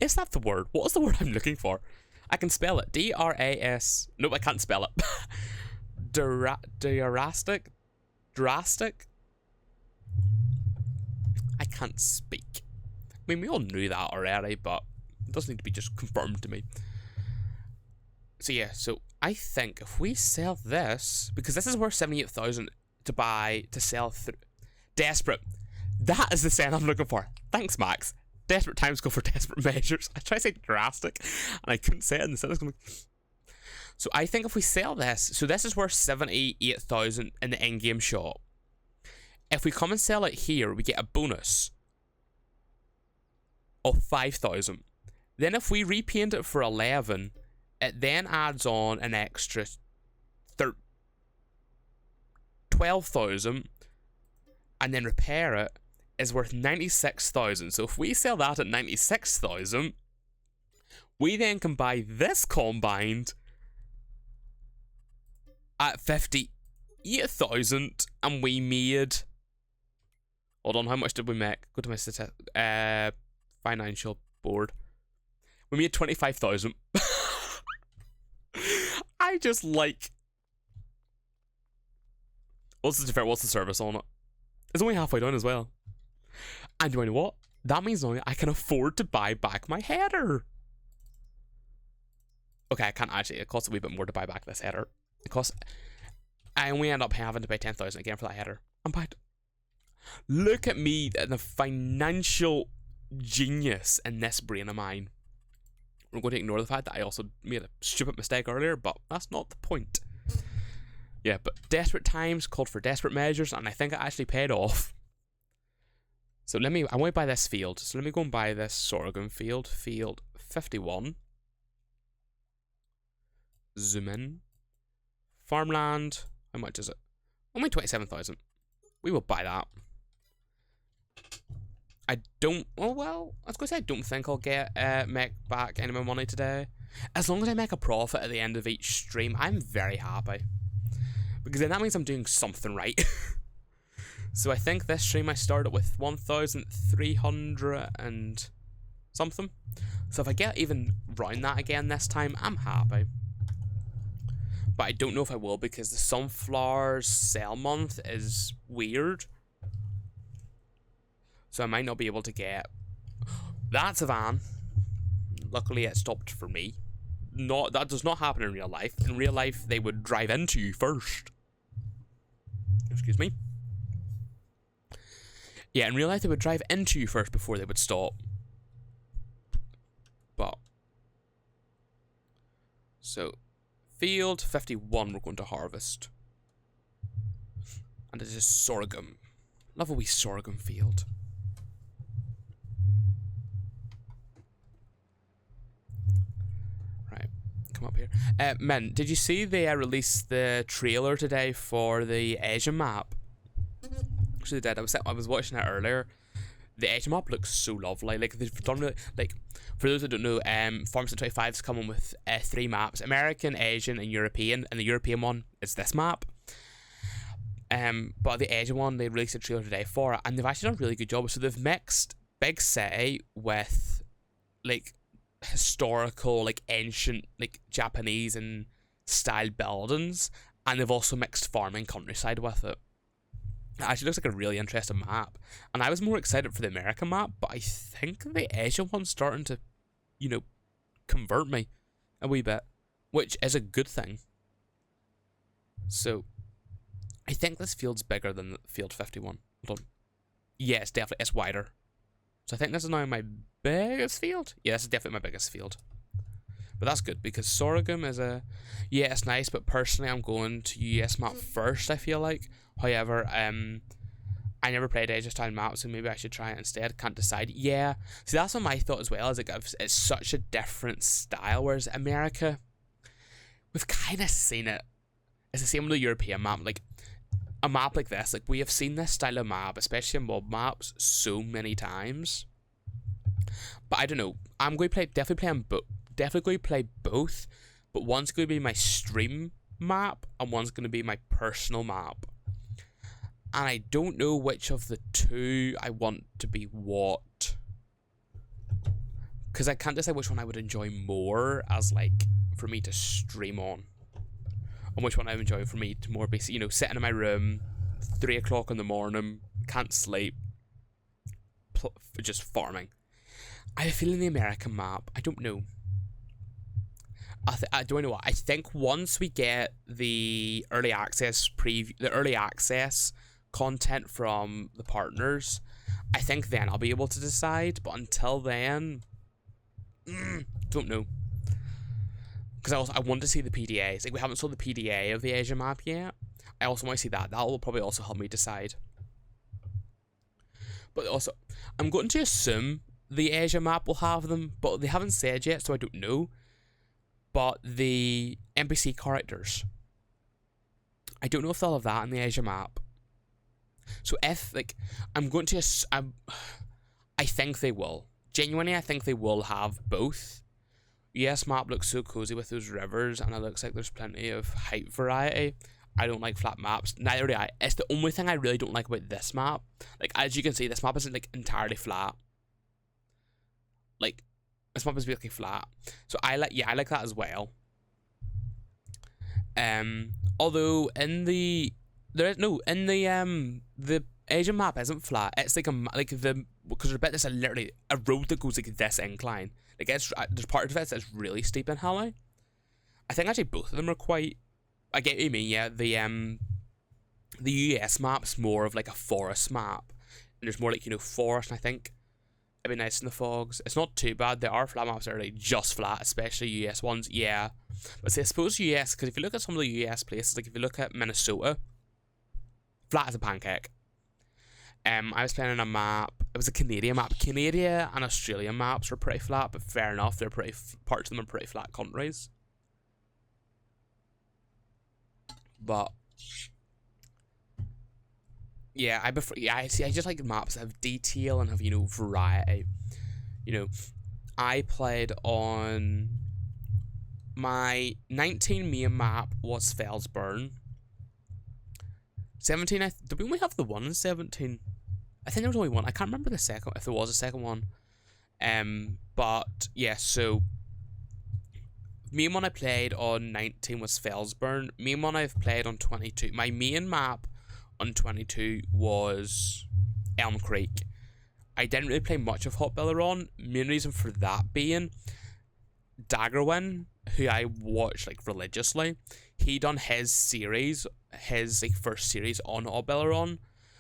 Is that the word? What is the word I'm looking for? I can spell it. D-R-A-S. Nope, I can't spell it. Drastic? I can't speak. I mean, we all knew that already, but it doesn't need to be just confirmed to me. So yeah, so I think if we sell this, because this is worth 78,000 to sell through. Desperate. That is the saying I'm looking for. Thanks, Max. Desperate times go for desperate measures. I tried to say drastic, and I couldn't say it in the sentence. So I think if we sell this, so this is worth 78,000 in the in-game shop. If we come and sell it here, we get a bonus of 5,000. Then if we repaint it for 11, it then adds on an extra 12,000, and then repair it is worth 96,000. So if we sell that at 96,000, we then can buy this combined at 58,000, and we made. Hold on, how much did we make? Go to my financial board. We made 25,000. I just like. What's the service on it? It's only halfway done as well. And do you know what? That means now I can afford to buy back my header. Okay, I can't actually. It costs a wee bit more to buy back this header. I only end up having to pay 10,000 again for that header. I'm back. Look at me and the financial genius in this brain of mine. We're going to ignore the fact that I also made a stupid mistake earlier, but that's not the point. Yeah, but desperate times called for desperate measures, and I think it actually paid off. So I want to buy this field. So let me go and buy this sorghum field. Field 51. Zoom in. Farmland. How much is it? Only 27,000. We will buy that. I don't. Oh well, I was gonna say I don't think I'll get make back any of my money today. As long as I make a profit at the end of each stream, I'm very happy. Because then that means I'm doing something right. So I think this stream I started with 1,300 and something. So if I get even round that again this time, I'm happy. But I don't know if I will because the sunflowers sale month is weird. So I might not be able to get... That's a van. Luckily it stopped for me. That does not happen in real life. In real life, they would drive into you first. Excuse me. Yeah, in real life, they would drive into you first before they would stop. But... So, field 51 we're going to harvest. And it is sorghum. Love a wee sorghum field. Right, come up here. Men, did you see they released the trailer today for the Asia map? Actually, they did. I was watching it earlier. The Asia map looks so lovely. Like they've done it. Like for those that don't know, FS22 is coming with 3 maps: American, Asian, and European. And the European one is this map. But the Asian one they released a trailer today for it, and they've actually done a really good job. So they've mixed big city with like historical, like ancient, like Japanese and style buildings, and they've also mixed farming countryside with it. It actually looks like a really interesting map, and I was more excited for the American map, but I think the Asia one's starting to, you know, convert me a wee bit, which is a good thing. So, I think this field's bigger than field 51. Hold on. Yeah, it's wider. So I think this is now my biggest field. Yeah, this is definitely my biggest field. But that's good, because sorghum is a... Yeah, it's nice, but personally I'm going to US map first, I feel like. However, I never played Asia style map, so maybe I should try it instead. Can't decide. Yeah. See, that's what my thought as well, is like it's such a different style, whereas America, we've kind of seen it. It's the same with the European map. Like, a map like this, like, we have seen this style of map, especially in mob maps, so many times. But I don't know. I'm going to definitely going to play both, but one's going to be my stream map, and one's going to be my personal map. And I don't know which of the two I want to be what. Because I can't decide which one I would enjoy more as, like, for me to stream on. And which one I would enjoy for me to more basically, you know, sitting in my room, 3 o'clock in the morning, can't sleep, just farming. I have a feeling the American map, I don't know. I don't know what. I think once we get the early access content from the partners, I think then I'll be able to decide. But until then, don't know. Because I want to see the PDAs. Like, we haven't saw the PDA of the Asia map yet. I also want to see that. That will probably also help me decide. But also, I'm going to assume the Asia map will have them, but they haven't said yet, so I don't know. But the NPC characters, I don't know if they'll have that in the Asia map. So if, like, I think they will. Genuinely, I think they will have both. US map looks so cozy with those rivers, and it looks like there's plenty of height variety. I don't like flat maps. Neither do I. It's the only thing I really don't like about this map. Like, as you can see, this map isn't, like, entirely flat. Like, this map is basically flat. So I like that as well. Although in the Asian map isn't flat. It's like because there's literally a road that goes like this incline. Like, there's part of it that's really steep and hilly. I think actually both of them are quite. I get what you mean. Yeah, the US map's more of like a forest map, and there's more like, you know, forest. And I think it'd be nice in the fogs. It's not too bad. There are flat maps that are like just flat, especially US ones. Yeah, but see, I suppose US, because if you look at some of the US places, like if you look at Minnesota, flat as a pancake. I was playing on a map. It was a Canadian map. Canada and Australian maps were pretty flat, but fair enough. They're pretty parts of them are pretty flat countries. But yeah, I prefer. Yeah, I see. I just like maps that have detail and have, you know, variety. You know, I played on my 19 main map was Fellsburn. 17. Did we only have the one in 17? I think there was only one. I can't remember the second, if there was a second one. But yeah, so main one I played on 19 was Fellsburn. Main one I've played on 22. My main map on 22 was Elm Creek. I didn't really play much of Hot Belleron. Main reason for that being Daggerwin, who I watched like religiously, he done his series, his like first series on Hot Belleron.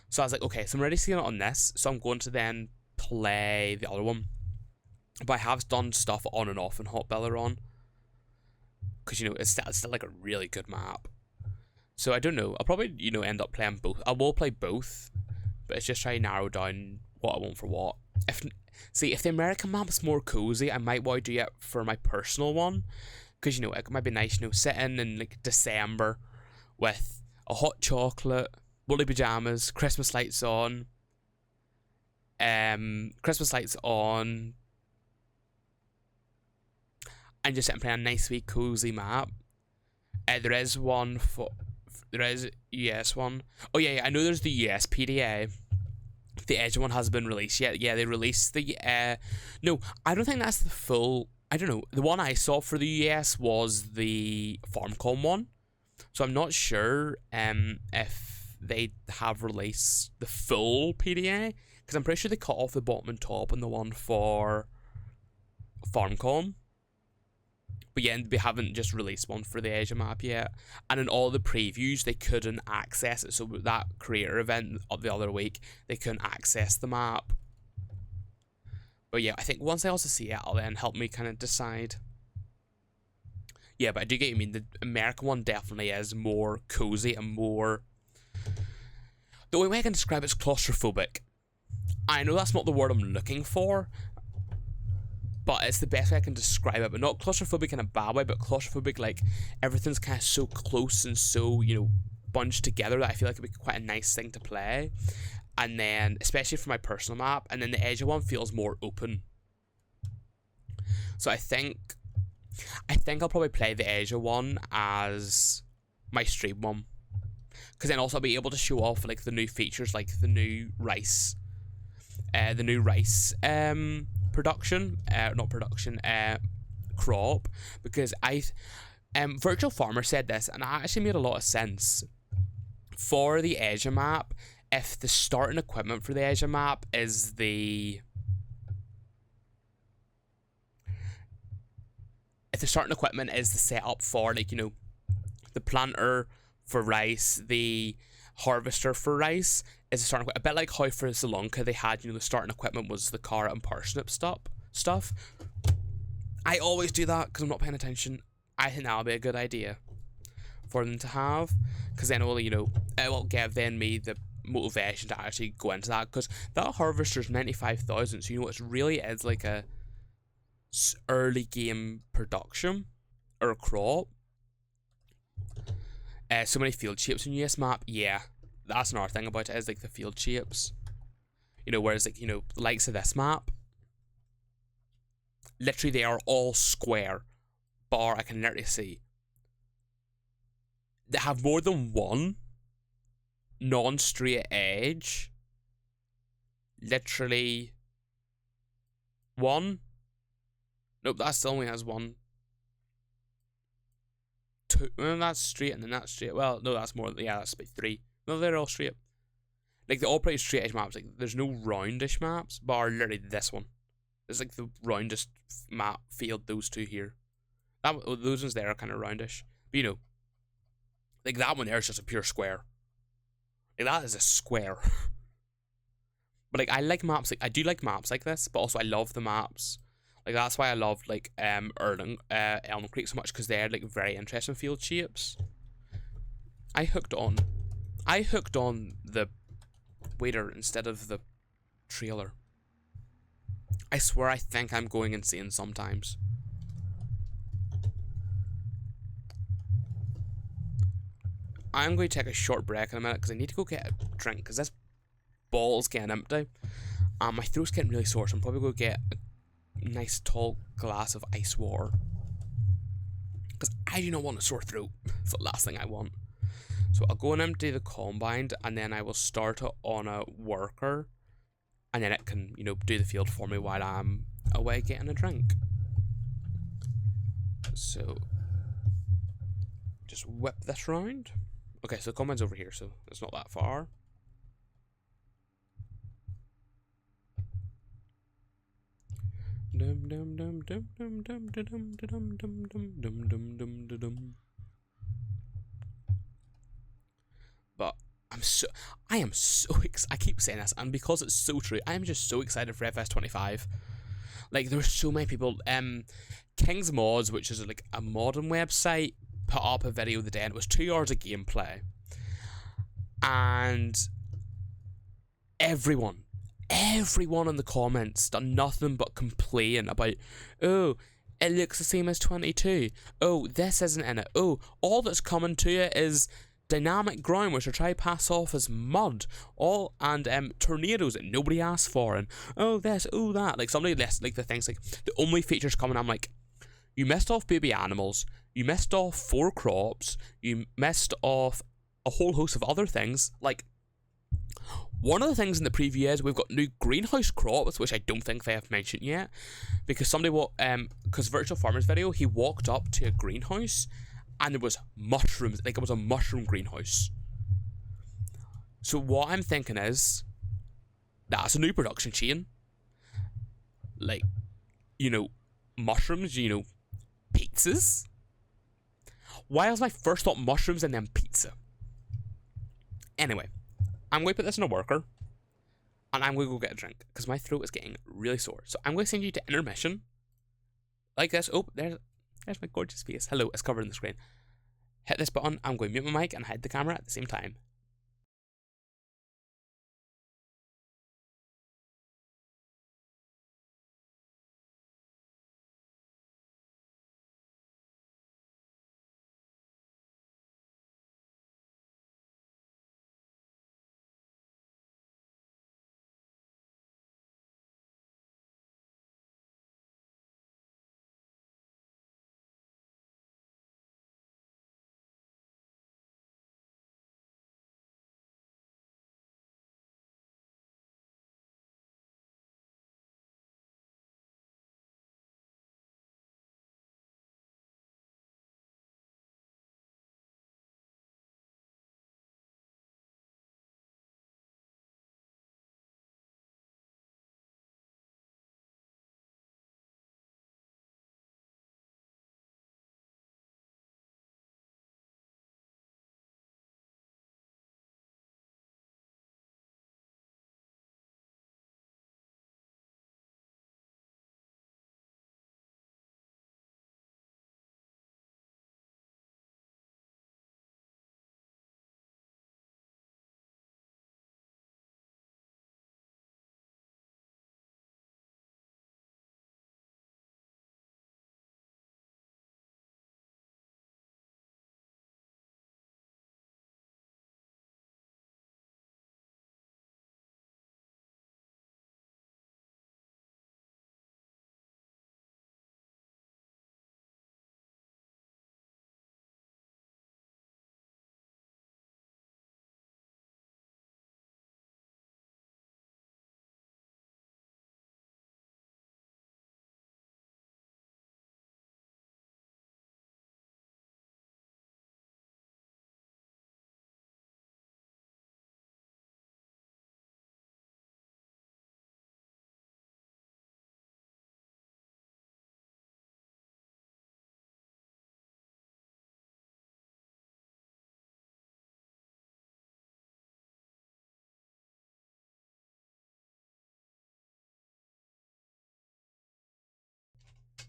So I was like, okay, so I'm already seeing it on this, so I'm going to then play the other one. But I have done stuff on and off in Hot Belleron, because, you know, it's still like a really good map. So I don't know. I'll probably, you know, end up playing both. I will play both, but it's just trying to narrow down what I want for what. If the American map is more cozy, I might want to do it for my personal one, because, you know, it might be nice, you know, sitting in like December with a hot chocolate, woolly pajamas, Christmas lights on, and just sitting playing a nice wee cozy map. There is one for there is a US one. Oh yeah, I know there's the US PDA. The Edge one hasn't been released yet. Yeah, they released the no, I don't think that's the full. I don't know. The one I saw for the US was the FarmCon one. So I'm not sure if they have released the full PDA, because I'm pretty sure they cut off the bottom and top in the one for FarmCon. But yeah, they haven't just released one for the Asia map yet. And in all the previews, they couldn't access it. So that creator event of the other week, they couldn't access the map. But yeah, I think once I also see it, it'll then help me kind of decide. Yeah, but I do get what you mean. The American one definitely is more cozy and more... The only way I can describe it is claustrophobic. I know that's not the word I'm looking for, but it's the best way I can describe it. But not claustrophobic in a bad way, but claustrophobic like everything's kind of so close and so, you know, bunched together that I feel like it'd be quite a nice thing to play. And then, especially for my personal map, and then the Asia one feels more open. So I think I'll probably play the Asia one as my stream one, because then also I'll be able to show off like the new features, like the new rice production, crop, because Virtual Farmer said this, and it actually made a lot of sense. For the Asia map, if the starting equipment for the Asia map is the setup for, like, you know, the planter for rice, the harvester for rice is a starting equipment. A bit like how for Zielonka they had, you know, the starting equipment was the carrot and parsnip stuff. I always do that because I'm not paying attention. I think that'll be a good idea for them to have, because then it will, you know, it will give then me the motivation to actually go into that, because that harvester's 95,000, so, you know, it really is like a early game production or a crop. So many field shapes in US map. Yeah, that's another thing about it, is like the field shapes. You know, whereas, like, you know, the likes of this map, literally they are all square, bar I can literally see. They have more than one non-straight edge. Literally one. Nope, that still only has one. Two. Well, that's straight, and then that's straight. Well, no, that's more. Yeah, that's about three. No, they're all straight. Like, they're all pretty straight edge maps. Like, there's no roundish maps, bar literally this one. It's like the roundest map field. Those two here. Those ones there are kind of roundish. But, you know, like that one there is just a pure square. Like, that is a square. But like, I like maps. Like, I do like maps like this, but also I love the maps. Like, that's why I love like Elm Creek so much, because they're like very interesting field shapes. I hooked on the waiter instead of the trailer. I swear I think I'm going insane sometimes. I'm going to take a short break in a minute because I need to go get a drink, because this balls getting empty. My throat's getting really sore, so I'm probably going to get a nice tall glass of ice water. Because I do not want a sore throat. It's the last thing I want. So I'll go and empty the combine, and then I will start it on a worker. And then it can, you know, do the field for me while I'm away getting a drink. So, just whip this round. Okay, so the combine's over here, so it's not that far. Dum dum dum dum dum dum dum dum dum dum dum dum dum dum. But I am so I keep saying this, and because it's so true, I am just so excited for FS22. Like, there's so many people. King's Mods, which is like a modern website, put up a video the day, and it was 2 hours of gameplay, and everyone in the comments done nothing but complain about, oh, it looks the same as 22. Oh, this isn't in it. Oh, all that's coming to it is dynamic ground, which I try to pass off as mud, and tornadoes that nobody asked for, and oh this, oh that. Like, somebody lists like the things like the only features coming. I'm like, you missed off baby animals, you missed off 4 crops, you missed off a whole host of other things. Like, one of the things in the preview is we've got new greenhouse crops, which I don't think they have mentioned yet, because somebody because Virtual Farmer's video, he walked up to a greenhouse and there was mushrooms, like it was a mushroom greenhouse. So what I'm thinking is, that's a new production chain. Like, you know, mushrooms, you know, pizzas. Why was my first thought mushrooms and then pizza? Anyway, I'm going to put this in a worker, and I'm going to go get a drink, because my throat is getting really sore. So I'm going to send you to intermission. Like this. Oh, there's my gorgeous face. Hello, it's covered in the screen. Hit this button, I'm going to mute my mic and hide the camera at the same time.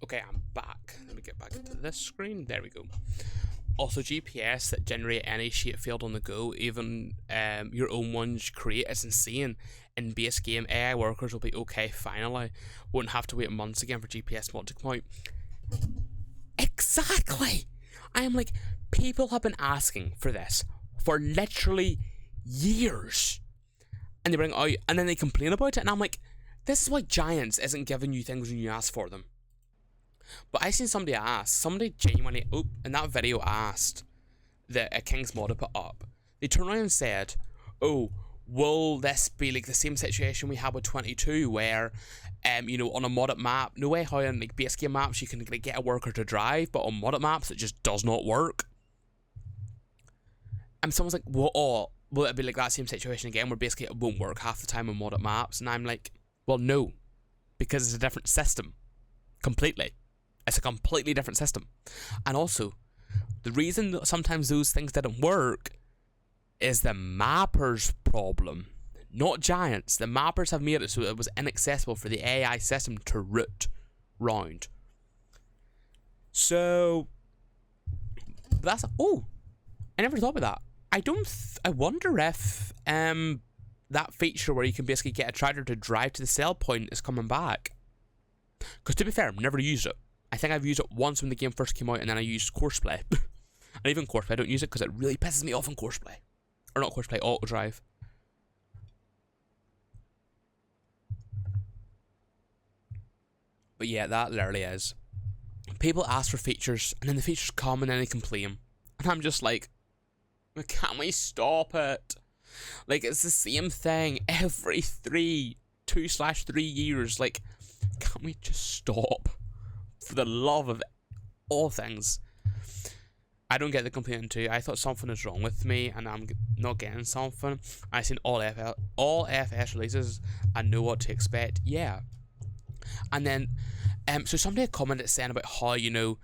Okay, I'm back. Let me get back into this screen. There we go. Also, GPS that generate any shape field on the go, even your own ones you create, is insane. In base game, AI workers will be okay finally. Won't have to wait months again for GPS mod to come out. Exactly! I am like, people have been asking for this for literally years. and they bring it out, and then they complain about it, and I'm like, this is why Giants isn't giving you things when you ask for them. But I seen somebody genuinely, in that video asked that a King's mod put up. They turned around and said, oh, will this be like the same situation we had with 22 where, you know, on a modded map, no way how in like base game maps you can like, get a worker to drive, but on modded maps it just does not work. And someone's like, well, will it be like that same situation again where basically it won't work half the time on modded maps? And I'm like, well, no, because it's a different system. Completely. It's a completely different system. And also, the reason that sometimes those things didn't work is the mappers' problem, not Giants. The mappers have made it so it was inaccessible for the AI system to route round. So, that's... Oh, I never thought about that. I wonder if that feature where you can basically get a tractor to drive to the sell point is coming back. Because to be fair, I've never used it. I think I've used it once when the game first came out, and then I used Courseplay. And even Courseplay, I don't use it because it really pisses me off on Courseplay. Or not Courseplay, Auto Drive. But yeah, that literally is. People ask for features, and then the features come, and then they complain. And I'm just like, can we stop it? Like, it's the same thing every 2/3 years. Like, can we just stop? For the love of all things. I don't get the complaining too. I thought something is wrong with me and I'm not getting something. I seen all FS releases and know what to expect. Yeah. And then, so somebody had commented saying about how, you know,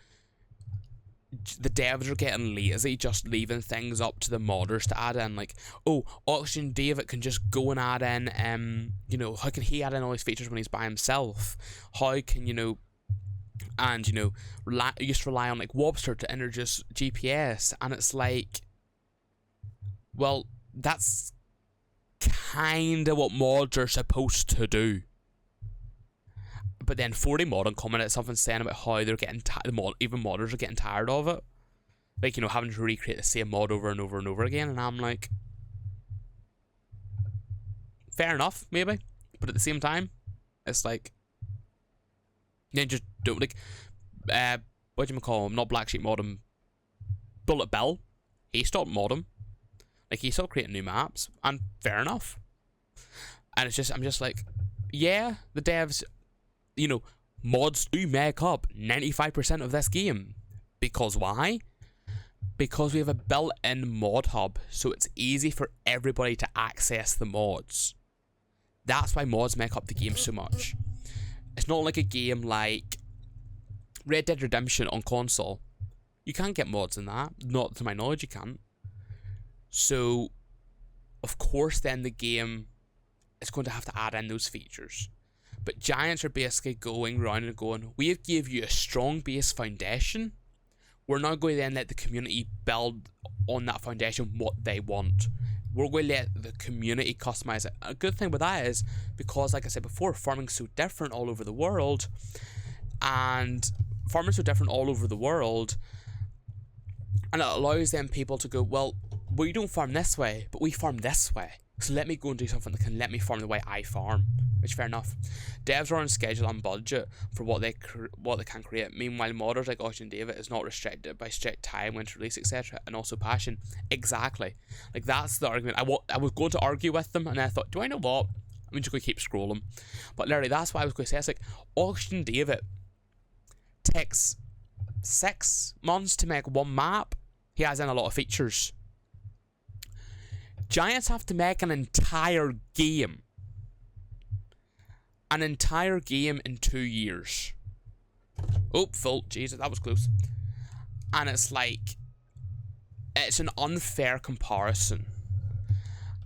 the devs are getting lazy, just leaving things up to the modders to add in. Like, oh, Auction David can just go and add in, you know, how can he add in all these features when he's by himself? How can, you know, and, you know, used to rely on, like, Wobster to introduce GPS, and it's like, well, that's kind of what mods are supposed to do. But then 40 Modern commented something saying about how they're getting even modders are getting tired of it. Like, you know, having to recreate the same mod over and over and over again, and I'm like, fair enough, maybe. But at the same time, it's like, yeah, just don't, like, what do you call him? Not Black Sheep Modem. Bullet Bill. He stopped modding. Like, he stopped creating new maps, and fair enough. And it's just, I'm just like, yeah, the devs, you know, mods do make up 95% of this game. Because why? Because we have a built-in mod hub, so it's easy for everybody to access the mods. That's why mods make up the game so much. It's not like a game like Red Dead Redemption on console. You can't get mods in that. Not to my knowledge, you can't. So, of course, then the game is going to have to add in those features. But Giants are basically going around and going, we have gave you a strong base foundation. We're now going to then let the community build on that foundation what they want. We're going to let the community customize it. A good thing with that is, because like I said before, farming's so different all over the world, and and it allows them people to go, well, we don't farm this way, but we farm this way. So let me go and do something that can let me farm the way I farm. Which, fair enough. Devs are on schedule and budget for what they can create. Meanwhile, modders like Auction David is not restricted by strict time when to release, etc. And also passion. Exactly. Like, that's the argument. I was going to argue with them, and then I thought, do I know what? I'm just going to keep scrolling. But literally, that's what I was going to say. It's like, Auction David takes 6 months to make one map. He has in a lot of features. Giants have to make an entire game. An entire game in 2 years. Oh, full. Jesus, that was close. And it's like, it's an unfair comparison.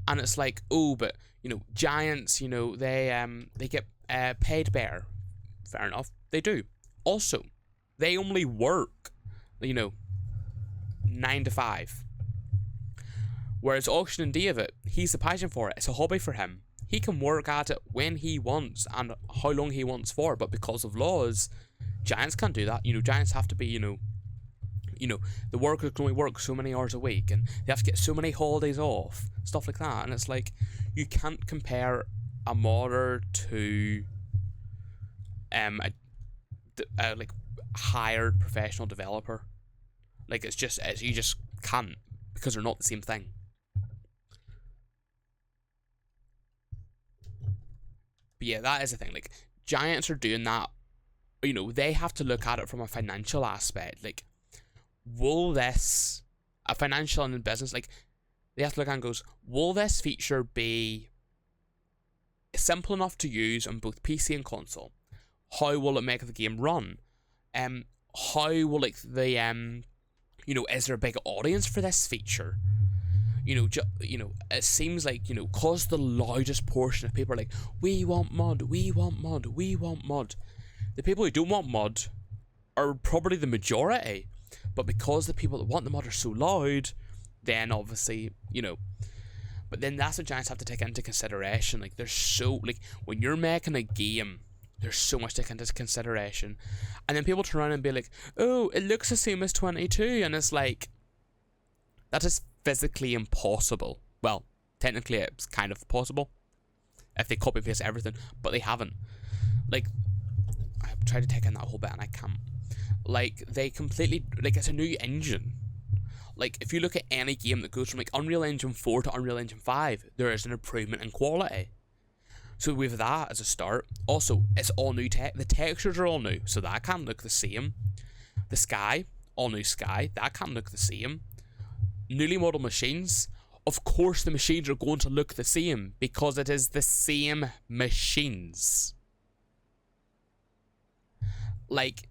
And it's like, oh, but, you know, Giants, you know, they get paid better. Fair enough. They do. Also, they only work, you know, 9 to 5. Whereas Auction and David, he's the passion for it. It's a hobby for him. He can work at it when he wants and how long he wants for. But because of laws, Giants can't do that. You know, Giants have to be, you know, the workers can only work so many hours a week and they have to get so many holidays off, stuff like that. And it's like, you can't compare a modder to a like hired professional developer. Like, you just can't, because they're not the same thing. But yeah, that is the thing. Like, giants are doing that. They have to look at it from a financial aspect. Like, will this, a financial and business, like, they have to look at it and goes, will this feature be simple enough to use on both PC and console? How will it make the game run? How will, like, is there a big audience for this feature? It seems like, cause the largest portion of people are like, we want mod, we want mod, we want mod. The people who don't want mod are probably the majority, but because the people that want the mod are so loud, then obviously, but then that's what giants have to take into consideration. Like, there's so, like, when you're making a game, there's so much to take into consideration. And then people turn around and be like, oh, it looks the same as 22. And it's like, that is physically impossible. Well, technically it's kind of possible if they copy and paste everything, but they haven't. Like, I've tried to take in that whole bit and I can't. Like, they completely, like, it's a new engine. Like, if you look at any game that goes from, like, Unreal Engine 4 to Unreal Engine 5, there is an improvement in quality. So we have that as a start. Also, it's all new tech. The textures are all new, so that can't look the same. The sky, all new sky, that can't look the same. Newly modeled machines, of course the machines are going to look the same, because it is the same machines. Like,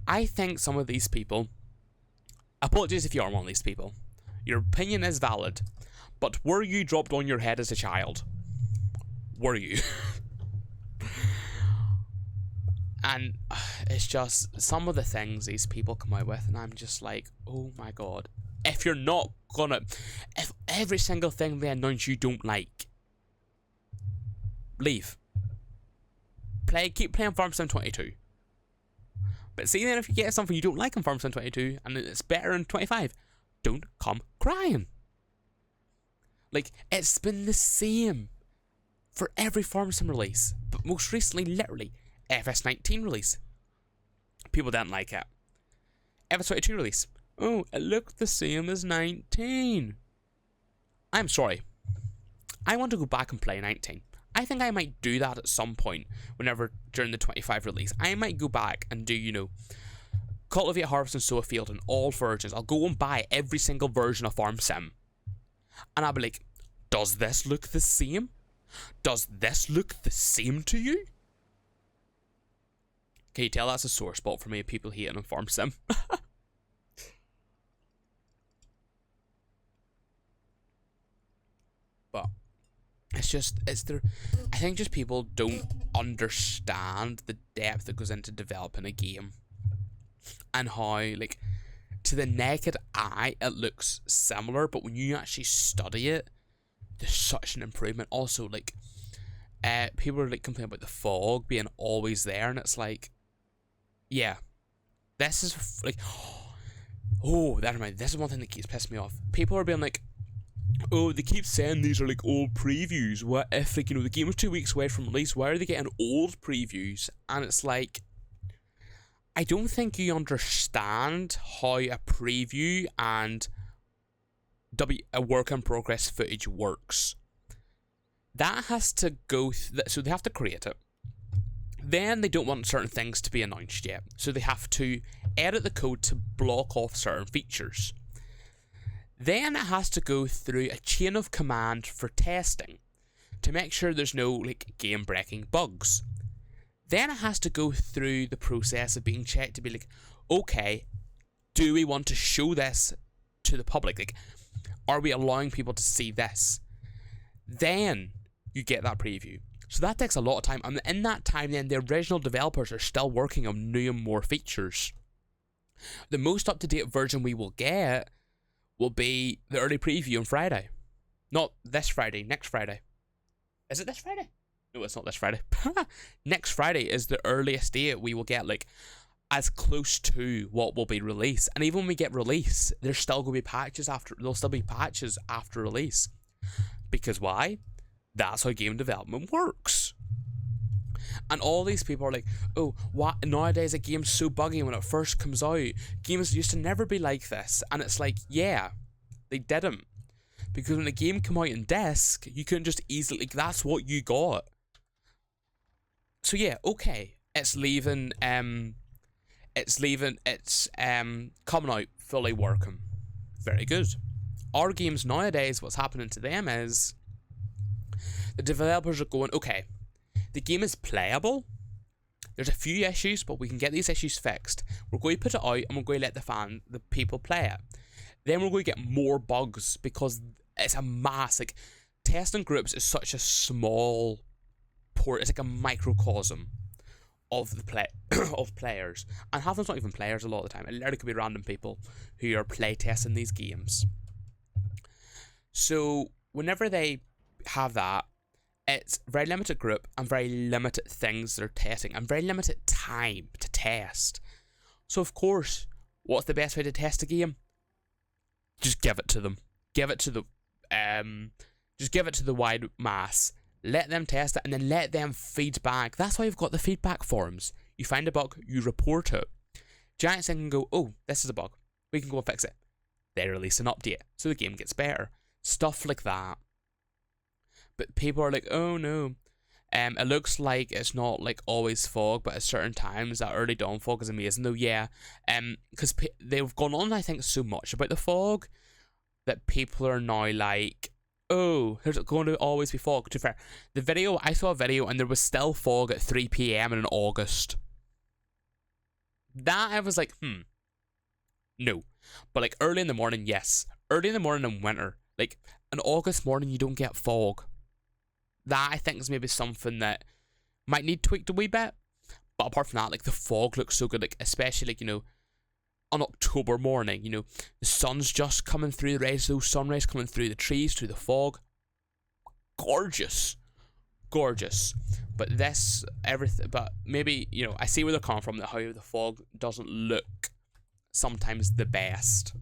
I think some of these people, apologies if you are one of these people, your opinion is valid, but were you dropped on your head as a child? Were you? And it's just some of the things these people come out with, and I'm just like, oh my god. If every single thing they announce you don't like, leave. Keep playing Farm Sim 22. But see, then if you get something you don't like in Farm Sim 22 and it's better in 25, don't come crying. Like, it's been the same for every Farm Sim release, but most recently, literally, FS19 release. People didn't like it. FS22 release. Oh, it looked the same as 19. I'm sorry. I want to go back and play 19. I think I might do that at some point, whenever during the 25 release. I might go back and do, cultivate, harvest, and sow a field in all versions. I'll go and buy every single version of Farm Sim. And I'll be like, does this look the same? Does this look the same to you? Can you tell that's a sore spot for me, people hating on Farm Sim? But I think just people don't understand the depth that goes into developing a game, and how, like, to the naked eye it looks similar, but when you actually study it, there's such an improvement. Also, like, people are like complaining about the fog being always there, and it's like, yeah, this is like, oh, that reminds me, this is one thing that keeps pissing me off. People are being like, oh, they keep saying these are like old previews. What if, like, the game is 2 weeks away from release? Why are they getting old previews? And it's like, I don't think you understand how a preview and a work in progress footage works. That has to go so they have to create it. Then they don't want certain things to be announced yet, so they have to edit the code to block off certain features. Then it has to go through a chain of command for testing to make sure there's no, like, game breaking bugs. Then it has to go through the process of being checked to be like, okay, do we want to show this to the public? Like, are we allowing people to see this? Then you get that preview. So that takes a lot of time, and in that time then the original developers are still working on new and more features. The most up-to-date version we will get will be the early preview on Friday. Not this Friday, next Friday. Is it this Friday? No, it's not this Friday. Next Friday is the earliest date we will get, like, as close to what will be released. And even when we get release, there's still going to be patches after. There'll still be patches after release. Because why? That's how game development works. And all these people are like, oh, what? Nowadays a game's so buggy when it first comes out. Games used to never be like this. And it's like, yeah, they didn't. Because when the game came out in disc, you couldn't just easily, like, that's what you got. So yeah, okay, it's coming out fully working. Very good. Our games nowadays, what's happening to them is the developers are going, okay, the game is playable. There's a few issues, but we can get these issues fixed. We're going to put it out and we're going to let the people play it. Then we're going to get more bugs because it's a mass. Like, testing groups is such a small port. It's like a microcosm of the of players, and half of them's not even players a lot of the time. It literally could be random people who are play testing these games. So whenever they have that, it's very limited group and very limited things they're testing and very limited time to test. So of course, what's the best way to test a game? Just give it to them. Give it to the just give it to the wide mass. Let them test it and then let them feedback. That's why you've got the feedback forums. You find a bug, you report it. Giants then can go, oh, this is a bug. We can go and fix it. They release an update, so the game gets better. Stuff like that. But people are like, oh no. It looks like it's not like always fog, but at certain times that early dawn fog is amazing though, yeah. Because they've gone on, I think, so much about the fog that people are now like, oh, there's going to always be fog. To be fair, I saw a video and there was still fog at 3 PM in August. That I was like, no. But like early in the morning, yes. Early in the morning in winter, like an August morning, you don't get fog. That I think is maybe something that might need tweaked a wee bit. But apart from that, like the fog looks so good, like especially like, you know, on October morning, you know, the sun's just coming through, the rays, those sun rays coming through the trees, through the fog. Gorgeous. Gorgeous. But this, everything, but maybe, you know, I see where they're coming from, that how the fog doesn't look sometimes the best.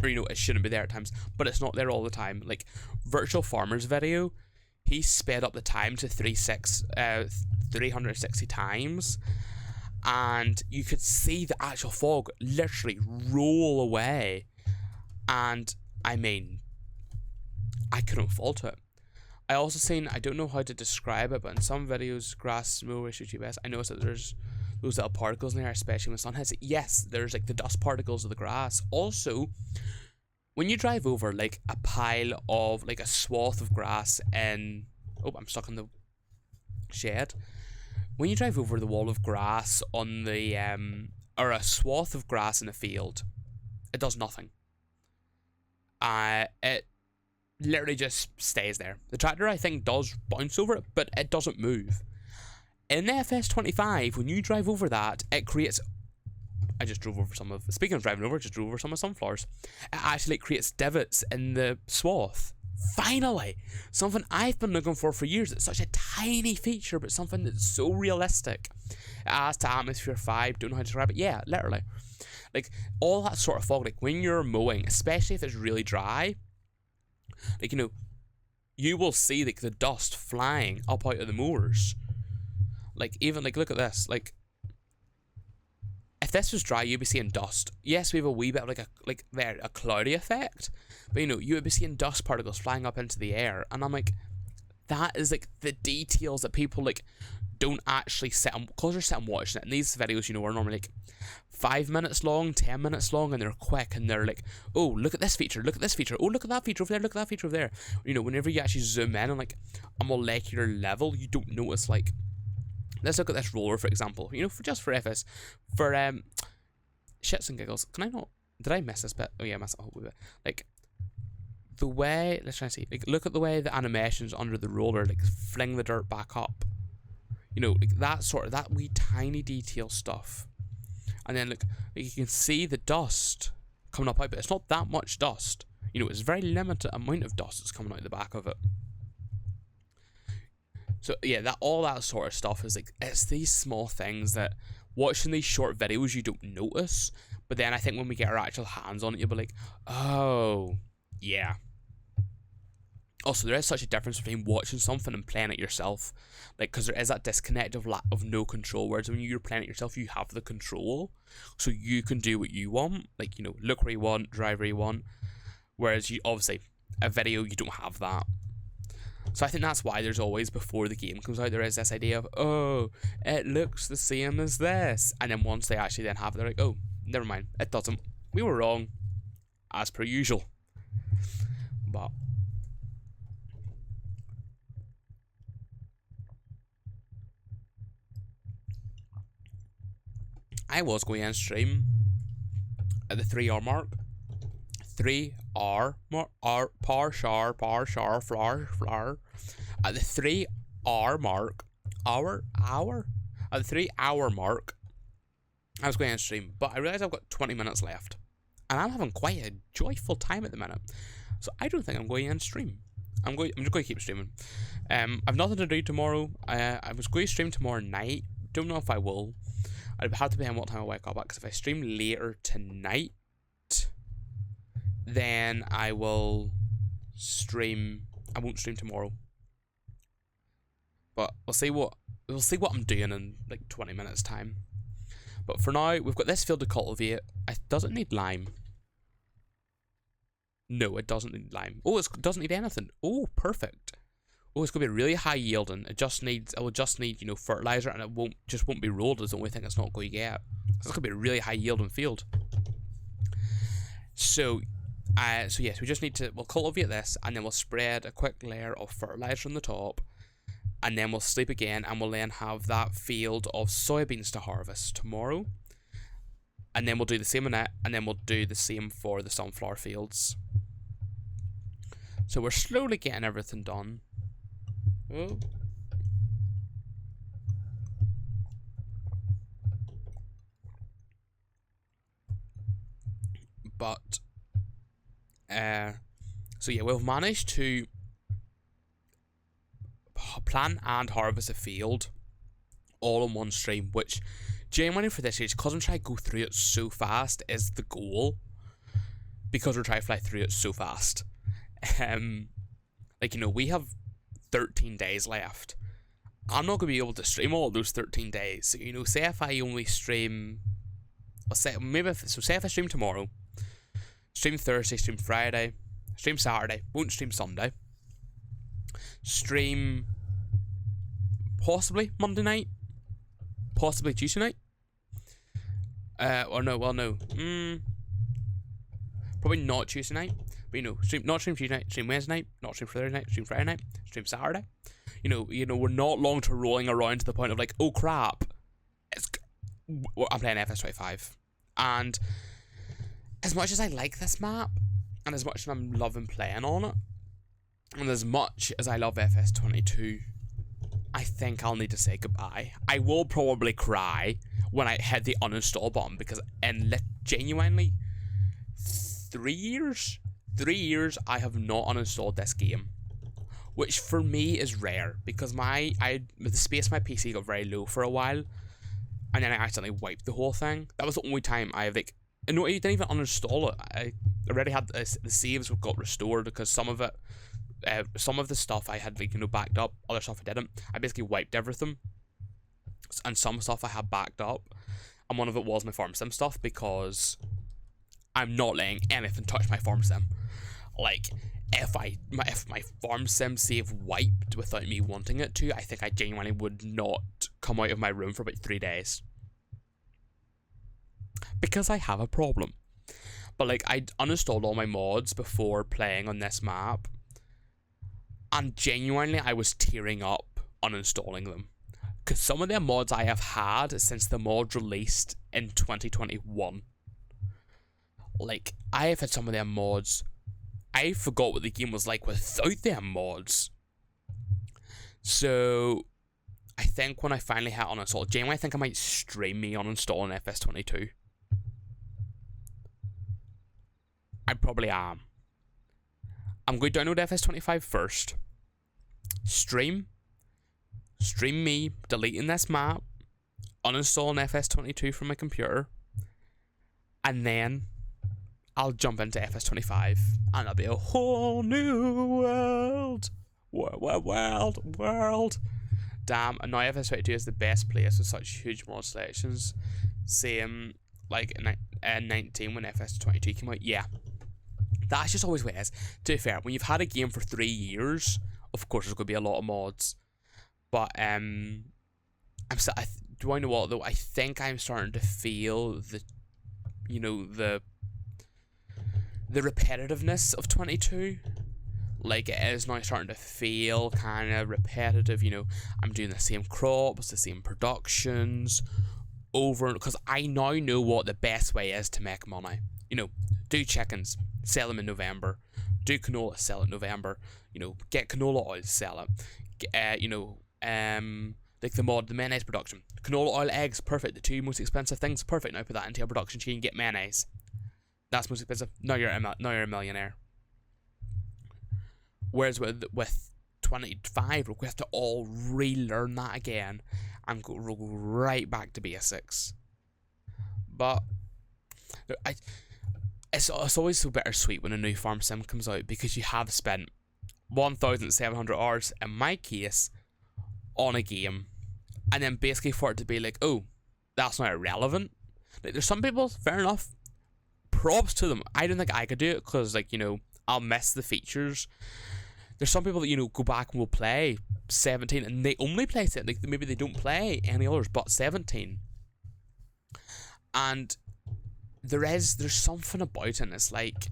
Or, you know, it shouldn't be there at times, but it's not there all the time. Like, Virtual Farmer's video, he sped up the time to 360 times. And you could see the actual fog literally roll away. And, I mean, I couldn't fault it. I also seen, I don't know how to describe it, but in some videos, grass, mower, GBS, I noticed that there's those little particles in there, especially when the sun hits it. Yes, there's like the dust particles of the grass. Also, when you drive over like a pile of, like a swath of grass in, oh, I'm stuck in the shed. When you drive over the wall of grass on the, or a swath of grass in a field, it does nothing. It literally just stays there. The tractor, I think, does bounce over it, but it doesn't move. In the FS22, when you drive over that, it creates... I just drove over some of... Speaking of driving over, I just drove over some of sunflowers. It actually creates divots in the swath. Finally! Something I've been looking for years. It's such a tiny feature, but something that's so realistic. It adds to Atmosphere 5, don't know how to describe it. Yeah, literally. Like, all that sort of fog, like, when you're mowing, especially if it's really dry, like, you know, you will see, like, the dust flying up out of the mowers. Like, even, like, look at this. Like, if this was dry, you'd be seeing dust. Yes, we have a wee bit of, like, a cloudy effect. But, you know, you would be seeing dust particles flying up into the air. And I'm like, that is, like, the details that people, like, don't actually sit and... Because they're sitting watching it. And these videos, you know, are normally, like, 5 minutes long, 10 minutes long, and they're quick. And they're like, oh, look at this feature, look at this feature. Oh, look at that feature over there, look at that feature over there. You know, whenever you actually zoom in on, like, a molecular level, you don't notice, like... Let's look at this roller, for example. You know, just for FS. For, shits and giggles. Can I not... Did I miss this bit? Oh, yeah, I missed a whole bit. Like... The way, let's try and see, like, look at the way the animations under the roller, like, fling the dirt back up. You know, like, that sort of, that wee tiny detail stuff. And then, look, like, you can see the dust coming up out, but it's not that much dust. You know, it's a very limited amount of dust that's coming out the back of it. So, yeah, that all that sort of stuff is, like, it's these small things that watching these short videos, you don't notice. But then I think when we get our actual hands on it, you'll be like, oh, yeah. Also, there is such a difference between watching something and playing it yourself. Like, because there is that disconnect of no control, whereas when you're playing it yourself, you have the control. So you can do what you want. Like, look where you want, drive where you want. Whereas, obviously, a video, you don't have that. So I think that's why there's always, before the game comes out, there is this idea of, oh, it looks the same as this. And then once they actually then have it, they're like, oh, never mind, it doesn't. We were wrong, as per usual. But I was going to stream at the 3-hour mark. 3-hour mark, flour. At the 3-hour mark, at the 3-hour mark, I was going to stream, but I realised I've got 20 minutes left, and I'm having quite a joyful time at the minute. So I don't think I'm going to stream. I'm just going to keep streaming. I've nothing to do tomorrow. I was going to stream tomorrow night. Don't know if I will. I'd have to be on what time I wake up at, because if I stream later tonight, then I won't stream tomorrow. But we'll see what I'm doing in like 20 minutes time. But for now, we've got this field to cultivate. It doesn't need lime. No, it doesn't need lime. Oh, it doesn't need anything. Oh, perfect. Oh, it's gonna be really high yielding. It will just need fertilizer, and it won't be rolled. Is the only thing it's not going to get. So it's gonna be a really high yielding field. So yes, we just need to, we'll cultivate this, and then we'll spread a quick layer of fertilizer on the top, and then we'll sleep again, and we'll then have that field of soybeans to harvest tomorrow. And then we'll do the same on it, and then we'll do the same for the sunflower fields. So we're slowly getting everything done. Oh. But so yeah, we've managed to plant and harvest a field all in one stream, which genuinely for this age, because I'm trying to go through it so fast, is the goal. Because we're trying to fly through it so fast. We have 13 days left. I'm not going to be able to stream all those 13 days. So, say if I only stream, say if I stream tomorrow, stream Thursday, stream Friday, stream Saturday, won't stream Sunday, stream possibly Monday night, possibly Tuesday night, probably not Tuesday night, but not stream Tuesday night, stream Wednesday night, not stream Thursday night, stream Friday night, stream Saturday. We're not long to rolling around to the point of like, oh crap, I'm playing FS22, and as much as I like this map, and as much as I'm loving playing on it, and as much as I love FS22, I think I'll need to say goodbye. I will probably cry when I hit the uninstall button, because in genuinely 3 years I have not uninstalled this game, which for me is rare, because the space of my PC got very low for a while, and then I accidentally wiped the whole thing. That was the only time I have no, I didn't even uninstall it. I already had the saves got restored, because some of the stuff I had backed up, other stuff I didn't. I basically wiped everything, and some stuff I had backed up, and one of it was my farm sim stuff, because I'm not letting anything touch my farm sim. Like, if my farm sim save wiped without me wanting it to, I think I genuinely would not come out of my room for about 3 days. Because I have a problem. But I uninstalled all my mods before playing on this map, and genuinely I was tearing up uninstalling them. Because some of the mods I have had since the mod released in 2021. I have had some of them mods. I forgot what the game was like without them mods. So I think when I finally hit uninstall, genuinely I think I might stream me uninstalling FS22. I probably am. I'm going to download FS25 first. Stream me deleting this map, uninstalling FS22 from my computer, and then I'll jump into FS25, and it'll be a whole new world. World. Damn, and now FS22 is the best place with such huge mod selections. Same like in 19 when FS22 came out. Yeah, that's just always the way it is. To be fair, when you've had a game for 3 years, of course there's going to be a lot of mods. But do I know what though? I think I'm starting to feel the repetitiveness of 22. Like, it is now starting to feel kind of repetitive. I'm doing the same crops, the same productions over, because I now know what the best way is to make money. Do chickens, sell them in November. Do canola, sell it in November. Get canola oil, sell it. Like the mayonnaise production. Canola oil, eggs, perfect. The 2 most expensive things, perfect. Now put that into your production chain, get mayonnaise. That's most expensive. Now you're a millionaire. Whereas with 25, we have to all relearn that again and go right back to basics. But it's always so bittersweet when a new farm sim comes out, because you have spent 1,700 hours, in my case, on a game, and then basically for it to be like, oh, that's not irrelevant. Like, there's some people, fair enough, props to them. I don't think I could do it, because I'll miss the features. There's some people that go back and will play 17 and they only play it, like maybe they don't play any others but 17, and there's something about it, and it's like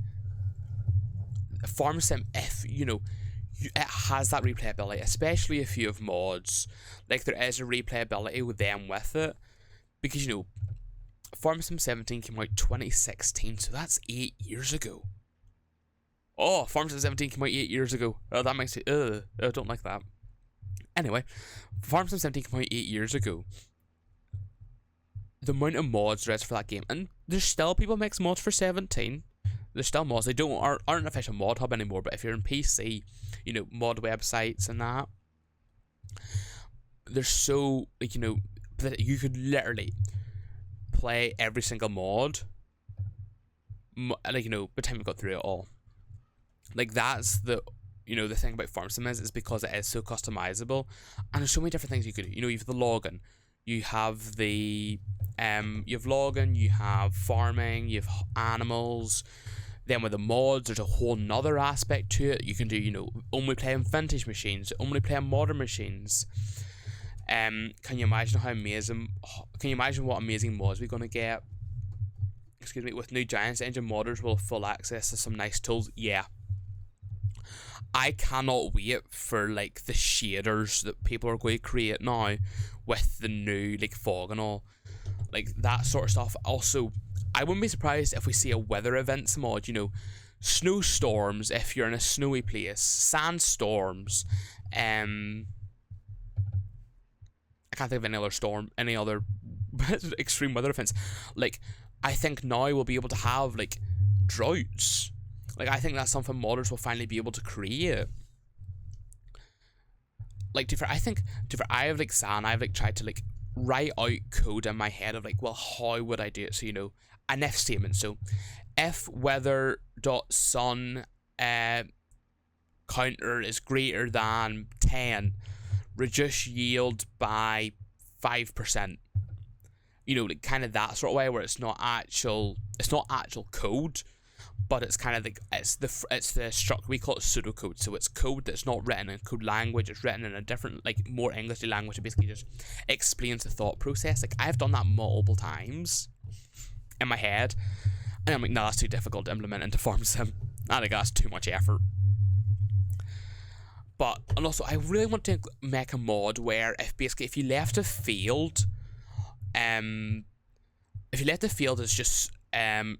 farm sim, if it has that replayability, especially if you have mods. Like, there is a replayability with them with it, because Farm Sim 17 came out 2016, so that's 8 years ago. Oh, Farm Sim 17 came out 8 years ago. Oh, that makes it, I don't like that. Anyway, Farm Sim 17 came out 8 years ago. The amount of mods there is for that game, and there's still people make mods for 17. There's still mods. They aren't an official mod hub anymore, but if you're in PC, mod websites and that, there's so, that you could literally play every single mod, by the time you got through it all. Like, that's the thing about Farm Sim is because it is so customizable, and there's so many different things you could do. You have the login, you have the you have login, you have farming, you have animals. Then with the mods, there's a whole nother aspect to it. You can do, only play on vintage machines, only play on modern machines. Can you imagine how amazing? Can you imagine what amazing mods we're gonna get? Excuse me, with new Giants Engine modders, we'll have full access to some nice tools. Yeah, I cannot wait for the shaders that people are going to create now with the new fog and all, that sort of stuff. Also, I wouldn't be surprised if we see a weather events mod. Snowstorms if you're in a snowy place, sandstorms. I can't think of any other extreme weather events. I think now we'll be able to have droughts. I think that's something modders will finally be able to create. I have I've tried to write out code in my head of well, how would I do it? So an if statement. So if weather dot sun counter is greater than 10, reduce yield by 5%. Kind of that sort of way, where it's not actual code, but it's kind of it's the structure. We call it pseudocode. So it's code that's not written in code language. It's written in a different more Englishy language. It basically just explains the thought process. I've done that multiple times in my head, and I'm no, that's too difficult to implement into Farm Sim. I think that's too much effort. But, and also, I really want to make a mod where if you left a field, if you let the field as just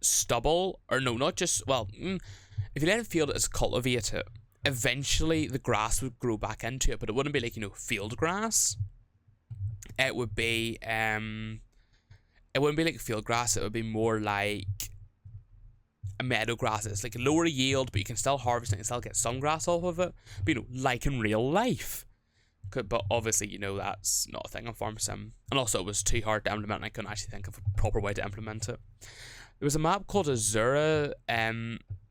stubble, or no, not just, well, if you let the field as cultivated, eventually the grass would grow back into it, but it wouldn't be field grass. It would be it wouldn't be field grass. It would be more like a meadow grass. It's lower yield, but you can still harvest it and still get some grass off of it. But like in real life, But obviously, you know, that's not a thing on Farm Sim. And also, it was too hard to implement, and I couldn't actually think of a proper way to implement it. There was a map called Azura.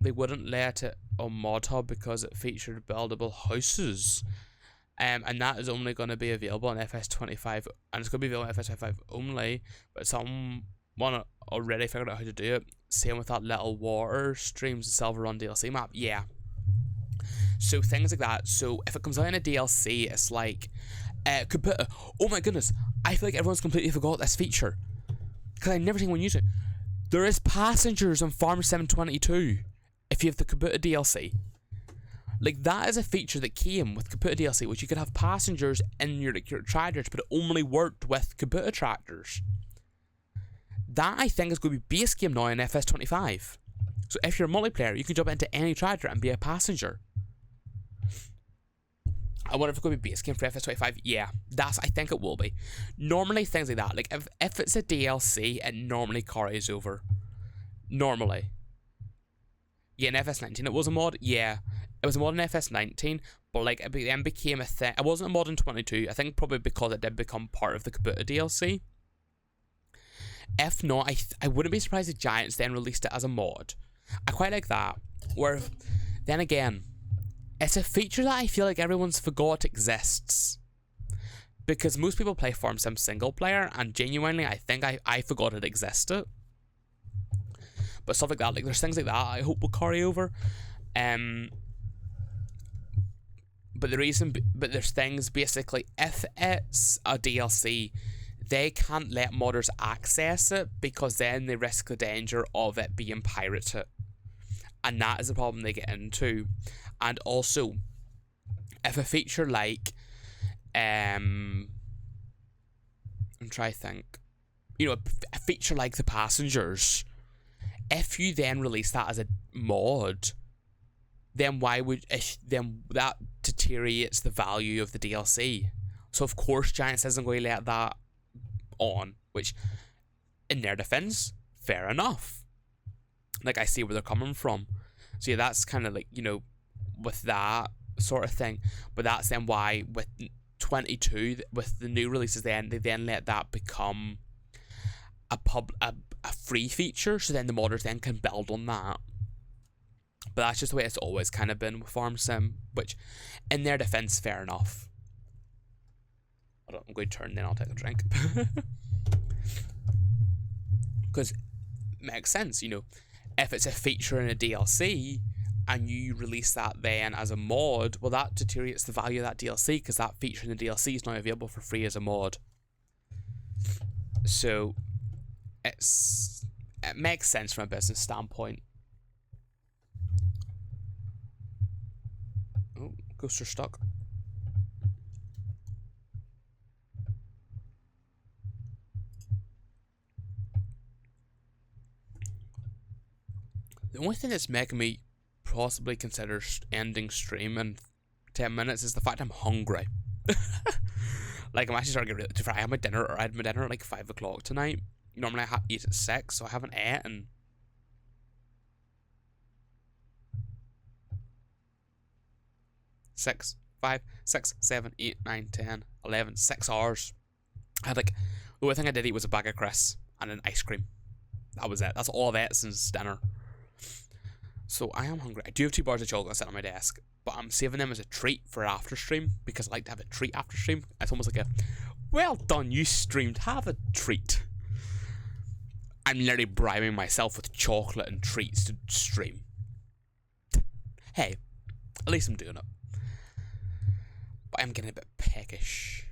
They wouldn't let it on Mod Hub because it featured buildable houses. And that is only going to be available on FS25, and it's going to be available on FS25 only. But someone already figured out how to do it. Same with that little water streams and Silver Run DLC map. Yeah. So things like that. So if it comes out in a DLC, it's like, oh my goodness, I feel like everyone's completely forgot this feature because I've never seen one use it. There is passengers on Farm Sim 22 if you have the Kabuta DLC. Like, that is a feature that came with Kabuta DLC, which you could have passengers in your tractors, but it only worked with Kabuta tractors. That, I think, is going to be base game now in FS25. So if you're a multiplayer, you can jump into any tractor and be a passenger. I wonder if it's going to be base game for FS25. Yeah, I think it will be. Normally, things like that, like if it's a DLC, it normally carries over. Normally. Yeah, in FS19 it was a mod. Yeah, it was a mod in FS19, but like it then became a thing. It wasn't a mod in 22. I think probably because it did become part of the Kabuta DLC. If not, I wouldn't be surprised if Giants then released it as a mod. I quite like that. Where, then again, it's a feature that I feel like everyone's forgot exists. Because most people play Farm Sim single player, and genuinely, I think I forgot it existed. But stuff like that, like there's things like that I hope will carry over. But there's things basically, if it's a DLC, they can't let modders access it because then they risk the danger of it being pirated. And that is the problem they get into. And also, if a feature like, I'm trying to think, you know, a feature like the passengers, if you then release that as a mod, then then that deteriorates the value of the DLC. So of course Giants isn't going to let that on, which in their defense, fair enough. Like, I see where they're coming from. So yeah, that's kind of like, you know, with that sort of thing. But that's then why with 22, with the new releases, they then let that become a free feature, so then the modders then can build on that. But that's just the way it's always kind of been with Farm Sim, which in their defense, fair enough. I'm going to turn, then I'll take a drink. Because it makes sense, you know, if it's a feature in a DLC and you release that then as a mod, well, that deteriorates the value of that DLC because that feature in the DLC is now available for free as a mod. So it makes sense from a business standpoint. Oh, ghosts are stuck. The only thing that's making me possibly consider ending stream in 10 minutes is the fact I'm hungry. Like, I'm actually starting to get really... I had my dinner at like 5 o'clock tonight. Normally I eat at 6, so I haven't eaten. Six, 5, 6, 7, 8, 9, 10, 11, 6 hours. I had like... The only thing I did eat was a bag of crisps and an ice cream. That was it. That's all I've ate since dinner. So I am hungry. I do have 2 bars of chocolate sitting on my desk, but I'm saving them as a treat for after stream because I like to have a treat after stream. It's almost like a, well done, you streamed, have a treat. I'm literally bribing myself with chocolate and treats to stream. Hey, at least I'm doing it. But I'm getting a bit peckish.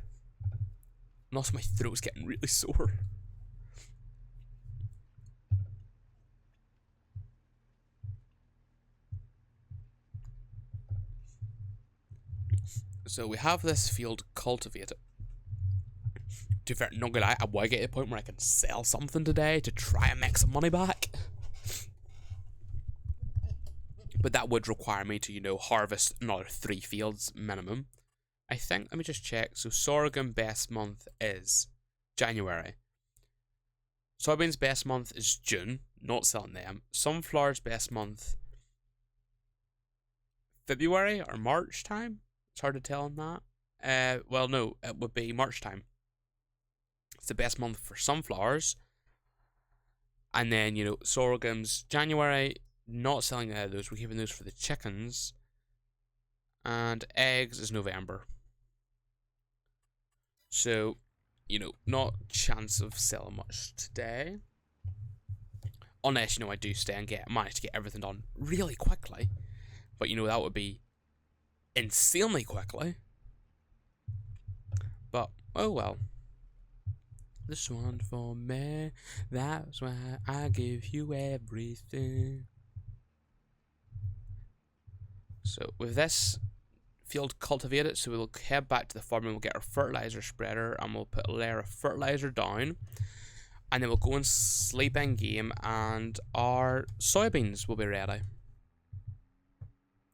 And also my throat's getting really sore. So we have this field cultivated. To be fair, not gonna lie, I want to get to the point where I can sell something today to try and make some money back. But that would require me to, you know, harvest another 3 fields minimum. I think, let me just check. So sorghum best month is January. Soybeans best month is June, not selling them. Sunflowers best month February or March time. It's hard to tell on that. Well, no, it would be March time. It's the best month for sunflowers. And then, sorghum's January. Not selling those. We're keeping those for the chickens. And eggs is November. So, not chance of selling much today. Unless, I do stay and manage to get everything done really quickly. But, that would be insanely quickly. But, oh well. This one for me, that's why I give you everything. So with this field cultivated, so we'll head back to the farm and we'll get our fertilizer spreader and we'll put a layer of fertilizer down. And then we'll go and sleep in game and our soybeans will be ready.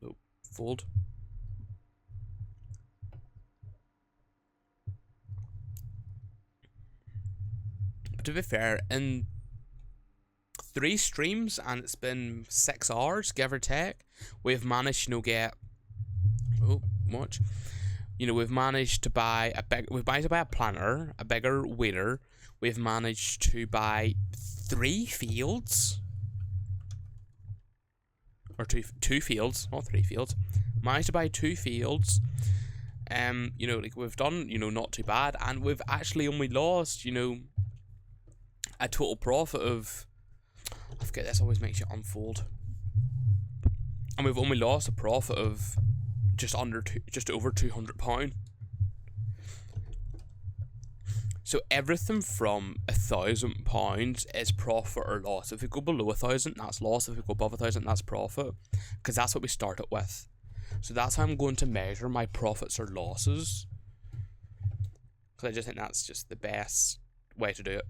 So, fold. To be fair, in 3 streams, and it's been 6 hours, give or take, we've managed to get... Oh, watch. We've managed to buy a planter, a bigger weeder. We've managed to buy 3 fields. Or two fields, not 3 fields. Managed to buy 2 fields. We've done, not too bad. And we've actually only lost, a total profit of... I forget, this always makes you unfold. And we've only lost a profit of just over £200. So everything from £1,000 is profit or loss. If we go below 1,000, that's loss. If we go above 1,000, that's profit. Because that's what we started with. So that's how I'm going to measure my profits or losses. Because I just think that's just the best way to do it.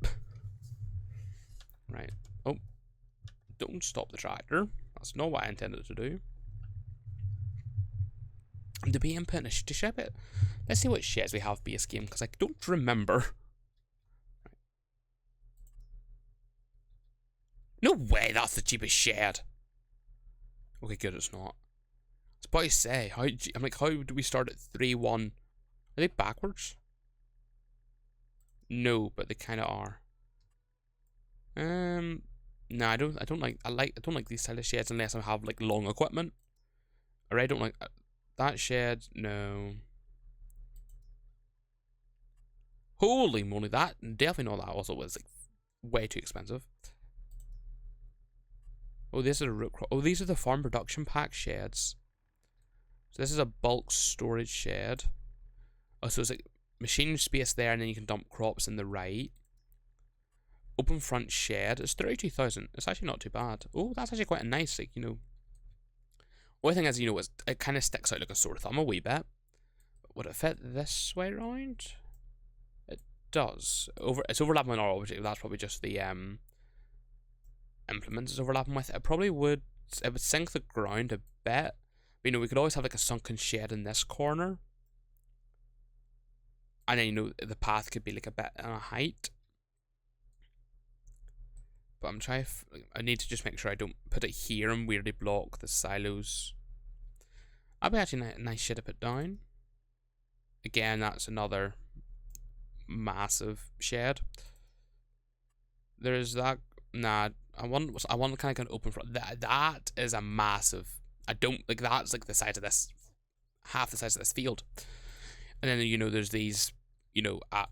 Right. Oh. Don't stop the tractor. That's not what I intended to do. And to be input to ship it. Let's see what sheds we have base game, because I don't remember. No way, that's the cheapest shed. Okay, good, it's not. I was about to say, how do we start at 3-1? Are they backwards? No, but they kind of are. No, I don't like these style of sheds unless I have like long equipment. Or I don't like that shed. No. Holy moly, that definitely not that. Also was like way too expensive. Oh, this is a root crop. Oh, these are the farm production pack sheds. So this is a bulk storage shed. Oh, so it's like machine space there, and then you can dump crops in the right. Open front shed. It's 32,000. It's actually not too bad. Oh, that's actually quite a nice, like, Only thing is, it kind of sticks out like a sore thumb a wee bit. Would it fit this way around? It does. It's overlapping on our object. That's probably just the implements it's overlapping with. It probably would. It would sink the ground a bit. But, we could always have like a sunken shed in this corner. And then, the path could be like a bit on a height. But I'm trying. I need to just make sure I don't put it here and weirdly block the silos. That'd be actually a nice shit to put down. Again, that's another massive shed. There's that. Nah, I want kind of an open front. That is a massive. I don't like that's like the size of this, half the size of this field. And then there's these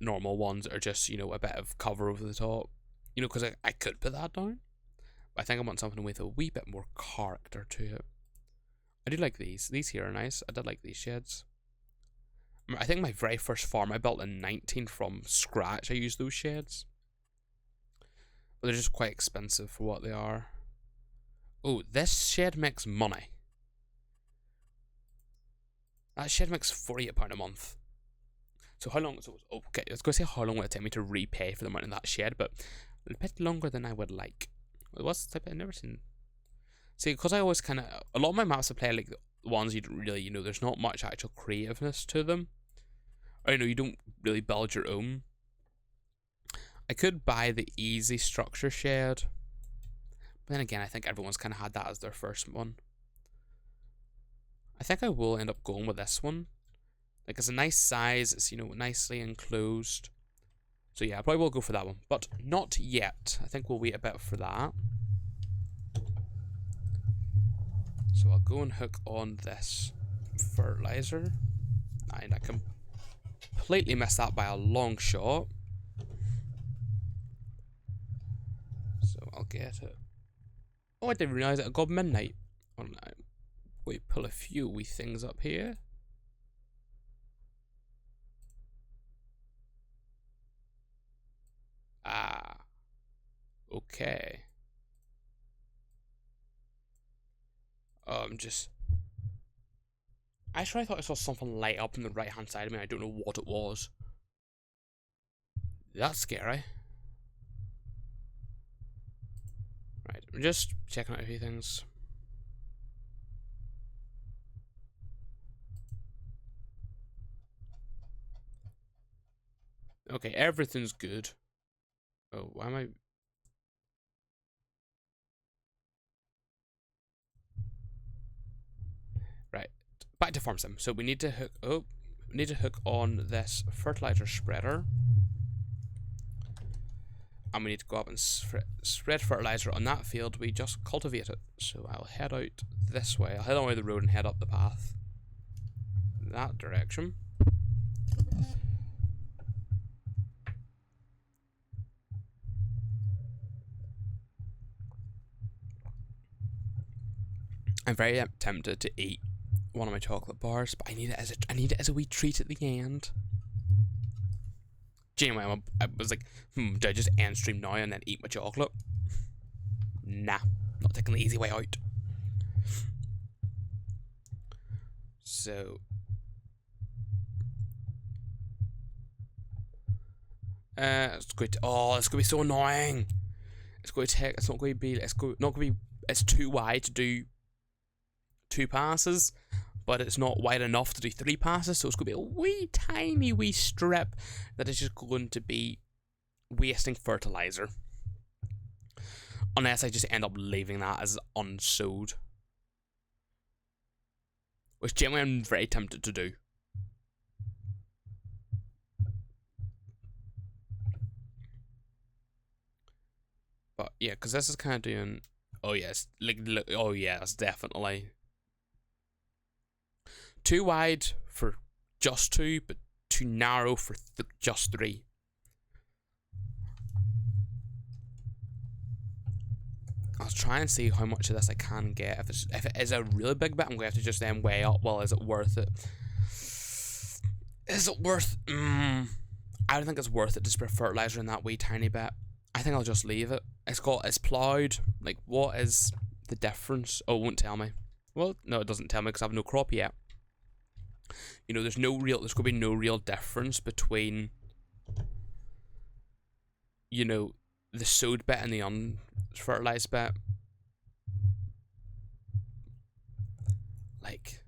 normal ones that are just a bit of cover over the top. Because I could put that down. But I think I want something with a wee bit more character to it. I do like these. These here are nice. I did like these sheds. I think my very first farm I built in 19 from scratch. I used those sheds. But they're just quite expensive for what they are. Oh, this shed makes money. That shed makes £48 a month. So how long? So okay, I was going to say how long will it take me to repay for the amount in that shed, but a bit longer than I would like. What's the type? I've never seen. See, because I always kind of a lot of my maps I play like the ones you don't really there's not much actual creativeness to them. Or you don't really build your own. I could buy the easy structure shed, but then again, I think everyone's kind of had that as their first one. I think I will end up going with this one. Like, it's a nice size. It's, you know, nicely enclosed. So yeah, I probably will go for that one, but not yet. I think we'll wait a bit for that. So I'll go and hook on this fertilizer. And I completely missed that by a long shot. So I'll get it. Oh, I didn't realise it had got midnight. Oh, no. We pull a few wee things up here. Ah. Okay. Just... I actually thought I saw something light up on the right hand side of me. I don't know what it was. That's scary. Right, I'm just checking out a few things. Okay, everything's good. Oh, why am I... Right, back to farm sim. So we need to hook... Oh, we need to hook on this fertilizer spreader. And we need to go up and spread fertilizer on that field. We just cultivate it. So I'll head out this way. I'll head on the road and head up the path. That direction. I'm very tempted to eat one of my chocolate bars, but I need it as a wee treat at the end. Genuinely, I was like, do I just end stream now and then eat my chocolate? Nah, not taking the easy way out. So, it's going to, oh, it's going to be so annoying. It's going to take, it's not going to be, it's too wide to do 2 passes, but it's not wide enough to do 3 passes, so it's going to be a wee tiny wee strip that is just going to be wasting fertilizer. Unless I just end up leaving that as unsowed. Which genuinely I'm very tempted to do. But yeah, because this is kind of doing... Oh yes, look, oh yeah, it's definitely... Too wide for just 2, but too narrow for just 3. I'll try and see how much of this I can get. If it is a really big bit, I'm going to have to just then weigh up, well, is it worth it? Is it worth... I don't think it's worth it to spread fertilizer in that wee tiny bit. I think I'll just leave it. It's ploughed. Like, what is the difference? Oh, it won't tell me. Well, no, it doesn't tell me because I have no crop yet. You know, there's going to be no real difference between, you know, the sowed bit and the unfertilized bit. Like,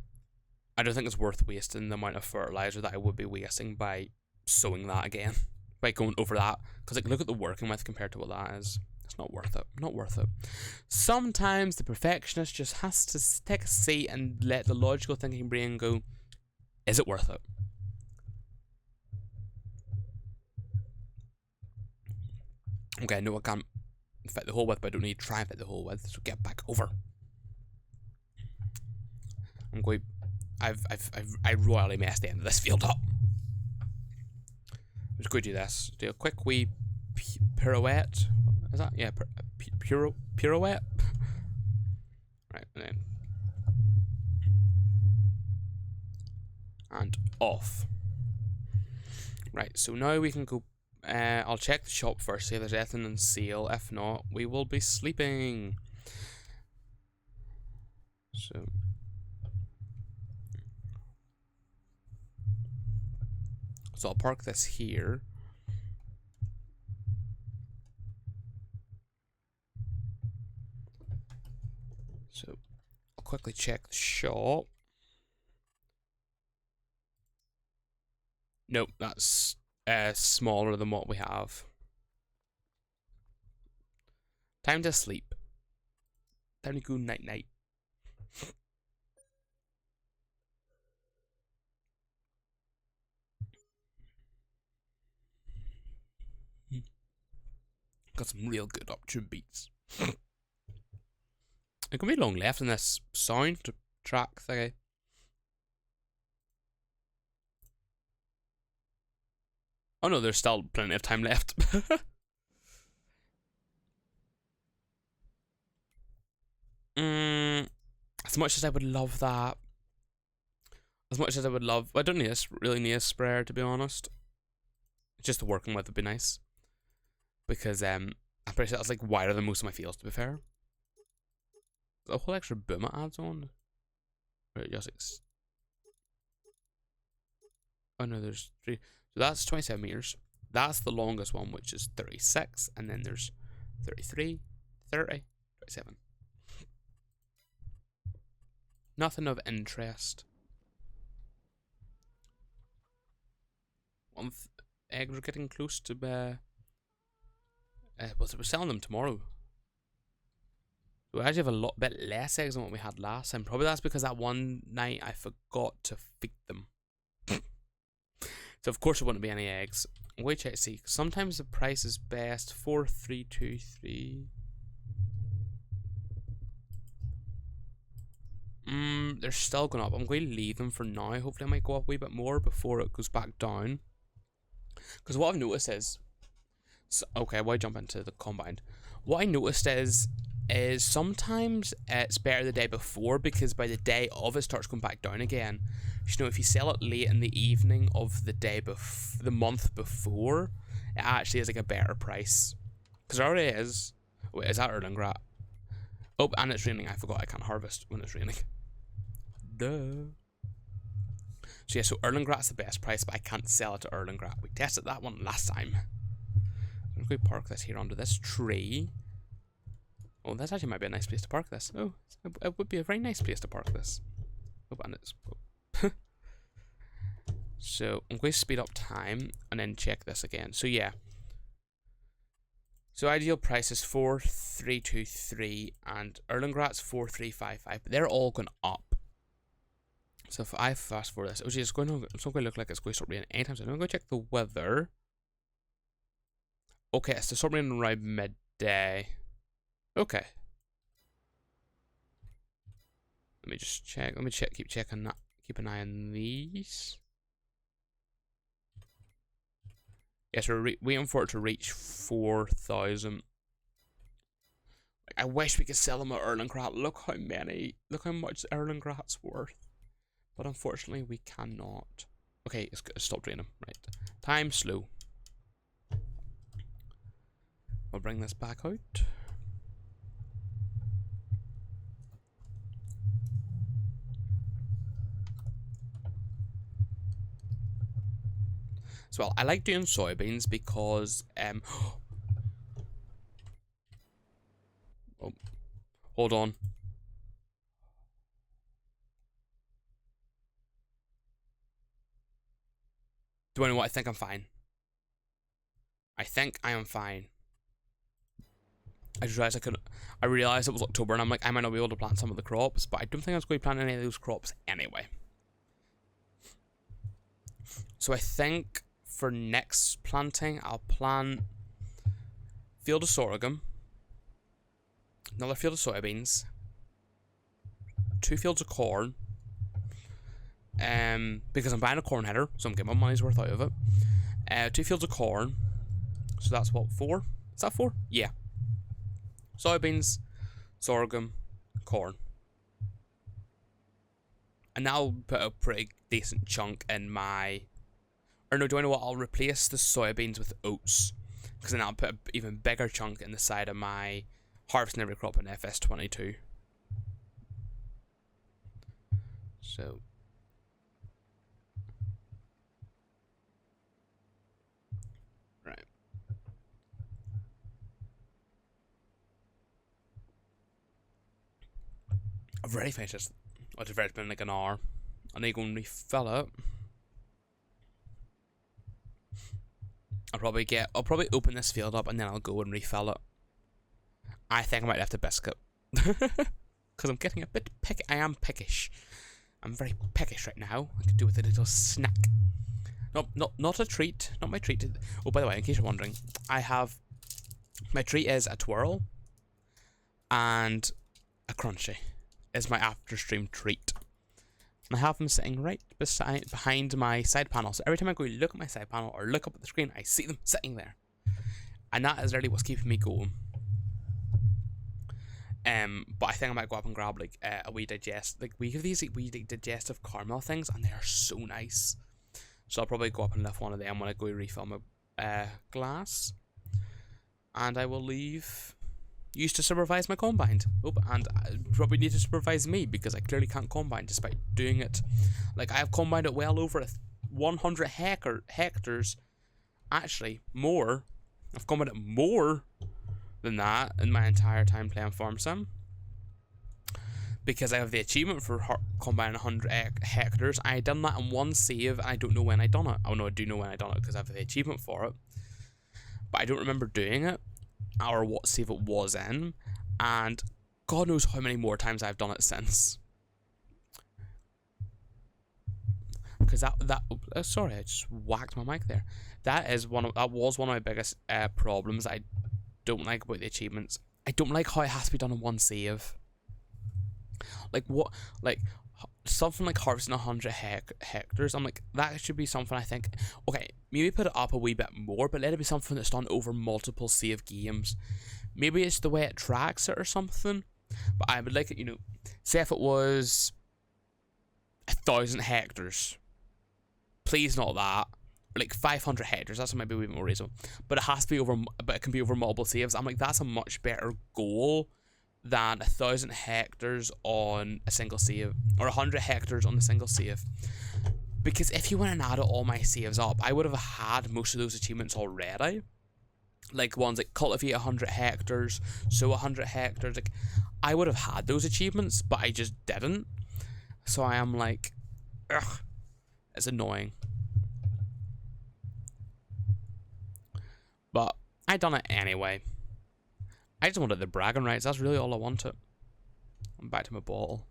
I don't think it's worth wasting the amount of fertilizer that I would be wasting by sowing that again. By going over that. Because, like, look at the working with compared to what that is. It's not worth it. Not worth it. Sometimes the perfectionist just has to take a seat and let the logical thinking brain go, is it worth it? Okay, no, I can't fit the whole width, but I don't need to try and fit the whole width, so get back over. I'm going... I royally messed the end of this field up. I'm just going to do this. Do a quick wee pirouette. Is that? Yeah, pirouette. Right, and then... And off. Right, so now we can go... I'll check the shop first, see if there's anything on sale. If not, we will be sleeping. So I'll park this here. So I'll quickly check the shop. Nope, that's smaller than what we have. Time to sleep. Time to go night night. Got some real good uptune beats. It can be long left in this sound track thingy. Oh no, there's still plenty of time left. As much as I would love that. As much as I would love... I don't really need a sprayer, to be honest. Just the working with would be nice. Because I'm pretty sure that's like wider than most of my fields, to be fair. A whole extra boom it adds on. Right, just oh no, there's 3. So that's 27 meters. That's the longest one, which is 36. And then there's 33, 30, 27. Nothing of interest. Eggs are getting close to we're selling them tomorrow. So we actually have a bit less eggs than what we had last time. Probably that's because that one night I forgot to feed them. So of course there wouldn't be any eggs. Wait, check see. Sometimes the price is best. 4323. They're still going up. I'm going to leave them for now. Hopefully I might go up a wee bit more before it goes back down. Because what I've noticed is... okay, why jump into the combine? What I noticed is sometimes it's better the day before, because by the day of it starts going back down again. You know, if you sell it late in the evening of the day the month before, it actually is like a better price. Because it already is. Wait, is that Erlengrat? Oh, and it's raining. I forgot I can't harvest when it's raining. Duh. So yeah, so Erlengrat's the best price, but I can't sell it to Erlengrat. We tested that one last time. I'm going to park this here under this tree. Oh, this actually might be a nice place to park this. Oh, it would be a very nice place to park this. Oh, and it's... So, I'm going to speed up time and then check this again. So, yeah. So, ideal price is 4323 and Erlengrat's 4355, but they're all going up. So, if I fast forward this, it's not going to look like it's going to start raining anytime soon. I'm going to check the weather. Okay, it's to start raining around midday. Okay. Let me just check. Let me check. Keep checking that. Keep an eye on these. Yes, we're waiting for it to reach 4,000. I wish we could sell them at Erlengrat. Look how much Erlengrat's worth. But unfortunately, we cannot. Okay, it's stop draining. Right. Time slow. I'll bring this back out. So, well, I like doing soybeans because oh, hold on. Do I know what? I think I'm fine. I think I am fine. I just realized I realized it was October and I'm like, I might not be able to plant some of the crops, but I don't think I was going to plant any of those crops anyway. So I think for next planting, I'll plant field of sorghum, another field of soybeans, 2 fields of corn, because I'm buying a corn header, so I'm getting my money's worth out of it. 2 fields of corn, so that's what, 4? Is that 4? Yeah. Soybeans, sorghum, corn. And that'll put a pretty decent chunk in my... Or no, do I know what? I'll replace the soybeans with oats. Because then I'll put an even bigger chunk in the side of my harvesting every crop in FS22. So... Right. I've already finished this. It's been like an hour. I need to go and refill it. I'll probably open this field up and then I'll go and refill it. I think I might have to biscuit. Because I'm getting a bit picky. I am pickish. I'm very pickish right now. I could do with a little snack. Not a treat. Not my treat. Oh, by the way, in case you're wondering, I have My treat is a twirl and a crunchy. Is my after stream treat. And I have them sitting right behind my side panel. So every time I go look at my side panel or look up at the screen, I see them sitting there. And that is really what's keeping me going. But I think I might go up and grab like a wee digest. Like we have these wee digestive caramel things, and they are so nice. So I'll probably go up and lift one of them when I go refill my glass. And I will leave you to supervise my combine. Oh, and I probably need to supervise me because I clearly can't combine despite doing it. Like I have combined it well over 100 hectares. Actually, more. I've combined it more than that in my entire time playing Farm Sim. Because I have the achievement for combining 100 hectares. I done that in one save and I don't know when I done it. Oh no, I do know when I done it because I have the achievement for it. But I don't remember doing it or what save it was in. And God knows how many more times I've done it since. Because sorry, I just whacked my mic there. That was one of my biggest problems I don't like about the achievements. I don't like how it has to be done in one save. Like what? Like something like harvesting 100 hectares. I'm like, that should be something I think. Okay, maybe put it up a wee bit more, but let it be something that's done over multiple save games. Maybe it's the way it tracks it or something. But I would like it, say if it was 1,000 hectares. Please not that. Or like 500 hectares. That's maybe a wee bit more reasonable. But it has to be over. But it can be over multiple saves. I'm like, that's a much better goal than 1,000 hectares on a single save, or 100 hectares on a single save. Because if you went and added all my saves up, I would have had most of those achievements already. Like ones like cultivate 100 hectares, sow 100 hectares. Like I would have had those achievements, but I just didn't. So I am like, ugh, it's annoying. But I done it anyway. I just wanted the bragging rights. That's really all I wanted. I'm back to my bottle.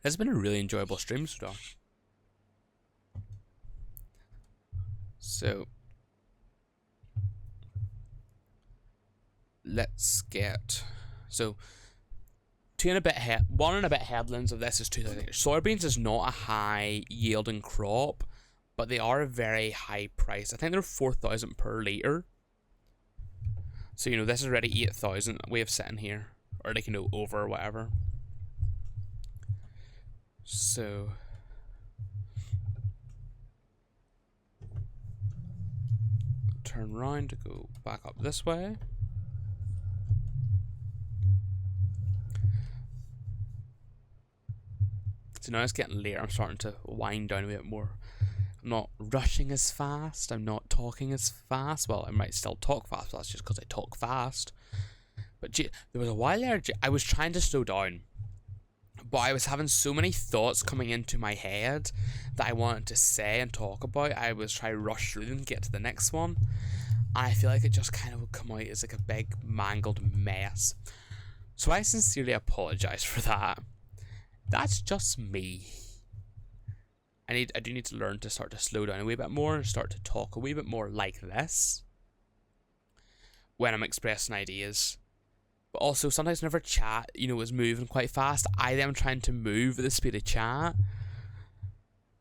It's been a really enjoyable stream so far. So let's get one and a bit headlands of this is 2,000. Soybeans is not a high yielding crop, but they are a very high price. I think they're 4,000 per litre. So, this is already 8,000 we have sitting here. Or like, over or whatever. So turn around to go back up this way. So now it's getting later. I'm starting to wind down a bit more. I'm not rushing as fast. I'm not talking as fast. Well, I might still talk fast, but that's just because I talk fast. But there was a while there, I was trying to slow down. But I was having so many thoughts coming into my head that I wanted to say and talk about. I was trying to rush through them and get to the next one. And I feel like it just kind of would come out as like a big mangled mess. So I sincerely apologise for that. That's just me. I do need to learn to start to slow down a wee bit more and start to talk a wee bit more like this when I'm expressing ideas. But also sometimes whenever chat, is moving quite fast, I then am trying to move at the speed of chat.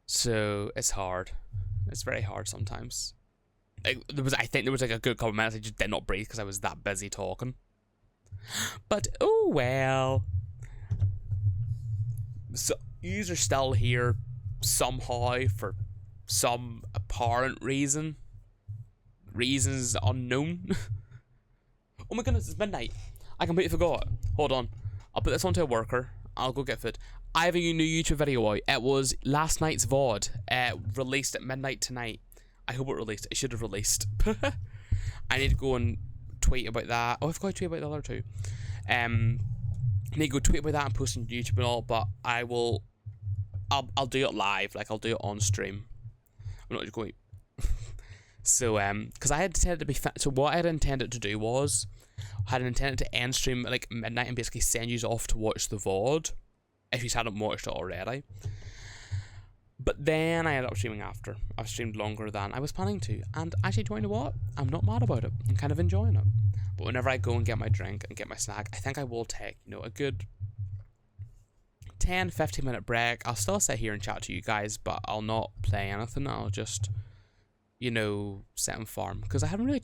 So it's hard. It's very hard sometimes. I think there was like a good couple of minutes I just did not breathe because I was that busy talking. But oh well. So yous are still here somehow for some apparent reason. Reasons unknown. Oh my goodness, it's midnight. I completely forgot. Hold on. I'll put this onto a worker. I'll go get food. I have a new YouTube video out. It was last night's VOD. Released at midnight tonight. I hope it released. It should have released. I need to go and tweet about that. Oh, I've got to tweet about the other two. I need to go tweet about that and post on YouTube and all, but I'll do it live. Like, I'll do it on stream. I'm not just going... So, because I had intended to be... So what I had intended to do was... I had intended to end stream at like midnight and basically send you off to watch the VOD if you hadn't watched it already. But then I ended up streaming after. I've streamed longer than I was planning to. And actually, do you know what? I'm not mad about it. I'm kind of enjoying it. But whenever I go and get my drink and get my snack, I think I will take, a good 10-15 minute break. I'll still sit here and chat to you guys, but I'll not play anything. I'll just, sit and farm. Because I haven't really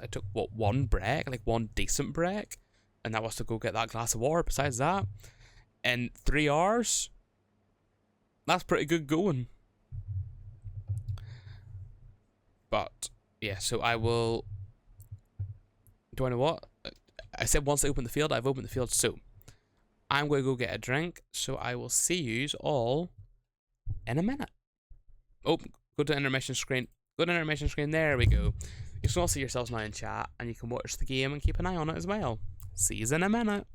I took, one break? Like one decent break? And that was to go get that glass of water. Besides that, in 3 hours, that's pretty good going. But, yeah, so I will... Do I know what? I said once I open the field, I've opened the field, so I'm going to go get a drink, so I will see yous all in a minute. Oh, go to the intermission screen. Go to the intermission screen, there we go. You can all see yourselves now in chat, and you can watch the game and keep an eye on it as well. See yous in a minute.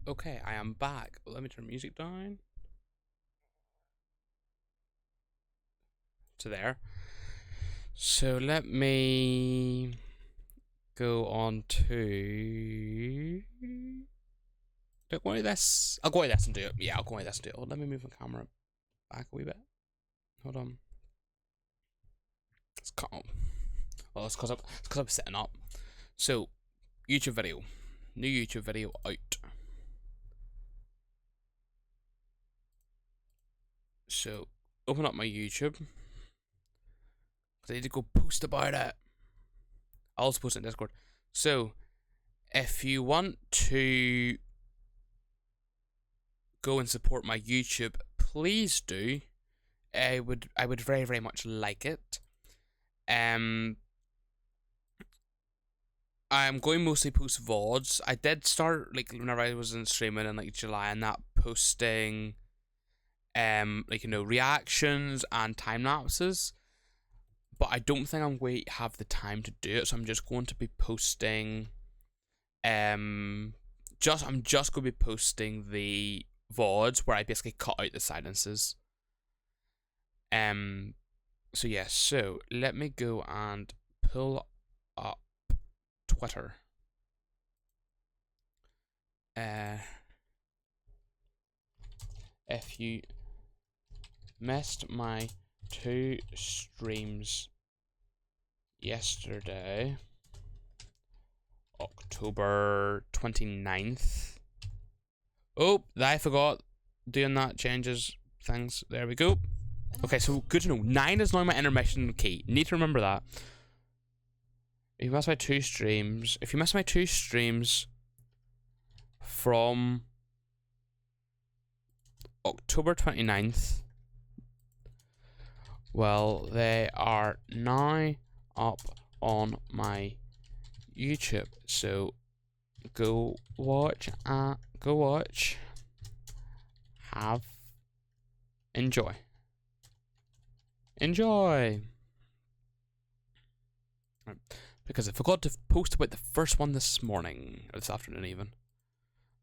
Okay, I am back. Let me turn music down to there. So let me go on to... Do I go into this? I'll go into this and do it. Yeah, I'll go into this and do it. Oh, let me move the camera back a wee bit. Hold on. It's cut up. Well, it's because I'm sitting up. So, YouTube video. New YouTube video out. So, open up my YouTube. I need to go post about it. I'll also post it in Discord. So, if you want to go and support my YouTube, please do. I would very, very much like it. I'm going mostly post VODs. I did start, like, whenever I was in streaming in, like, July and that, posting, reactions and time lapses. But I don't think I'm going to have the time to do it, so I'm just going to be posting, I'm just going to be posting the VODs where I basically cut out the silences. So yeah, so let me go and pull up Twitter. If you missed my 2 streams yesterday, October 29th. Oh, I forgot doing that changes things. There we go. Okay, so good to know. 9 is now my intermission key. Need to remember that. If you miss my 2 streams from October 29th. Well, they are now up on my YouTube, so go watch, enjoy. Right. Because I forgot to post about the first one this morning, or this afternoon even.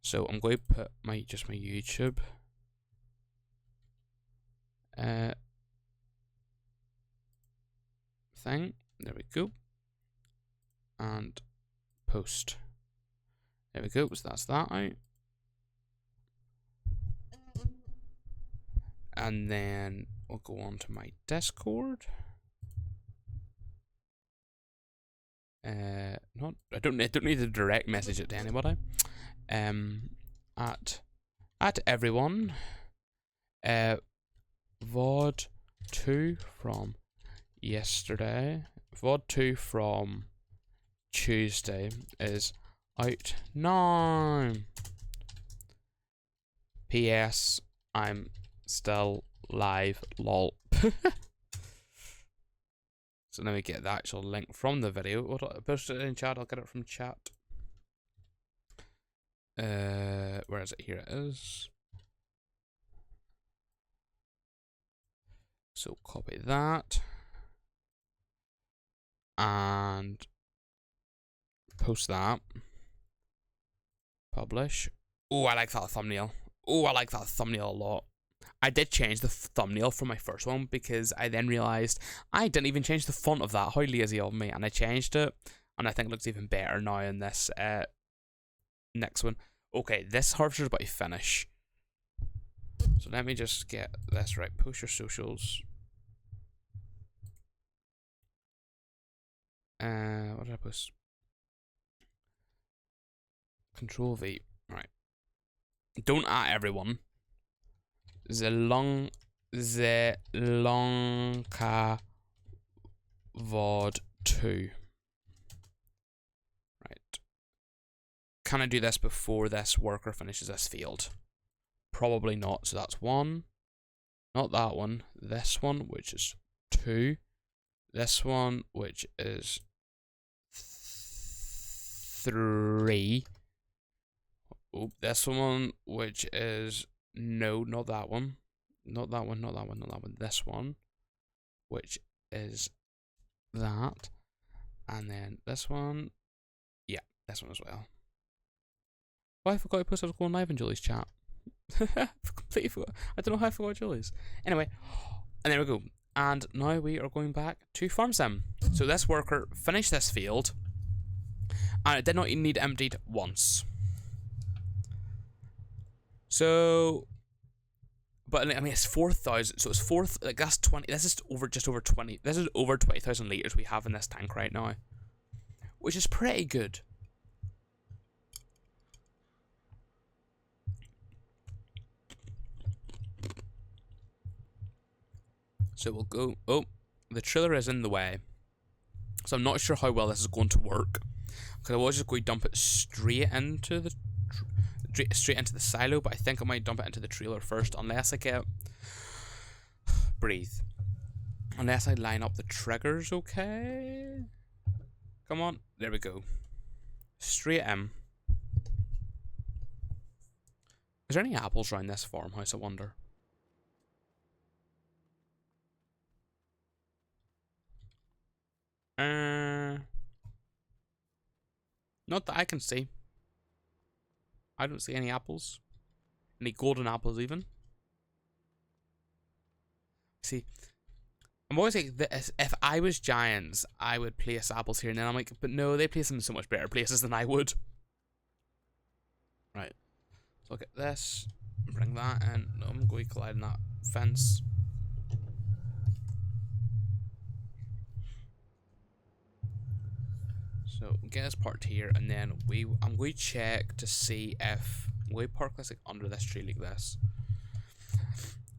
So I'm going to put my YouTube thing. There we go. And post. There we go. So that's that out. And then we'll go on to my Discord. I don't need to direct message it to anybody. At everyone. VOD 2 from yesterday. VOD 2 from Tuesday is out now. P.S. I'm still live, lol. So let me get the actual link from the video. What I post it in chat, I'll get it from chat. Where is it? Here it is. So copy that. And post that. Publish. Oh, I like that thumbnail. Oh, I like that thumbnail a lot. I did change the thumbnail from my first one because I then realised I didn't even change the font of that. How lazy of me. And I changed it. And I think it looks even better now in this next one. Okay, this harvester's about to finish. So let me just get this right. Post your socials. What did I post? Control V. Right. Don't at everyone. Zielonka VOD 2. Right. Can I do this before this worker finishes this field? Probably not. So that's 1. Not that one. This one, which is 2. This one, which is 3. Oh, this one, which is... No, not that one. Not that one, not that one, not that one. This one, which is that. And then this one. Yeah, this one as well. Why I forgot to post I was going live in Julie's chat. Completely forgot. I don't know how I forgot Julie's. Anyway, and there we go. And now we are going back to farm sim. So this worker finished this field. And it did not even need emptied once. So, but I mean, it's 4,000. So it's 4. Like that's 20. This is over just over 20. This is over 20,000 liters we have in this tank right now, which is pretty good. So we'll go. Oh, the trailer is in the way, so I'm not sure how well this is going to work. Because I was just going to dump it straight into the silo, but I think I might dump it into the trailer first, unless I get breathe. Unless I line up the triggers, okay? Come on, there we go. Straight in. Is there any apples around this farmhouse, I wonder? Not that I can see. I don't see any apples. Any golden apples even. See, I'm always like this. If I was Giants, I would place apples here, and then I'm like, but no, they place them in so much better places than I would. Right. So look at this. Bring that in. No, I'm going to collide in that fence. So get this parked here, and then I'm going to check to see if I'm going to park this like under this tree like this.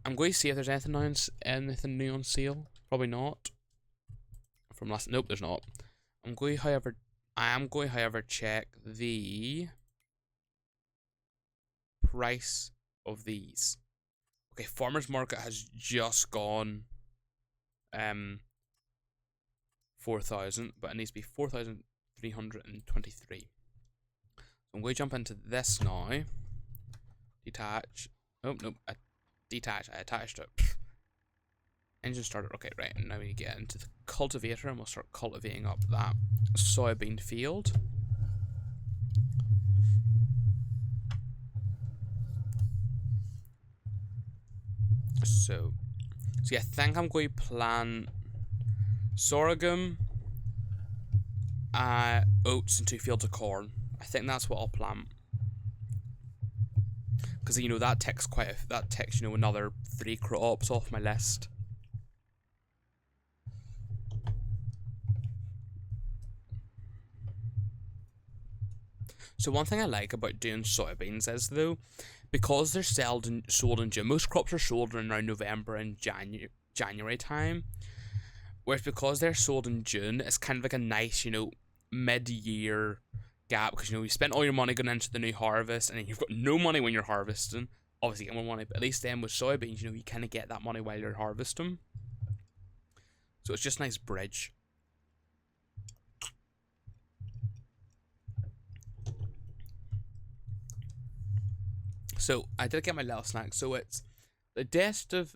I'm going to see if there's anything new on sale. Probably not. From last, nope, there's not. I am going, however, check the price of these. Okay, farmer's market has just gone 4,000, but it needs to be 4,323. So I'm going to jump into this now. Detach. Oh, nope. Detach. I attached it. Engine started. Okay, right. Now we get into the cultivator and we'll start cultivating up that soybean field. So yeah, I think I'm going to plant sorghum, oats, and 2 fields of corn. I think that's what I'll plant. Because, you know, that takes another 3 crops off my list. So one thing I like about doing soybeans is, though, because they're sold in June, most crops are sold in around November and January time. Whereas because they're sold in June, it's kind of like a nice, mid-year gap, because, you spent all your money going into the new harvest, and then you've got no money when you're harvesting. Obviously, you get more money, but at least then with soybeans, you kind of get that money while you're harvesting. So it's just a nice bridge. So I did get my little snack. So it's the Taste of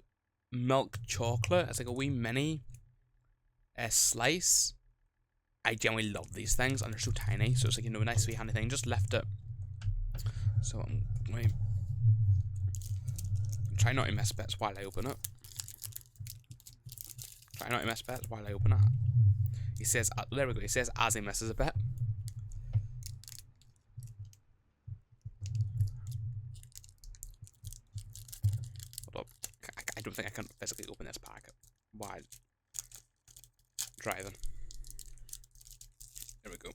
milk chocolate. It's like a wee mini slice. I genuinely love these things, and they're so tiny. So it's like, a nice wee handy thing. Just lift it. So I'm going to try not to miss bits while I open it. Try not to miss bits while I open it. He says, there we go. He says as he misses a bit. Hold up. I don't think I can physically open this packet while driving. There we go.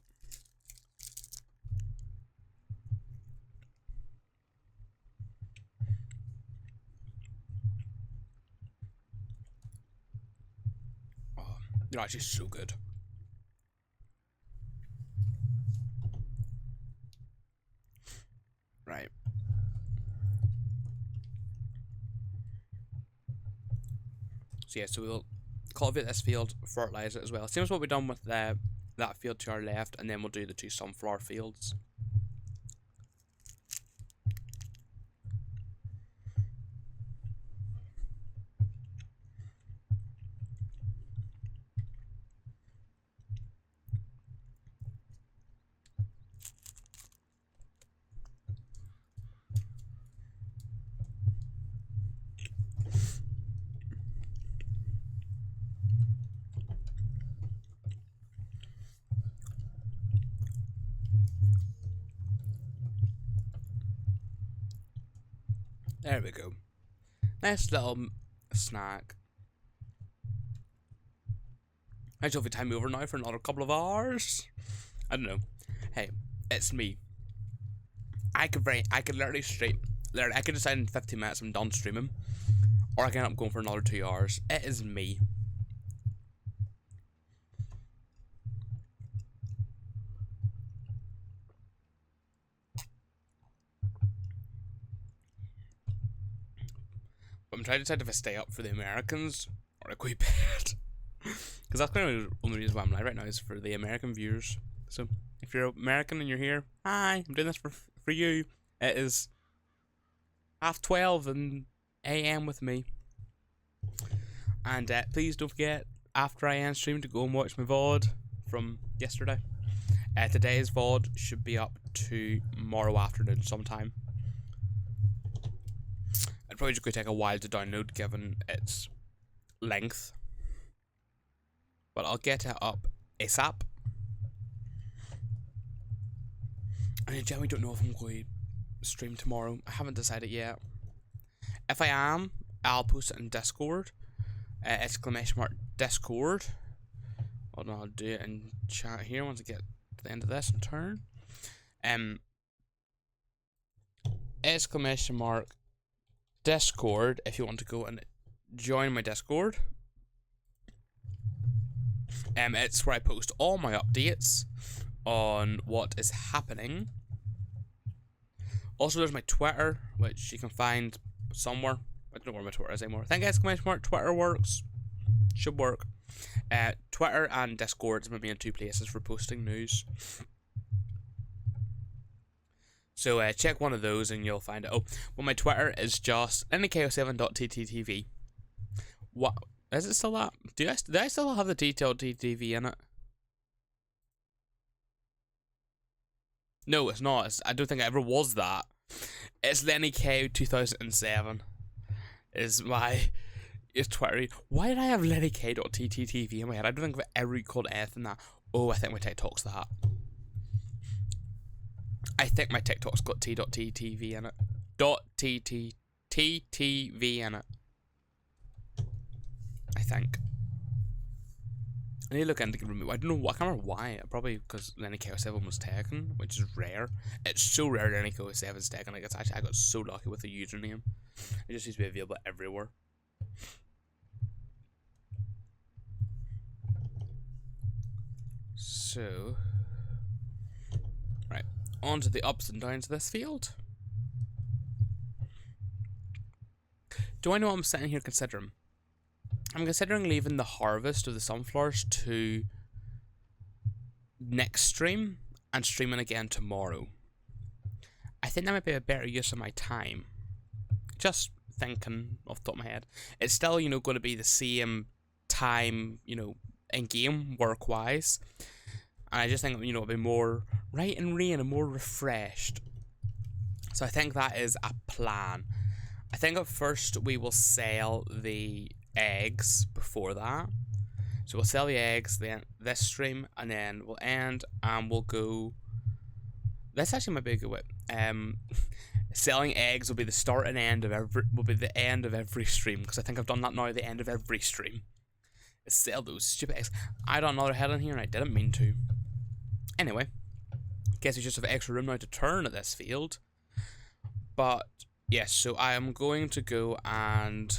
Oh, they're actually so good. Right. So yeah, so we'll cultivate this field, fertilize it as well. Same as what we've done with that field to our left, and then we'll do the 2 sunflower fields. There we go. Nice little snack. I just have time me over now for another couple of hours. I don't know. Hey, it's me. I could literally I could decide in 15 minutes I'm done streaming, or I can end up going for another 2 hours. It is me. But I'm trying to decide if I stay up for the Americans or I go to bed. Because that's kind of the only reason why I'm live right now, is for the American viewers. So if you're American and you're here, hi, I'm doing this for you. It is 12:30 a.m. with me. And please don't forget, after I end stream, to go and watch my VOD from yesterday. Today's VOD should be up tomorrow afternoon sometime. It's probably just going to take a while to download given its length. But I'll get it up ASAP. And I genuinely don't know if I'm going to stream tomorrow. I haven't decided yet. If I am, I'll post it in Discord. !Discord. Hold on, I'll do it in chat here once I get to the end of this and turn. !Discord if you want to go and join my Discord. It's where I post all my updates on what is happening. Also, there's my Twitter, which you can find somewhere. I don't know where my Twitter is anymore. I think exclamation mark Twitter works. Should work. Twitter and Discord is my main two places for posting news. So check one of those and you'll find it. Oh, well, my Twitter is just neko7.tttv. What is it still that? Do I still have the detailed TTV in it? No, it's not. I don't think it ever was that. It's Lenny K 2007. Is my Twitter. Why did I have lennyk.tttv in my head? I don't think I've ever called anything that. Oh, I think my TikTok's that. I think my TikTok's got t.ttv in it. .ttv in it. I think. I need to look into getting removed. I don't know. I can't remember why. Probably because Lenny K07 was taken, which is rare. It's so rare Lenny K07's taken. Like, I got so lucky with the username. It just needs to be available everywhere. So, right, on to the ups and downs of this field. Do I know what I'm sitting here considering? I'm considering leaving the harvest of the sunflowers to next stream and streaming again tomorrow. I think that might be a better use of my time. Just thinking off the top of my head. It's still, you know, going to be the same time, you know, in game work wise. And I just think, you know, it'll be more right and rain and more refreshed. So I think that is a plan. I think at first we will sell the eggs before that. So we'll sell the eggs then this stream, and then we'll end and we'll go. This actually might be a good way. Selling eggs will be the start and end of every stream, because I think I've done that now at the end of every stream. Sell those stupid eggs. I got another head in here and I didn't mean to. Anyway, guess we just have extra room now to turn at this field. But yes, so I am going to go and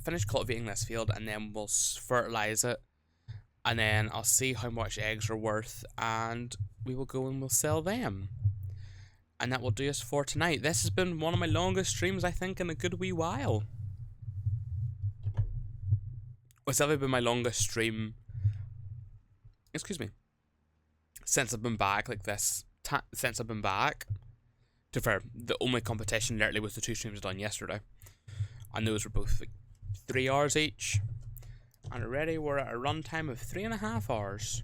finish cultivating this field, and then we'll fertilize it, and then I'll see how much eggs are worth, and we will go and we'll sell them. And that will do us for tonight. This has been one of my longest streams, I think, in a good wee while. It's ever been my longest stream, excuse me, since I've been back like this, since I've been back. To be fair, the only competition literally was the two streams I done yesterday. And those were both like 3 hours each. And already we're at a runtime of 3.5 hours.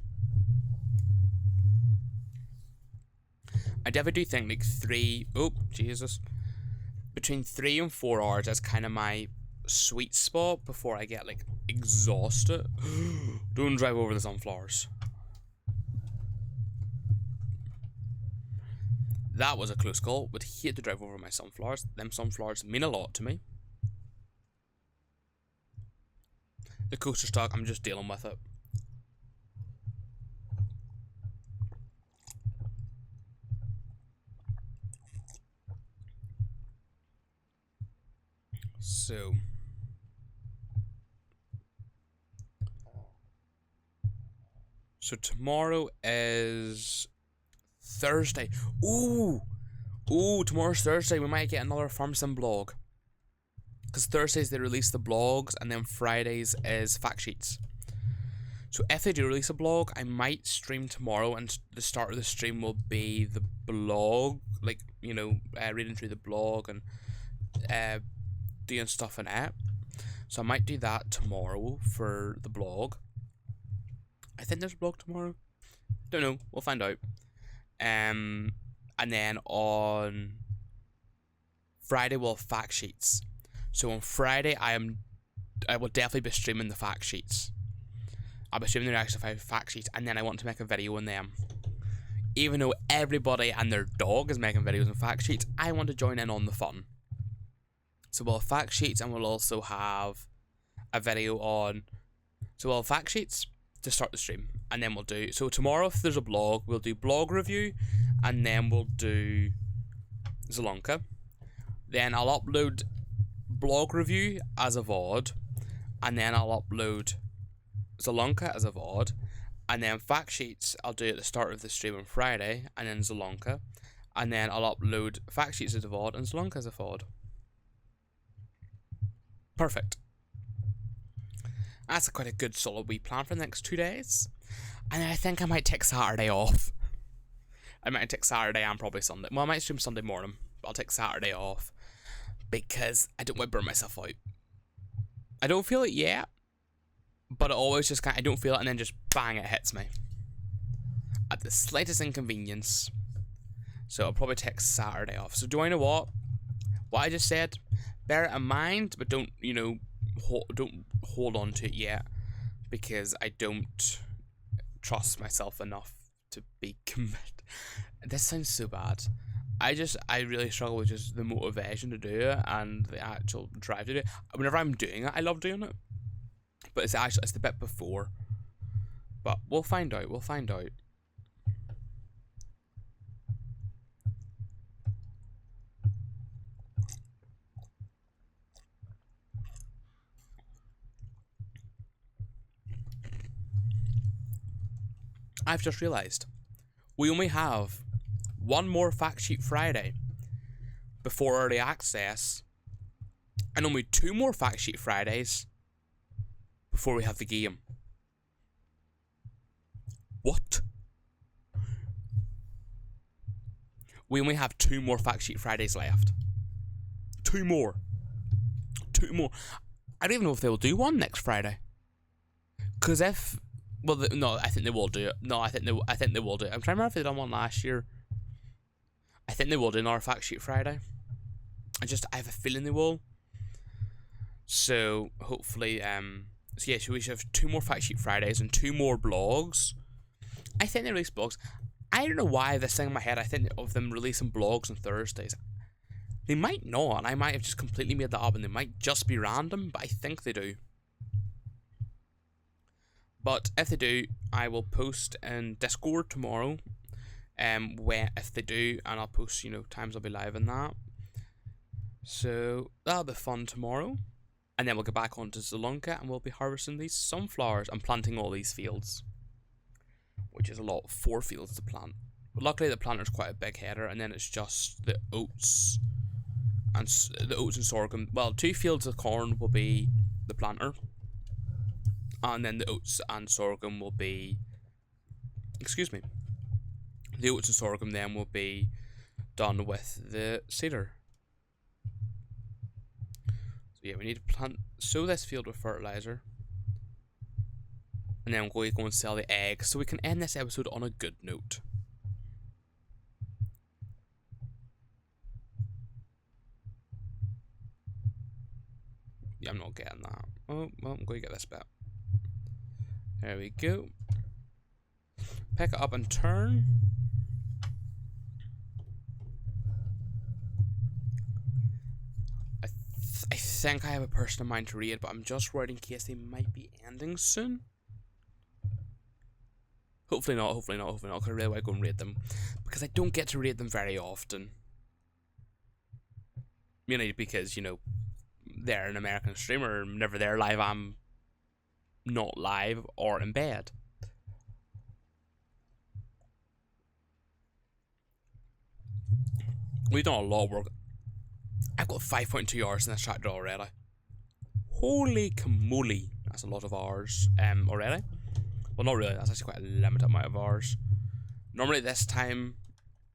I definitely do think like between 3 and 4 hours is kind of my sweet spot before I get like exhausted. Don't drive over the sunflowers. That was a close call. Would hate to drive over my sunflowers. Them sunflowers mean a lot to me. The coaster stock, I'm just dealing with it. So tomorrow is Thursday. Ooh, tomorrow's Thursday. We might get another Farm Sim blog. Because Thursdays they release the blogs, and then Fridays is fact sheets. So if they do release a blog, I might stream tomorrow, and the start of the stream will be the blog, like, you know, reading through the blog and doing stuff in it. So I might do that tomorrow for the blog. I think there's a blog tomorrow. Don't know. We'll find out. And then on Friday we'll have fact sheets. So on Friday I will definitely be streaming the fact sheets. I'll be streaming the reaction to 5 fact sheets, and then I want to make a video on them. Even though everybody and their dog is making videos on fact sheets, I want to join in on the fun. So we'll have fact sheets, and we'll also have a video on. So we'll have fact sheets to start the stream, and then we'll do. So tomorrow, if there's a blog, we'll do blog review, and then we'll do Zielonka. Then I'll upload blog review as a VOD, and then I'll upload Zielonka as a VOD, and then fact sheets I'll do at the start of the stream on Friday, and then Zielonka, and then I'll upload fact sheets as a VOD and Zielonka as a VOD. Perfect. That's quite a good solid wee plan for the next 2 days. And I think I might take Saturday off. I might take Saturday and probably Sunday. Well, I might stream Sunday morning, but I'll take Saturday off because I don't want to burn myself out. I don't feel it yet, but it always just I don't feel it, and then just bang, it hits me at the slightest inconvenience. So I'll probably take Saturday off. So do I know what I just said? Bear it in mind, but don't don't hold on to it yet, because I don't trust myself enough to be committed. This sounds so bad. I really struggle with just the motivation to do it and the actual drive to do it. Whenever I'm doing it, I love doing it, but it's the bit before. But we'll find out. We'll find out. I've just realised we only have one more fact sheet Friday before early access, and only 2 more fact sheet Fridays before we have the game. What? We only have 2 more fact sheet Fridays left. 2 more. 2 more. I don't even know if they'll do one next Friday. Because if... Well, no, I think they will do it. No, I think they will do it. I'm trying to remember if they done one last year. I think they will do another fact sheet Friday. I have a feeling they will. So hopefully, so yeah, so we should have 2 more fact sheet Fridays and 2 more blogs. I think they release blogs. I don't know why this thing in my head. I think of them releasing blogs on Thursdays. They might not, and I might have just completely made that up, and they might just be random. But I think they do. But if they do, I will post in Discord tomorrow. If they do, and I'll post, times I'll be live in that. So that'll be fun tomorrow. And then we'll get back onto Zielonka, and we'll be harvesting these sunflowers and planting all these fields, which is a lot. 4 fields to plant. But luckily the planter's quite a big header, and then it's just the oats and sorghum. Well, 2 fields of corn will be the planter. And then the oats and sorghum will be... The oats and sorghum then will be done with the seeder. So yeah, we need to sow this field with fertilizer. And then we'll go and sell the eggs so we can end this episode on a good note. Yeah, I'm not getting that. Oh, well, I'm going to get this bit. There we go. Pick it up and turn. I think I have a person in mind to read, but I'm just worried in case they might be ending soon. Hopefully not, because I really want to go and read them. Because I don't get to read them very often. Because, they're an American streamer. Whenever they're live, I'm not live or in bed. We've done a lot of work. I've got 5.2 hours in this chapter already. Holy camoly. That's a lot of hours already. Well, not really. That's actually quite a limited amount of hours. Normally by this time,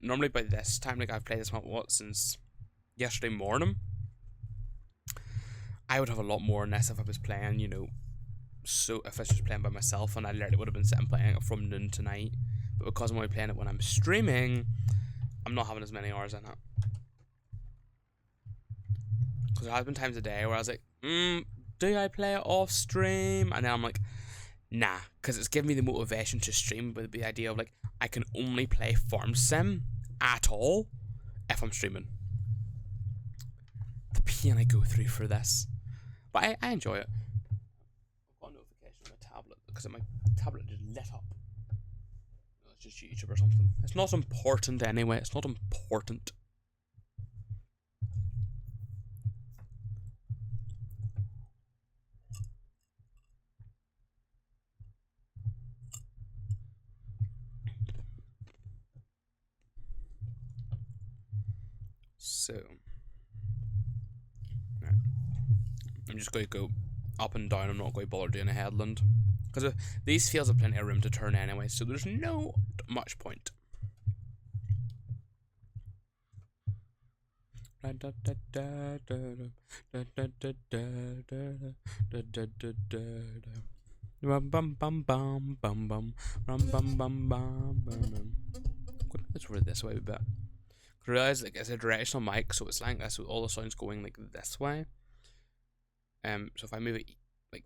like I've played this map, since yesterday morning. I would have a lot more in this if I was playing, so if I was just playing by myself, and I literally would have been sitting playing it from noon to night. But because I'm only playing it when I'm streaming, I'm not having as many hours in it. Because there has been times a day where I was like, do I play it off stream? And then I'm like, nah, because it's given me the motivation to stream with the idea of like, I can only play Farm Sim at all if I'm streaming. The pain I go through for this. But I enjoy it. I've got a notification on my tablet because my tablet just lit up. It's just YouTube or something. It's not important anyway. It's not important. So, I'm just going to go up and down. I'm not going to bother doing a headland. Because these fields have plenty of room to turn anyway, so there's no much point. Let's over this way a bit. I realize like it's a directional mic, so it's like this with all the sounds going like this way. So if I move it like,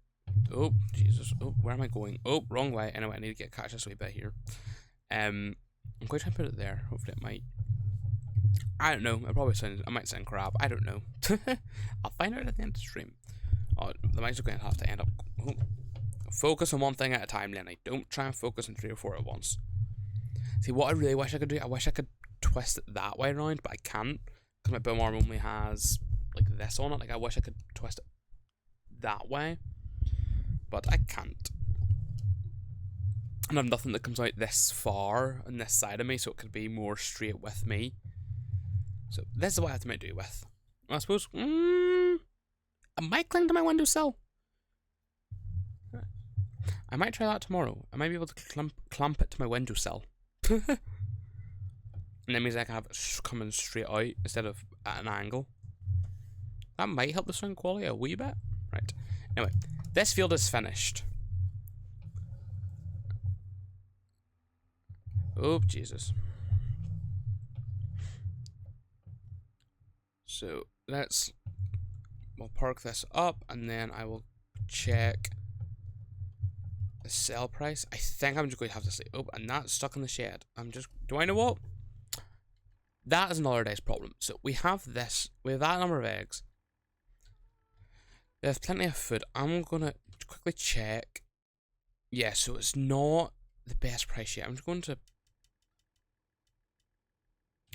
oh Jesus, oh where am I going? Oh, wrong way. Anyway, I need to catch this way bit here. I'm going to try and put it there. Hopefully it might. I don't know. I might sound crap. I don't know. I'll find out at the end of the stream. Oh, the mic's going to have to end up. Oh. Focus on one thing at a time, Lenny. Don't try and focus on 3 or 4 at once. See, what I really wish I could do, I wish I could twist it that way around, but I can't. Because my boom arm only has, like, this on it. Like, I wish I could twist it that way. But I can't. And I have nothing that comes out this far on this side of me, so it could be more straight with me. So, this is what I have to make do with. I suppose, I might cling to my windowsill. I might try that tomorrow. I might be able to clamp it to my windowsill. And that means I can have it coming straight out instead of at an angle. That might help the sound quality a wee bit. Right. Anyway, this field is finished. Oh, Jesus. So, we'll park this up and then I will check the sell price. I think I'm just going to have to say, oh, and that's stuck in the shed. Do I know what? That is another day's problem. So we have this, we have that number of eggs. We have plenty of food. I'm going to quickly check. Yeah, so it's not the best price yet. I'm just going to,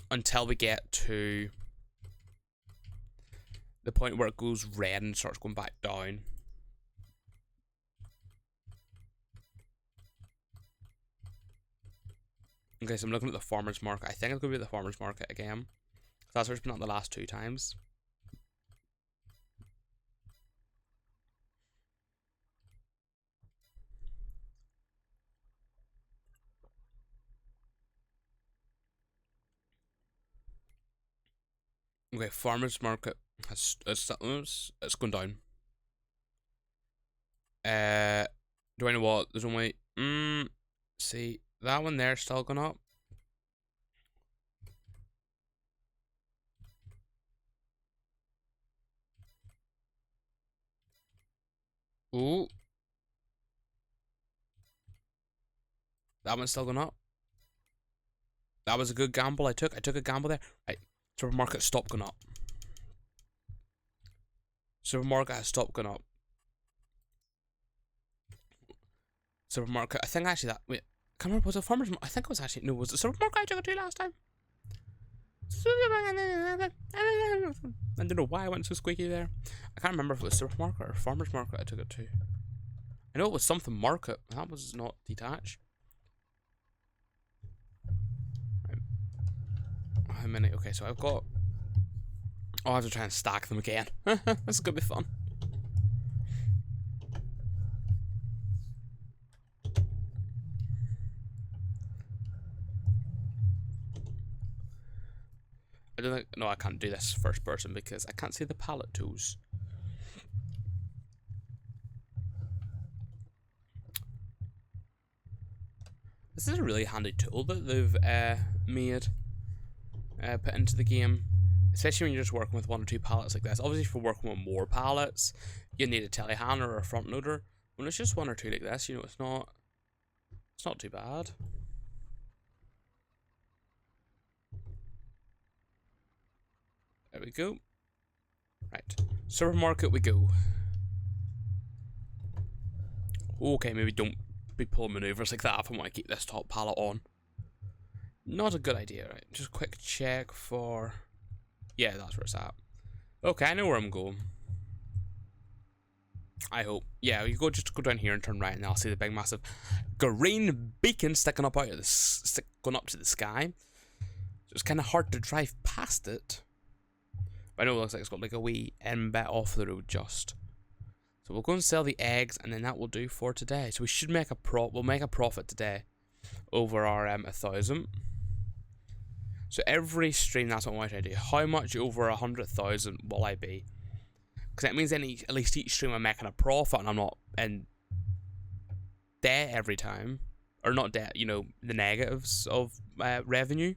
until we get to the point where it goes red and starts going back down. Okay, so I'm looking at the farmer's market. I think it's going to be the farmer's market again. That's where it's been at the last 2 times. Okay, farmer's market has it's gone down. Do I know what? There's only see that one there still going up. Ooh. That one's still going up. That was a good gamble I took. I took a gamble there. Right. Supermarket stopped going up. Supermarket has stopped going up. Supermarket. I think actually that. Wait. I can't remember. Was it farmer's? I think it was actually. No, was it supermarket I took it to last time? I don't know why I went so squeaky there. I can't remember if it was supermarket or farmer's market I took it to. I know it was something market. That was not detached. Right. How many? Okay, so I've got. Oh, I have to try and stack them again. This is gonna be fun. I don't think. No, I can't do this first person because I can't see the palette tools. This is a really handy tool that they've made, put into the game. Especially when you're just working with 1 or 2 palettes like this. Obviously, if you're working with more palettes, you need a telehandler or a front loader. When it's just 1 or 2 like this, you know, it's not too bad. There we go. Right, supermarket we go. Okay, maybe don't be pulling maneuvers like that if I want to keep this top palette on. Not a good idea, right? Just a quick check for. Yeah, that's where it's at. Okay, I know where I'm going. I hope. Yeah, you just go down here and turn right, and I'll see the big, massive green beacon sticking up out of going up to the sky. So it's kind of hard to drive past it. But I know it looks like it's got like a wee end bit off the road just. So we'll go and sell the eggs, and then that will do for today. So we should make we'll make a profit today over our 1,000. So every stream, that's what I want to do. How much over 100,000 will I be? Because that means then at least each stream I'm making a profit, and I'm not in debt every time, or not debt. You know, the negatives of revenue.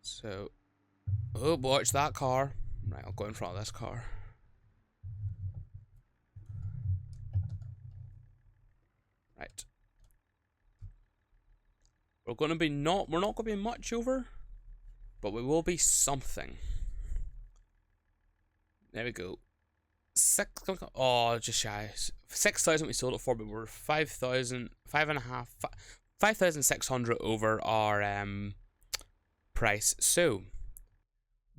So, oh, watch that car. Right, I'll go in front of this car. Right. We're not going to be much over, but we will be something. There we go. Just shy. 6,000 we sold it for, but we're 5,600 over our price. So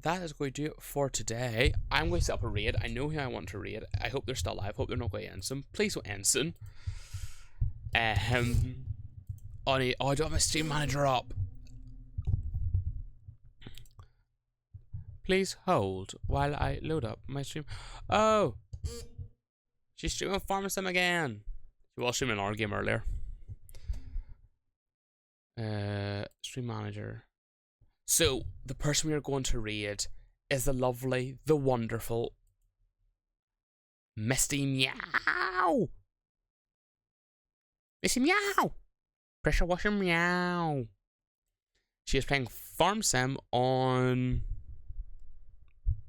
that is going to do it for today. I'm going to set up a raid. I know who I want to raid. I hope they're still alive. Hope they're not going to ensign. Please don't ensign. I don't have my stream manager up. Please hold while I load up my stream. Oh, she's streaming Farm Sim again. She was streaming our game earlier. Stream manager. So the person we are going to raid is the lovely, the wonderful Misty Meow. Misty Meow. Pressure washer Meow. She is playing Farm Sim on.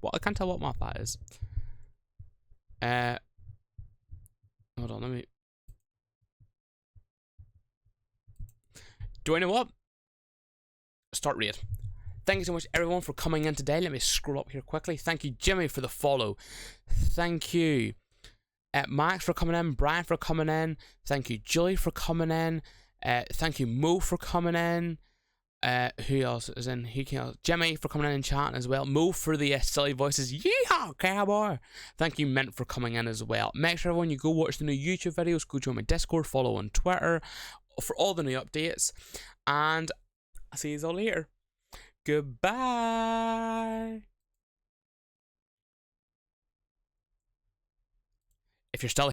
Well, I can't tell what map that is. Hold on, let me. Do I know what? Start raid. Thank you so much, everyone, for coming in today. Let me scroll up here quickly. Thank you, Jimmy, for the follow. Thank you, Max, for coming in. Brian, for coming in. Thank you, Julie, for coming in. Thank you, Mo, for coming in. Who else is in? Jimmy, for coming in and chatting as well. Mo, for the silly voices. Yeehaw, cowboy. Thank you, Mint, for coming in as well. Make sure, everyone, you go watch the new YouTube videos. Go join my Discord. Follow on Twitter for all the new updates. And I'll see you all later. Goodbye. If you're still